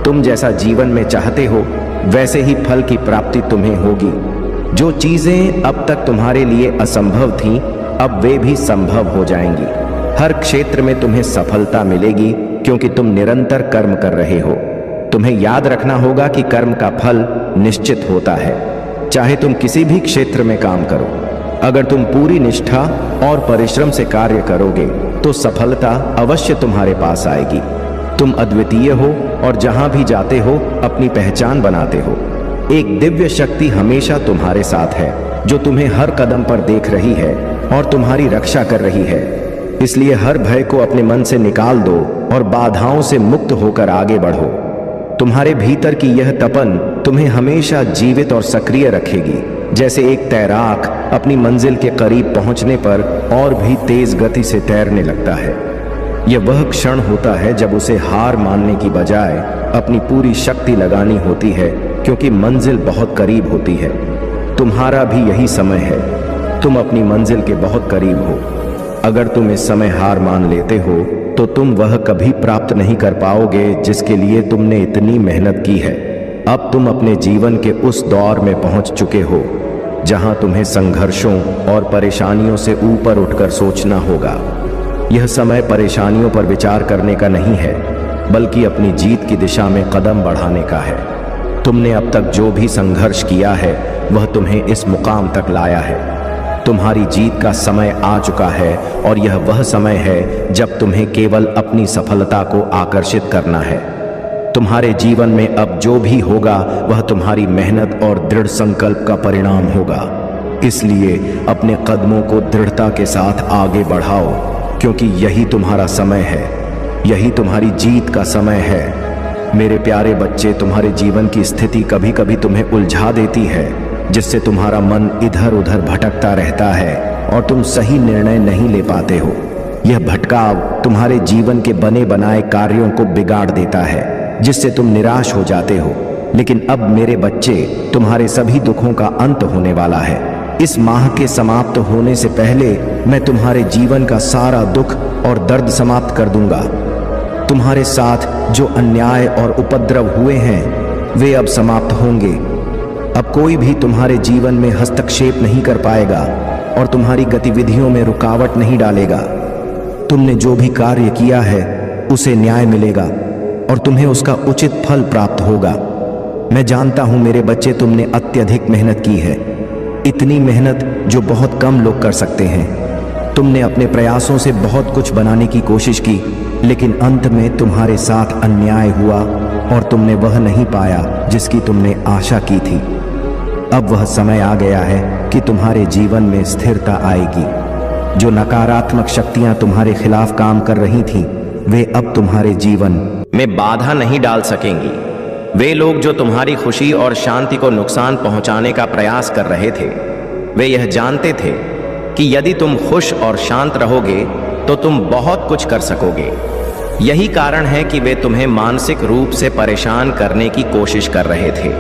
तुम जैसा जीवन में चाहते हो वैसे ही फल की प्राप्ति तुम्हें होगी। जो चीजें अब तक तुम्हारे लिए असंभव थीं, अब वे भी संभव हो जाएंगी। हर क्षेत्र में तुम्हें सफलता मिलेगी, क्योंकि तुम निरंतर कर्म कर रहे हो। तुम्हें याद रखना होगा कि कर्म का फल निश्चित होता है, चाहे तुम किसी भी क्षेत्र में काम करो। अगर तुम पूरी निष्ठा और परिश्रम से कार्य करोगे तो सफलता अवश्य तुम्हारे पास आएगी। तुम अद्वितीय हो और जहां भी जाते हो अपनी पहचान बनाते हो। एक दिव्य शक्ति हमेशा तुम्हारे साथ है, जो तुम्हें हर कदम पर देख रही है और तुम्हारी रक्षा कर रही है। इसलिए हर भय को अपने मन से निकाल दो और बाधाओं से मुक्त होकर आगे बढ़ो। तुम्हारे भीतर की यह तपन तुम्हें हमेशा जीवित और सक्रिय रखेगी। जैसे एक तैराक अपनी मंजिल के करीब पहुंचने पर और भी तेज गति से तैरने लगता है। यह वह क्षण होता है जब उसे हार मानने की बजाय अपनी पूरी शक्ति लगानी होती है, क्योंकि मंजिल बहुत करीब होती है। तुम्हारा भी यही समय है। तुम अपनी मंजिल के बहुत करीब हो। अगर तुम इस समय हार मान लेते हो तो तुम वह कभी प्राप्त नहीं कर पाओगे जिसके लिए तुमने इतनी मेहनत की है। अब तुम अपने जीवन के उस दौर में पहुंच चुके हो जहां तुम्हें संघर्षों और परेशानियों से ऊपर उठकर सोचना होगा। यह समय परेशानियों पर विचार करने का नहीं है, बल्कि अपनी जीत की दिशा में कदम बढ़ाने का है। तुमने अब तक जो भी संघर्ष किया है वह तुम्हें इस मुकाम तक लाया है। तुम्हारी जीत का समय आ चुका है और यह वह समय है जब तुम्हें केवल अपनी सफलता को आकर्षित करना है। तुम्हारे जीवन में अब जो भी होगा वह तुम्हारी मेहनत और दृढ़ संकल्प का परिणाम होगा। इसलिए अपने कदमों को दृढ़ता के साथ आगे बढ़ाओ, क्योंकि यही तुम्हारा समय है, यही तुम्हारी जीत का समय है। मेरे प्यारे बच्चे, तुम्हारे जीवन की स्थिति कभी कभी तुम्हें उलझा देती है, जिससे तुम्हारा मन इधर उधर भटकता रहता है और तुम सही निर्णय नहीं ले पाते हो। यह भटकाव तुम्हारे जीवन के बने बनाए कार्यों को बिगाड़ देता है, जिससे तुम निराश हो जाते हो। लेकिन अब मेरे बच्चे, तुम्हारे सभी दुखों का अंत होने वाला है। इस माह के समाप्त होने से पहले मैं तुम्हारे जीवन का सारा दुख और दर्द समाप्त कर दूंगा। तुम्हारे साथ जो अन्याय और उपद्रव हुए हैं वे अब समाप्त होंगे। अब कोई भी तुम्हारे जीवन में हस्तक्षेप नहीं कर पाएगा और तुम्हारी गतिविधियों में रुकावट नहीं डालेगा। तुमने जो भी कार्य किया है उसे न्याय मिलेगा और तुम्हें उसका उचित फल प्राप्त होगा। मैं जानता हूं मेरे बच्चे, तुमने अत्यधिक मेहनत की है, इतनी मेहनत जो बहुत कम लोग कर सकते हैं। तुमने अपने प्रयासों से बहुत कुछ बनाने की कोशिश की, लेकिन अंत में तुम्हारे साथ अन्याय हुआ और तुमने वह नहीं पाया जिसकी तुमने आशा की थी। अब वह समय आ गया है कि तुम्हारे जीवन में स्थिरता आएगी। जो नकारात्मक शक्तियां तुम्हारे खिलाफ काम कर रही थीं, वे अब तुम्हारे जीवन में बाधा नहीं डाल सकेंगी। वे लोग जो तुम्हारी खुशी और शांति को नुकसान पहुंचाने का प्रयास कर रहे थे, वे यह जानते थे कि यदि तुम खुश और शांत रहोगे तो तुम बहुत कुछ कर सकोगे। यही कारण है कि वे तुम्हें मानसिक रूप से परेशान करने की कोशिश कर रहे थे।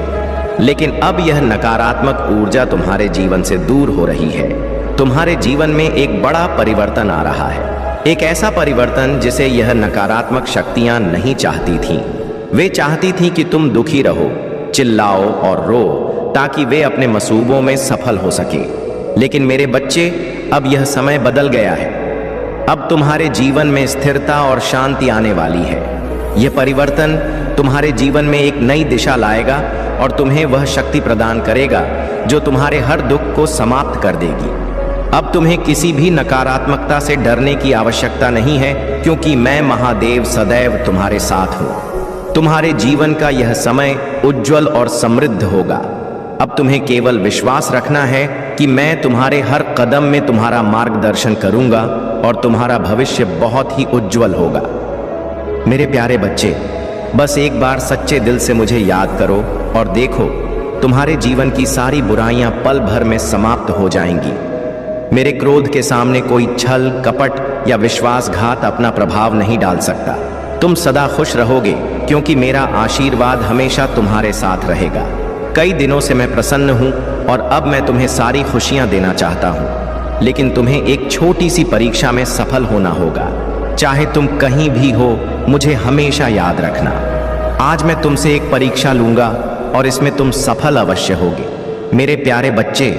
लेकिन अब यह नकारात्मक ऊर्जा तुम्हारे जीवन से दूर हो रही है। तुम्हारे जीवन में एक बड़ा परिवर्तन आ रहा है, एक ऐसा परिवर्तन जिसे यह नकारात्मक शक्तियां नहीं चाहती थीं। वे चाहती थीं कि तुम दुखी रहो, चिल्लाओ और रो, ताकि वे अपने मसूबों में सफल हो सके। लेकिन मेरे बच्चे, अब यह समय बदल गया है। अब तुम्हारे जीवन में स्थिरता और शांति आने वाली है। यह परिवर्तन तुम्हारे जीवन में एक नई दिशा लाएगा और तुम्हें वह शक्ति प्रदान करेगा जो तुम्हारे हर दुख को समाप्त कर देगी। अब तुम्हें किसी भी नकारात्मकता से डरने की आवश्यकता नहीं है, क्योंकि मैं महादेव सदैव तुम्हारे साथ हूँ। तुम्हारे जीवन का यह समय उज्जवल और समृद्ध होगा। अब तुम्हें केवल विश्वास रखना है कि मैं तुम्हारे हर कदम में तुम्हारा मार्गदर्शन करूंगा और तुम्हारा भविष्य बहुत ही उज्जवल होगा। मेरे प्यारे बच्चे, बस एक बार सच्चे दिल से मुझे याद करो और देखो, तुम्हारे जीवन की सारी बुराइयां पल भर में समाप्त हो जाएंगी। मेरे क्रोध के सामने कोई छल, कपट या विश्वासघात अपना प्रभाव नहीं डाल सकता। तुम सदा खुश रहोगे, क्योंकि मेरा आशीर्वाद हमेशा तुम्हारे साथ रहेगा। कई दिनों से मैं प्रसन्न हूं और अब मैं तुम्हें सारी खुशियां देना चाहता हूं। लेकिन तुम्हें एक छोटी सी परीक्षा में सफल होना होगा। चाहे तुम कहीं भी हो, मुझे हमेशा याद रखना। आज मैं तुमसे एक परीक्षा लूंगा और इसमें तुम सफल अवश्य होगे। मेरे प्यारे बच्चे,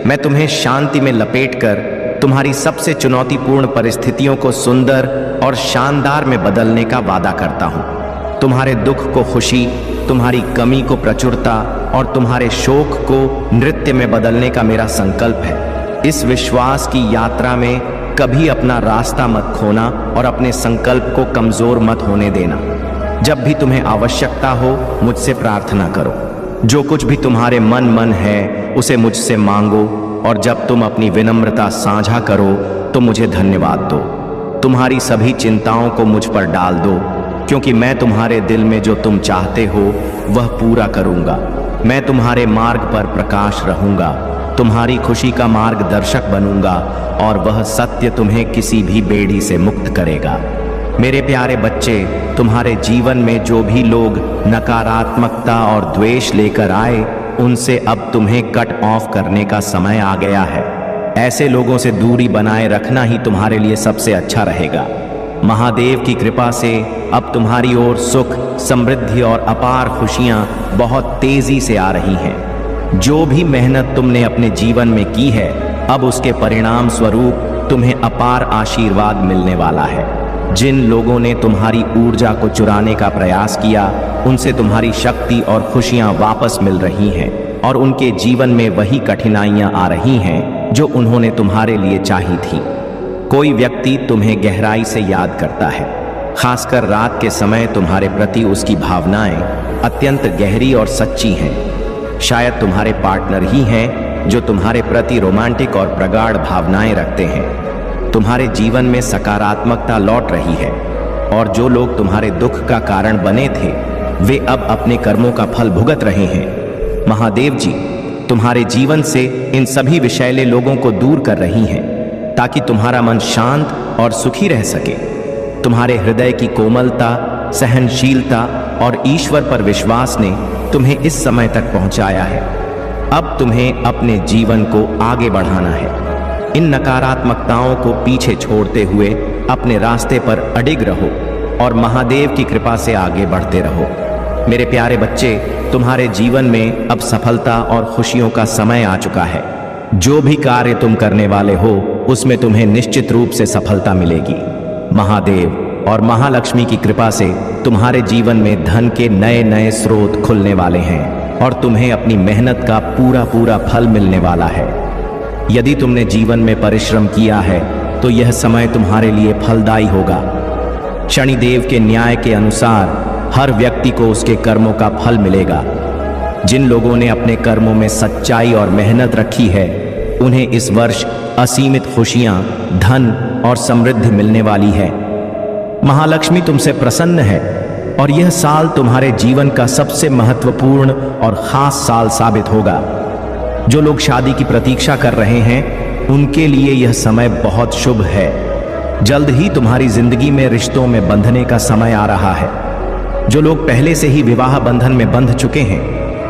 मैं तुम्हें शांति में लपेटकर तुम्हारी सबसे चुनौतीपूर्ण परिस्थितियों को सुंदर और शानदार में बदलने का वादा करता हूं। तुम्हारे दुख को खुशी, तुम्हारी कमी को प्रचुरता और तुम्हारे शोक को नृत्य में बदलने का मेरा संकल्प है। इस विश्वास की यात्रा में कभी अपना रास्ता मत खोना और अपने संकल्प को कमजोर मत होने देना। जब भी तुम्हें आवश्यकता हो, मुझसे प्रार्थना करो। जो कुछ भी तुम्हारे मन है, उसे मुझसे मांगो, और जब तुम अपनी विनम्रता साझा करो तो मुझे धन्यवाद दो। तुम्हारी सभी चिंताओं को मुझ पर डाल दो, क्योंकि मैं तुम्हारे दिल में जो तुम चाहते हो वह पूरा करूंगा। मैं तुम्हारे मार्ग पर प्रकाश रहूंगा, तुम्हारी खुशी का मार्गदर्शक बनूंगा, और वह सत्य तुम्हें किसी भी बेड़ी से मुक्त करेगा। मेरे प्यारे बच्चे, तुम्हारे जीवन में जो भी लोग नकारात्मकता और द्वेष लेकर आए, उनसे अब तुम्हें कट ऑफ करने का समय आ गया है। ऐसे लोगों से दूरी बनाए रखना ही तुम्हारे लिए सबसे अच्छा रहेगा। महादेव की कृपा से अब तुम्हारी ओर सुख, समृद्धि और अपार खुशियां बहुत तेजी से आ रही हैं। जो भी मेहनत तुमने अपने जीवन में की है, अब उसके परिणाम स्वरूप तुम्हें अपार आशीर्वाद मिलने वाला है। जिन लोगों ने तुम्हारी ऊर्जा को चुराने का प्रयास किया, उनसे तुम्हारी शक्ति और खुशियां वापस मिल रही हैं, और उनके जीवन में वही कठिनाइयां आ रही हैं जो उन्होंने तुम्हारे लिए चाही थी। कोई व्यक्ति तुम्हें गहराई से याद करता है, खासकर रात के समय तुम्हारे प्रति उसकी भावनाएं अत्यंत गहरी और सच्ची हैं। शायद तुम्हारे पार्टनर ही हैं जो तुम्हारे प्रति रोमांटिक और प्रगाढ़ भावनाएं रखते हैं। तुम्हारे जीवन में सकारात्मकता लौट रही है, और जो लोग तुम्हारे दुख का कारण बने थे, वे अब अपने कर्मों का फल भुगत रहे हैं। महादेव जी तुम्हारे जीवन से इन सभी विषैले लोगों को दूर कर रही हैं, ताकि तुम्हारा मन शांत और सुखी रह सके। तुम्हारे हृदय की कोमलता, सहनशीलता और ईश्वर पर विश्वास ने तुम्हें इस समय तक पहुंचाया है। अब तुम्हें अपने जीवन को आगे बढ़ाना है। इन नकारात्मकताओं को पीछे छोड़ते हुए अपने रास्ते पर अडिग रहो और महादेव की कृपा से आगे बढ़ते रहो। मेरे प्यारे बच्चे, तुम्हारे जीवन में अब सफलता और खुशियों का समय आ चुका है। जो भी कार्य तुम करने वाले हो, उसमें तुम्हें निश्चित रूप से सफलता मिलेगी। महादेव और महालक्ष्मी की कृपा से तुम्हारे जीवन में धन के नए नए स्रोत खुलने वाले हैं। और तुम्हें अपनी मेहनत का पूरा पूरा फल मिलने वाला है। यदि तुमने जीवन में परिश्रम किया है तो यह समय तुम्हारे लिए फलदायी होगा। शनिदेव के न्याय के अनुसार हर व्यक्ति को उसके कर्मों का फल मिलेगा। जिन लोगों ने अपने कर्मों में सच्चाई और मेहनत रखी है उन्हें इस वर्ष असीमित खुशियां, धन और समृद्धि मिलने वाली है। महालक्ष्मी तुमसे प्रसन्न है और यह साल तुम्हारे जीवन का सबसे महत्वपूर्ण और खास साल साबित होगा। जो लोग शादी की प्रतीक्षा कर रहे हैं उनके लिए यह समय बहुत शुभ है। जल्द ही तुम्हारी जिंदगी में रिश्तों में बंधने का समय आ रहा है। जो लोग पहले से ही विवाह बंधन में बंध चुके हैं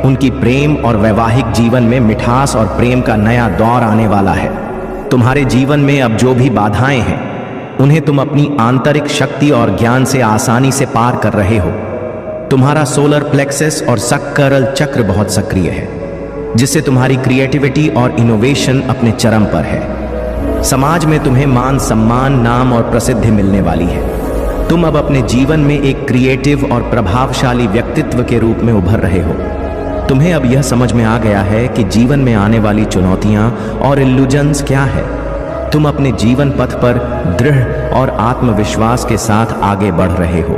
उनकी प्रेम और वैवाहिक जीवन में मिठास और प्रेम का नया दौर आने वाला है। तुम्हारे जीवन में अब जो भी बाधाएं हैं उन्हें तुम अपनी आंतरिक शक्ति और ज्ञान से आसानी से पार कर रहे हो। तुम्हारा सोलर प्लेक्सस और सक्करल चक्र बहुत सक्रिय है, जिससे तुम्हारी क्रिएटिविटी और इनोवेशन अपने चरम पर है। समाज में तुम्हें मान सम्मान, नाम और प्रसिद्धि मिलने वाली है। तुम अब अपने जीवन में एक क्रिएटिव और प्रभावशाली व्यक्तित्व के रूप में उभर रहे हो। तुम्हें अब यह समझ में आ गया है कि जीवन में आने वाली चुनौतियां और इल्यूजन्स क्या है। तुम अपने जीवन पथ पर दृढ़ और आत्मविश्वास के साथ आगे बढ़ रहे हो।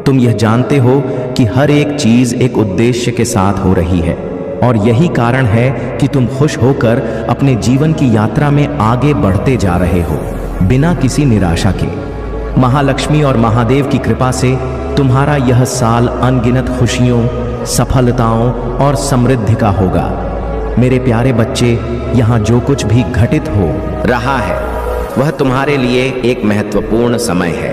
तुम यह जानते हो कि हर एक चीज एक उद्देश्य के साथ हो रही है और यही कारण है कि तुम खुश होकर अपने जीवन की यात्रा में आगे बढ़ते जा रहे हो बिना किसी निराशा के। महालक्ष्मी और महादेव की कृपा से तुम्हारा यह साल अनगिनत खुशियों, सफलताओं और समृद्धि का होगा। मेरे प्यारे बच्चे, यहाँ जो कुछ भी घटित हो रहा है वह तुम्हारे लिए एक महत्वपूर्ण समय है।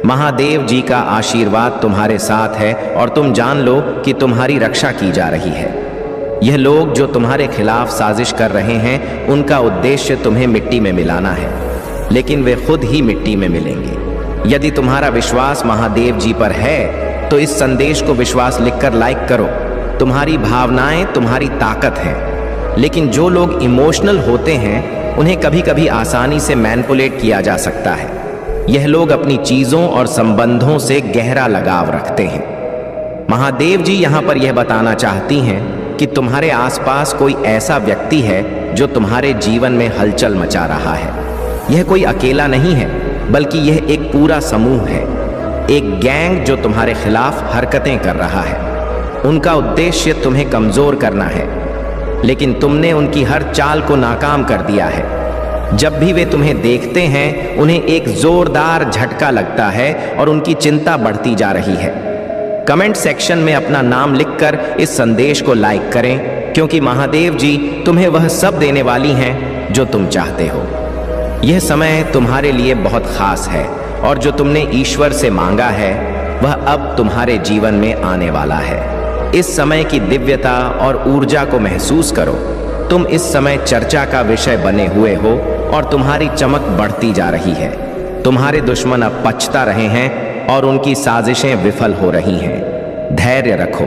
महादेव जी का आशीर्वाद तुम्हारे साथ है और तुम जान लो कि तुम्हारी रक्षा की जा रही है। यह लोग जो तुम्हारे खिलाफ साजिश कर रहे हैं उनका उद्देश्य तुम्हें मिट्टी में मिलाना है, लेकिन वे खुद ही मिट्टी में मिलेंगे। यदि तुम्हारा विश्वास महादेव जी पर है तो इस संदेश को विश्वास लिखकर लाइक करो। तुम्हारी भावनाएं तुम्हारी ताकत है, लेकिन जो लोग इमोशनल होते हैं उन्हें कभी कभी आसानी से मैनिपुलेट किया जा सकता है। यह लोग अपनी चीजों और संबंधों से गहरा लगाव रखते हैं। महादेव जी यहाँ पर यह बताना चाहती हैं कि तुम्हारे आसपास कोई ऐसा व्यक्ति है जो तुम्हारे जीवन में हलचल मचा रहा है। यह कोई अकेला नहीं है, बल्कि यह एक पूरा समूह है, एक गैंग जो तुम्हारे खिलाफ हरकतें कर रहा है। उनका उद्देश्य तुम्हें कमजोर करना है, लेकिन तुमने उनकी हर चाल को नाकाम कर दिया है। जब भी वे तुम्हें देखते हैं उन्हें एक जोरदार झटका लगता है और उनकी चिंता बढ़ती जा रही है। कमेंट सेक्शन में अपना नाम लिखकर इस संदेश को लाइक करें, क्योंकि महादेव जी तुम्हें वह सब देने वाली हैं जो तुम चाहते हो। यह समय तुम्हारे लिए बहुत खास है और जो तुमने ईश्वर से मांगा है वह अब तुम्हारे जीवन में आने वाला है। इस समय की दिव्यता और ऊर्जा को महसूस करो। तुम इस समय चर्चा का विषय बने हुए हो और तुम्हारी चमक बढ़ती जा रही है। तुम्हारे दुश्मन अब पछता रहे हैं और उनकी साजिशें विफल हो रही हैं। धैर्य रखो,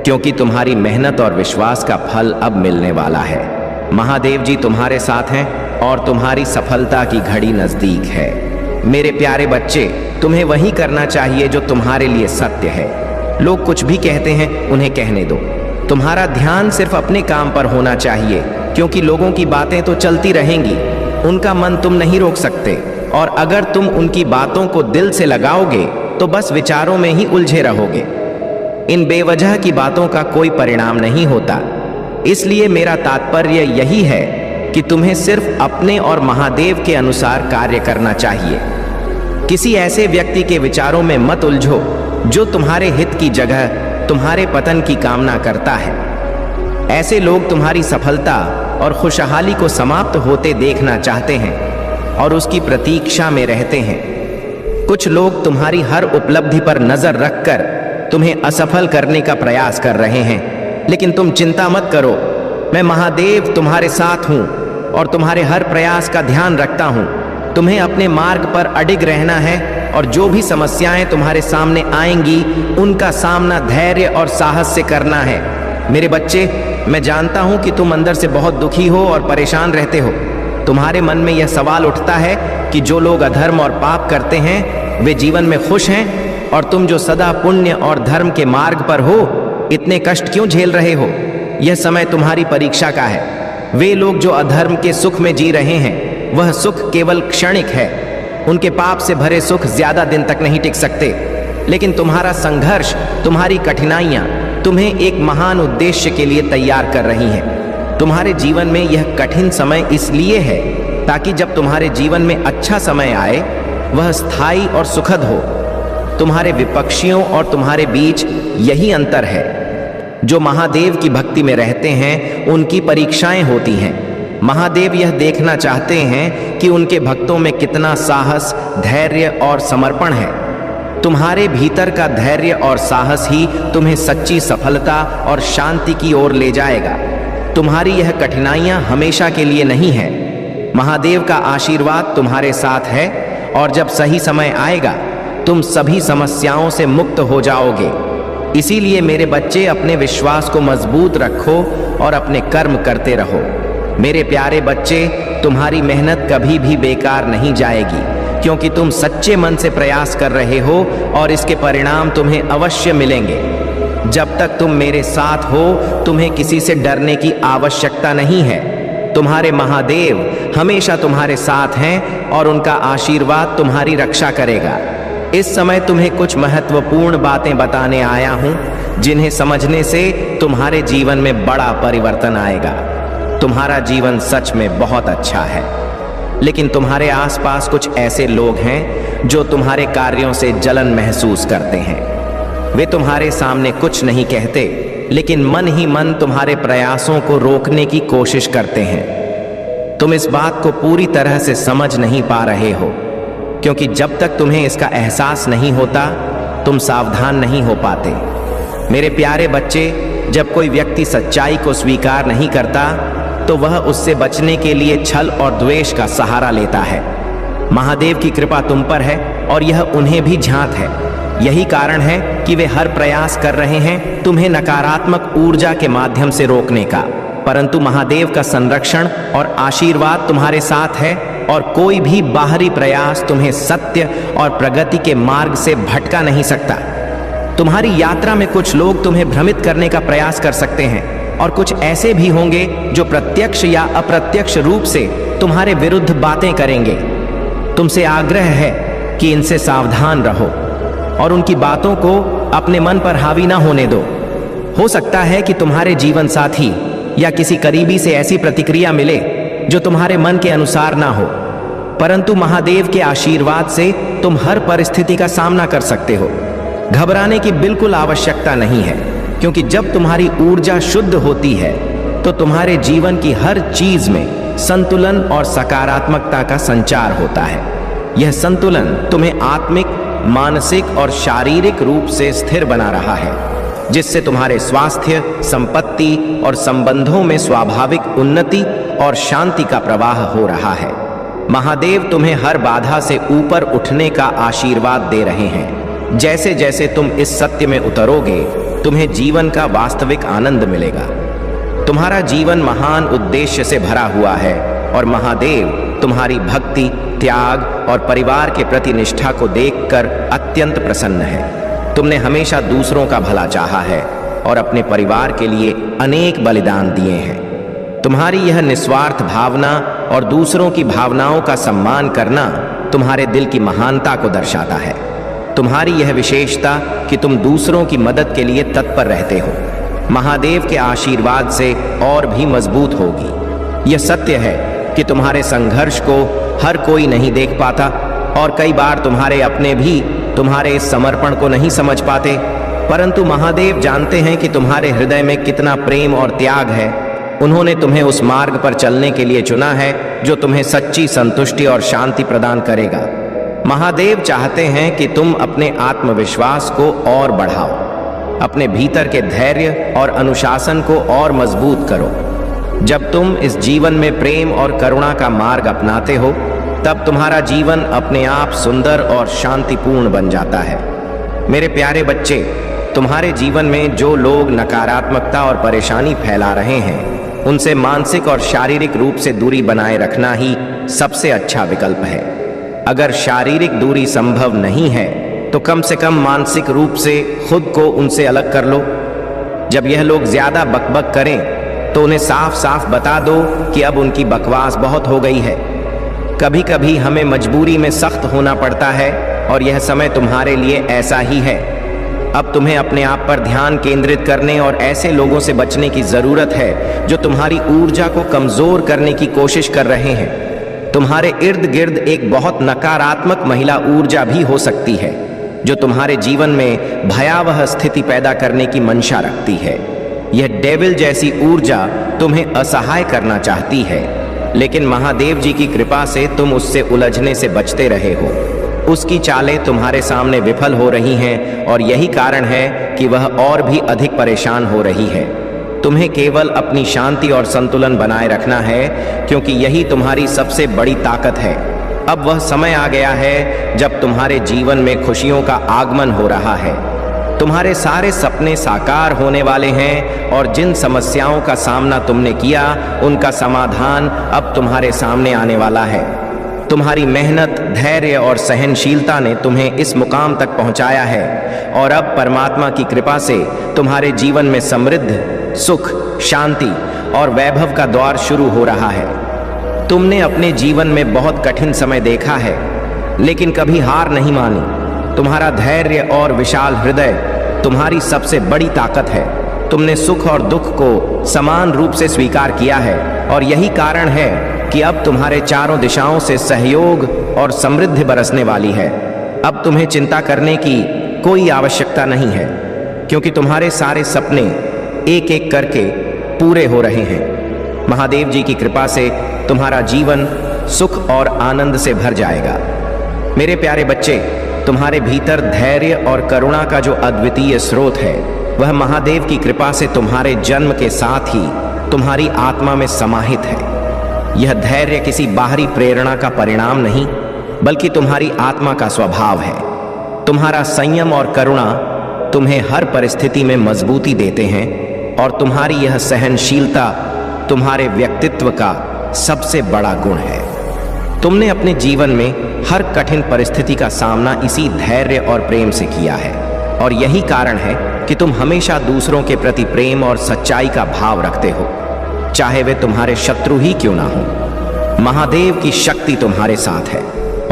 क्योंकि तुम्हारी मेहनत और विश्वास का फल अब मिलने वाला है। महादेव जी तुम्हारे साथ हैं और तुम्हारी सफलता की घड़ी नजदीक है। मेरे प्यारे बच्चे, तुम्हें वही करना चाहिए जो तुम्हारे लिए सत्य है। लोग कुछ भी कहते हैं उन्हें कहने दो। तुम्हारा ध्यान सिर्फ अपने काम पर होना चाहिए, क्योंकि लोगों की बातें तो चलती रहेंगी, उनका मन तुम नहीं रोक सकते। और अगर तुम उनकी बातों को दिल से लगाओगे तो बस विचारों में ही उलझे रहोगे। इन बेवजह की बातों का कोई परिणाम नहीं होता। इसलिए मेरा तात्पर्य यही है कि तुम्हें सिर्फ अपने और महादेव के अनुसार कार्य करना चाहिए। किसी ऐसे व्यक्ति के विचारों में मत उलझो जो तुम्हारे हित की जगह तुम्हारे पतन की कामना करता है। ऐसे लोग तुम्हारी सफलता और खुशहाली को समाप्त होते देखना चाहते हैं और उसकी प्रतीक्षा में रहते हैं। कुछ लोग तुम्हारी हर उपलब्धि पर नजर रखकर तुम्हें असफल करने का प्रयास कर रहे हैं, लेकिन तुम चिंता मत करो। मैं महादेव तुम्हारे साथ हूं और तुम्हारे हर प्रयास का ध्यान रखता हूं। तुम्हें अपने मार्ग पर अडिग रहना है और जो भी समस्याएं तुम्हारे सामने आएंगी उनका सामना धैर्य और साहस से करना है। मेरे बच्चे, मैं जानता हूं कि तुम अंदर से बहुत दुखी हो और परेशान रहते हो। तुम्हारे मन में यह सवाल उठता है कि जो लोग अधर्म और पाप करते हैं वे जीवन में खुश हैं, और तुम जो सदा पुण्य और धर्म के मार्ग पर हो, इतने कष्ट क्यों झेल रहे हो? यह समय तुम्हारी परीक्षा का है। वे लोग जो अधर्म के सुख में जी रहे हैं, वह सुख केवल क्षणिक है। उनके पाप से भरे सुख ज्यादा दिन तक नहीं टिक सकते। लेकिन तुम्हारा संघर्ष, तुम्हारी कठिनाइयां तुम्हें एक महान उद्देश्य के लिए तैयार कर रही हैं। तुम्हारे जीवन में यह कठिन समय इसलिए है ताकि जब तुम्हारे जीवन में अच्छा समय आए, वह स्थायी और सुखद हो। तुम्हारे विपक्षियों और तुम्हारे बीच यही अंतर है। जो महादेव की भक्ति में रहते हैं, उनकी परीक्षाएं होती हैं। महादेव यह देखना चाहते हैं कि उनके भक्तों में कितना साहस, धैर्य और समर्पण है। तुम्हारे भीतर का धैर्य और साहस ही तुम्हें सच्ची सफलता और शांति की ओर ले जाएगा। तुम्हारी यह कठिनाइयां हमेशा के लिए नहीं है। महादेव का आशीर्वाद तुम्हारे साथ है और जब सही समय आएगा, तुम सभी समस्याओं से मुक्त हो जाओगे। इसीलिए मेरे बच्चे, अपने विश्वास को मजबूत रखो और अपने कर्म करते रहो। मेरे प्यारे बच्चे, तुम्हारी मेहनत कभी भी बेकार नहीं जाएगी, क्योंकि तुम सच्चे मन से प्रयास कर रहे हो और इसके परिणाम तुम्हें अवश्य मिलेंगे। जब तक तुम मेरे साथ हो, तुम्हें किसी से डरने की आवश्यकता नहीं है। तुम्हारे महादेव हमेशा तुम्हारे साथ हैं और उनका आशीर्वाद तुम्हारी रक्षा करेगा। इस समय तुम्हें कुछ महत्वपूर्ण बातें बताने आया हूं, जिन्हें समझने से तुम्हारे जीवन में बड़ा परिवर्तन आएगा। तुम्हारा जीवन सच में बहुत अच्छा है, लेकिन तुम्हारे आसपास कुछ ऐसे लोग हैं जो तुम्हारे कार्यों से जलन महसूस करते हैं। वे तुम्हारे सामने कुछ नहीं कहते, लेकिन मन ही मन तुम्हारे प्रयासों को रोकने की कोशिश करते हैं। तुम इस बात को पूरी तरह से समझ नहीं पा रहे हो, क्योंकि जब तक तुम्हें इसका एहसास नहीं होता, तुम सावधान नहीं हो पाते। मेरे प्यारे बच्चे, जब कोई व्यक्ति सच्चाई को स्वीकार नहीं करता, तो वह उससे बचने के लिए छल और द्वेष का सहारा लेता है। महादेव की कृपा तुम पर है और यह उन्हें भी झांक है। यही कारण है कि वे हर प्रयास कर रहे हैं तुम्हें नकारात्मक ऊर्जा के माध्यम से रोकने का। परंतु महादेव का संरक्षण और आशीर्वाद तुम्हारे साथ है और कोई भी बाहरी प्रयास तुम्हें सत्य और प्रगति के मार्ग से भटका नहीं सकता। तुम्हारी यात्रा में कुछ लोग तुम्हें भ्रमित करने का प्रयास कर सकते हैं और कुछ ऐसे भी होंगे जो प्रत्यक्ष या अप्रत्यक्ष रूप से तुम्हारे विरुद्ध बातें करेंगे। तुमसे आग्रह है कि इनसे सावधान रहो और उनकी बातों को अपने मन पर हावी ना होने दो। हो सकता है कि तुम्हारे जीवन साथी या किसी करीबी से ऐसी प्रतिक्रिया मिले जो तुम्हारे मन के अनुसार ना हो, परंतु महादेव के आशीर्वाद से तुम हर परिस्थिति का सामना कर सकते हो। घबराने की बिल्कुल आवश्यकता नहीं है, क्योंकि जब तुम्हारी ऊर्जा शुद्ध होती है तो तुम्हारे जीवन की हर चीज में संतुलन और सकारात्मकता का संचार होता है। यह संतुलन तुम्हें आत्मिक, मानसिक और शारीरिक रूप से स्थिर बना रहा है, जिससे तुम्हारे स्वास्थ्य, संपत्ति और संबंधों में स्वाभाविक उन्नति और शांति का प्रवाह हो रहा है। महादेव तुम्हें हर बाधा से ऊपर उठने का आशीर्वाद दे रहे हैं। जैसे जैसे तुम इस सत्य में उतरोगे, तुम्हें जीवन का वास्तविक आनंद मिलेगा। तुम्हारा जीवन महान उद्देश्य से भरा हुआ है और महादेव तुम्हारी भक्ति, त्याग और परिवार के प्रति निष्ठा को देखकर अत्यंत प्रसन्न है। तुमने हमेशा दूसरों का भला चाहा है और अपने परिवार के लिए अनेक बलिदान दिए हैं। तुम्हारी यह निस्वार्थ भावना और दूसरों की भावनाओं का सम्मान करना तुम्हारे दिल की महानता को दर्शाता है। तुम्हारी यह विशेषता कि तुम दूसरों की मदद के लिए तत्पर रहते हो, महादेव के आशीर्वाद से और भी मजबूत होगी। यह सत्य है कि तुम्हारे संघर्ष को हर कोई नहीं देख पाता और कई बार तुम्हारे अपने भी तुम्हारे इस समर्पण को नहीं समझ पाते, परंतु महादेव जानते हैं कि तुम्हारे हृदय में कितना प्रेम और त्याग है। उन्होंने तुम्हें उस मार्ग पर चलने के लिए चुना है जो तुम्हें सच्ची संतुष्टि और शांति प्रदान करेगा। महादेव चाहते हैं कि तुम अपने आत्मविश्वास को और बढ़ाओ, अपने भीतर के धैर्य और अनुशासन को और मजबूत करो। जब तुम इस जीवन में प्रेम और करुणा का मार्ग अपनाते हो, तब तुम्हारा जीवन अपने आप सुंदर और शांतिपूर्ण बन जाता है। मेरे प्यारे बच्चे, तुम्हारे जीवन में जो लोग नकारात्मकता और परेशानी फैला रहे हैं, उनसे मानसिक और शारीरिक रूप से दूरी बनाए रखना ही सबसे अच्छा विकल्प है। अगर शारीरिक दूरी संभव नहीं है, तो कम से कम मानसिक रूप से खुद को उनसे अलग कर लो। जब यह लोग ज्यादा बकबक करें तो उन्हें साफ साफ बता दो कि अब उनकी बकवास बहुत हो गई है। कभी कभी हमें मजबूरी में सख्त होना पड़ता है और यह समय तुम्हारे लिए ऐसा ही है। अब तुम्हें अपने आप पर ध्यान केंद्रित करने और ऐसे लोगों से बचने की जरूरत है जो तुम्हारी ऊर्जा को कमजोर करने की कोशिश कर रहे हैं। तुम्हारे इर्द गिर्द एक बहुत नकारात्मक महिला ऊर्जा भी हो सकती है जो तुम्हारे जीवन में भयावह स्थिति पैदा करने की मंशा रखती है। यह डेविल जैसी ऊर्जा तुम्हें असहाय करना चाहती है, लेकिन महादेव जी की कृपा से तुम उससे उलझने से बचते रहे हो। उसकी चालें तुम्हारे सामने विफल हो रही हैं और यही कारण है कि वह और भी अधिक परेशान हो रही है। तुम्हें केवल अपनी शांति और संतुलन बनाए रखना है, क्योंकि यही तुम्हारी सबसे बड़ी ताकत है। अब वह समय आ गया है जब तुम्हारे जीवन में खुशियों का आगमन हो रहा है। तुम्हारे सारे सपने साकार होने वाले हैं और जिन समस्याओं का सामना तुमने किया उनका समाधान अब तुम्हारे सामने आने वाला है। तुम्हारी मेहनत, धैर्य और सहनशीलता ने तुम्हें इस मुकाम तक पहुंचाया है और अब परमात्मा की कृपा से तुम्हारे जीवन में समृद्ध, सुख, शांति और वैभव का द्वार शुरू हो रहा है। तुमने अपने जीवन में बहुत कठिन समय देखा है, लेकिन कभी हार नहीं मानी। तुम्हारा धैर्य और विशाल हृदय तुम्हारी सबसे बड़ी ताकत है। तुमने सुख और दुख को समान रूप से स्वीकार किया है और यही कारण है कि अब तुम्हारे चारों दिशाओं से सहयोग और समृद्धि बरसने वाली है। अब तुम्हें चिंता करने की कोई आवश्यकता नहीं है, क्योंकि तुम्हारे सारे सपने एक एक करके पूरे हो रहे हैं। महादेव जी की कृपा से तुम्हारा जीवन सुख और आनंद से भर जाएगा। मेरे प्यारे बच्चे, तुम्हारे भीतर धैर्य और करुणा का जो अद्वितीय स्रोत है, वह महादेव की कृपा से तुम्हारे जन्म के साथ ही तुम्हारी आत्मा में समाहित है। यह धैर्य किसी बाहरी प्रेरणा का परिणाम नहीं, बल्कि तुम्हारी आत्मा का स्वभाव है। तुम्हारा संयम और करुणा तुम्हें हर परिस्थिति में मजबूती देते हैं और तुम्हारी यह सहनशीलता तुम्हारे व्यक्तित्व का सबसे बड़ा गुण है। तुमने अपने जीवन में हर कठिन परिस्थिति का सामना इसी धैर्य और प्रेम से किया है और यही कारण है कि तुम हमेशा दूसरों के प्रति प्रेम और सच्चाई का भाव रखते हो, चाहे वे तुम्हारे शत्रु ही क्यों ना हो। महादेव की शक्ति तुम्हारे साथ है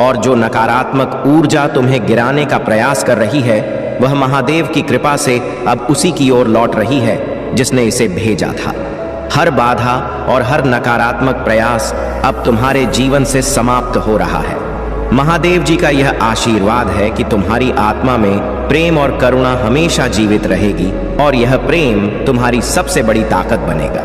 और जो नकारात्मक ऊर्जा तुम्हें गिराने का प्रयास कर रही है, वह महादेव की कृपा से अब उसी की ओर लौट रही है जिसने इसे भेजा था। हर बाधा और हर नकारात्मक प्रयास अब तुम्हारे जीवन से समाप्त हो रहा है। महादेव जी का यह आशीर्वाद है कि तुम्हारी आत्मा में प्रेम और करुणा हमेशा जीवित रहेगी और यह प्रेम तुम्हारी सबसे बड़ी ताकत बनेगा।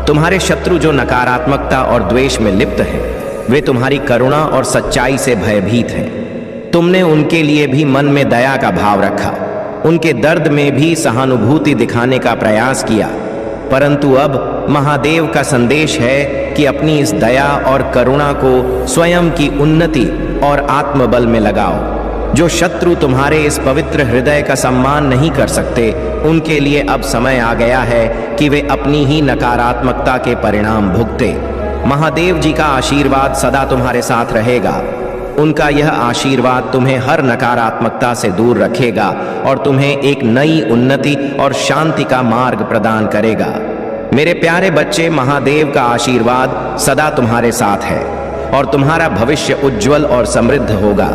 तुम्हारे शत्रु जो नकारात्मकता और द्वेष में लिप्त हैं, वे तुम्हारी करुणा और सच्चाई से भयभीत हैं। तुमने उनके लिए भी मन में दया का भाव रखा, उनके दर्द में भी सहानुभूति दिखाने का प्रयास किया, परंतु अब महादेव का संदेश है कि अपनी इस दया और करुणा को स्वयं की उन्नति और आत्मबल में लगाओ। जो शत्रु तुम्हारे इस पवित्र हृदय का सम्मान नहीं कर सकते, उनके लिए अब समय आ गया है कि वे अपनी ही नकारात्मकता के परिणाम भुगते। महादेव जी का आशीर्वाद सदा तुम्हारे साथ रहेगा। उनका यह आशीर्वाद तुम्हें हर नकारात्मकता से दूर रखेगा और तुम्हें एक नई उन्नति और शांति का मार्ग प्रदान करेगा। मेरे प्यारे बच्चे, महादेव का आशीर्वाद सदा तुम्हारे साथ है और तुम्हारा भविष्य उज्जवल और समृद्ध होगा।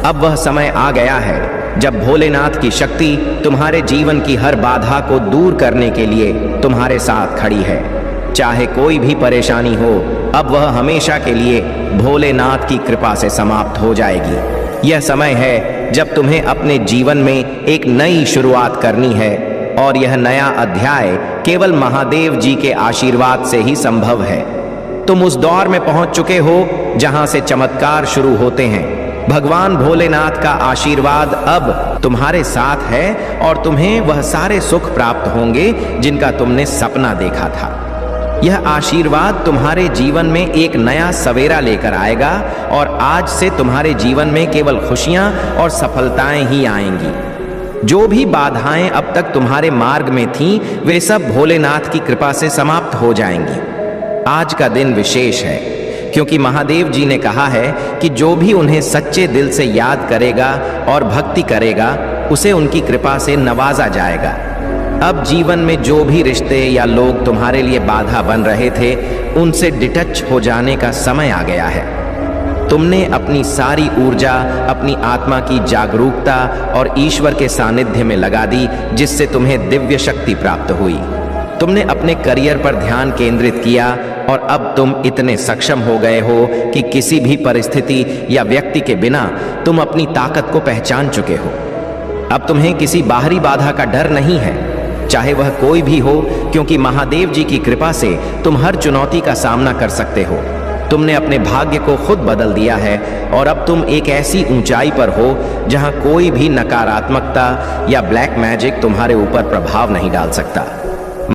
अब वह समय आ गया है जब भोलेनाथ की शक्ति तुम्हारे जीवन की हर बाधा को दूर करने के लिए तुम्हारे साथ खड़ी है। चाहे कोई भी परेशानी हो, अब वह हमेशा के लिए भोलेनाथ की कृपा से समाप्त हो जाएगी। यह समय है जब तुम्हें अपने जीवन में एक नई शुरुआत करनी है और यह नया अध्याय केवल महादेव जी के आशीर्वाद से ही संभव है। तुम उस दौर में पहुंच चुके हो जहां से चमत्कार शुरू होते हैं। भगवान भोलेनाथ का आशीर्वाद अब तुम्हारे साथ है और तुम्हें वह सारे सुख प्राप्त होंगे जिनका तुमने सपना देखा था। यह आशीर्वाद तुम्हारे जीवन में एक नया सवेरा लेकर आएगा और आज से तुम्हारे जीवन में केवल खुशियां और सफलताएं ही आएंगी। जो भी बाधाएं अब तक तुम्हारे मार्ग में थीं, वे सब भोलेनाथ की कृपा से समाप्त हो जाएंगी। आज का दिन विशेष है क्योंकि महादेव जी ने कहा है कि जो भी उन्हें सच्चे दिल से याद करेगा और भक्ति करेगा, उसे उनकी कृपा से नवाजा जाएगा। अब जीवन में जो भी रिश्ते या लोग तुम्हारे लिए बाधा बन रहे थे, उनसे डिटच हो जाने का समय आ गया है। तुमने अपनी सारी ऊर्जा अपनी आत्मा की जागरूकता और ईश्वर के सानिध्य में लगा दी, जिससे तुम्हें दिव्य शक्ति प्राप्त हुई। तुमने अपने करियर पर ध्यान केंद्रित किया और अब तुम इतने सक्षम हो गए हो कि किसी भी परिस्थिति या व्यक्ति के बिना तुम अपनी ताकत को पहचान चुके हो। अब तुम्हें किसी बाहरी बाधा का डर नहीं है, चाहे वह कोई भी हो, क्योंकि महादेव जी की कृपा से तुम हर चुनौती का सामना कर सकते हो। तुमने अपने भाग्य को खुद बदल दिया है और अब तुम एक ऐसी ऊंचाई पर हो जहां कोई भी नकारात्मकता या ब्लैक मैजिक तुम्हारे ऊपर प्रभाव नहीं डाल सकता।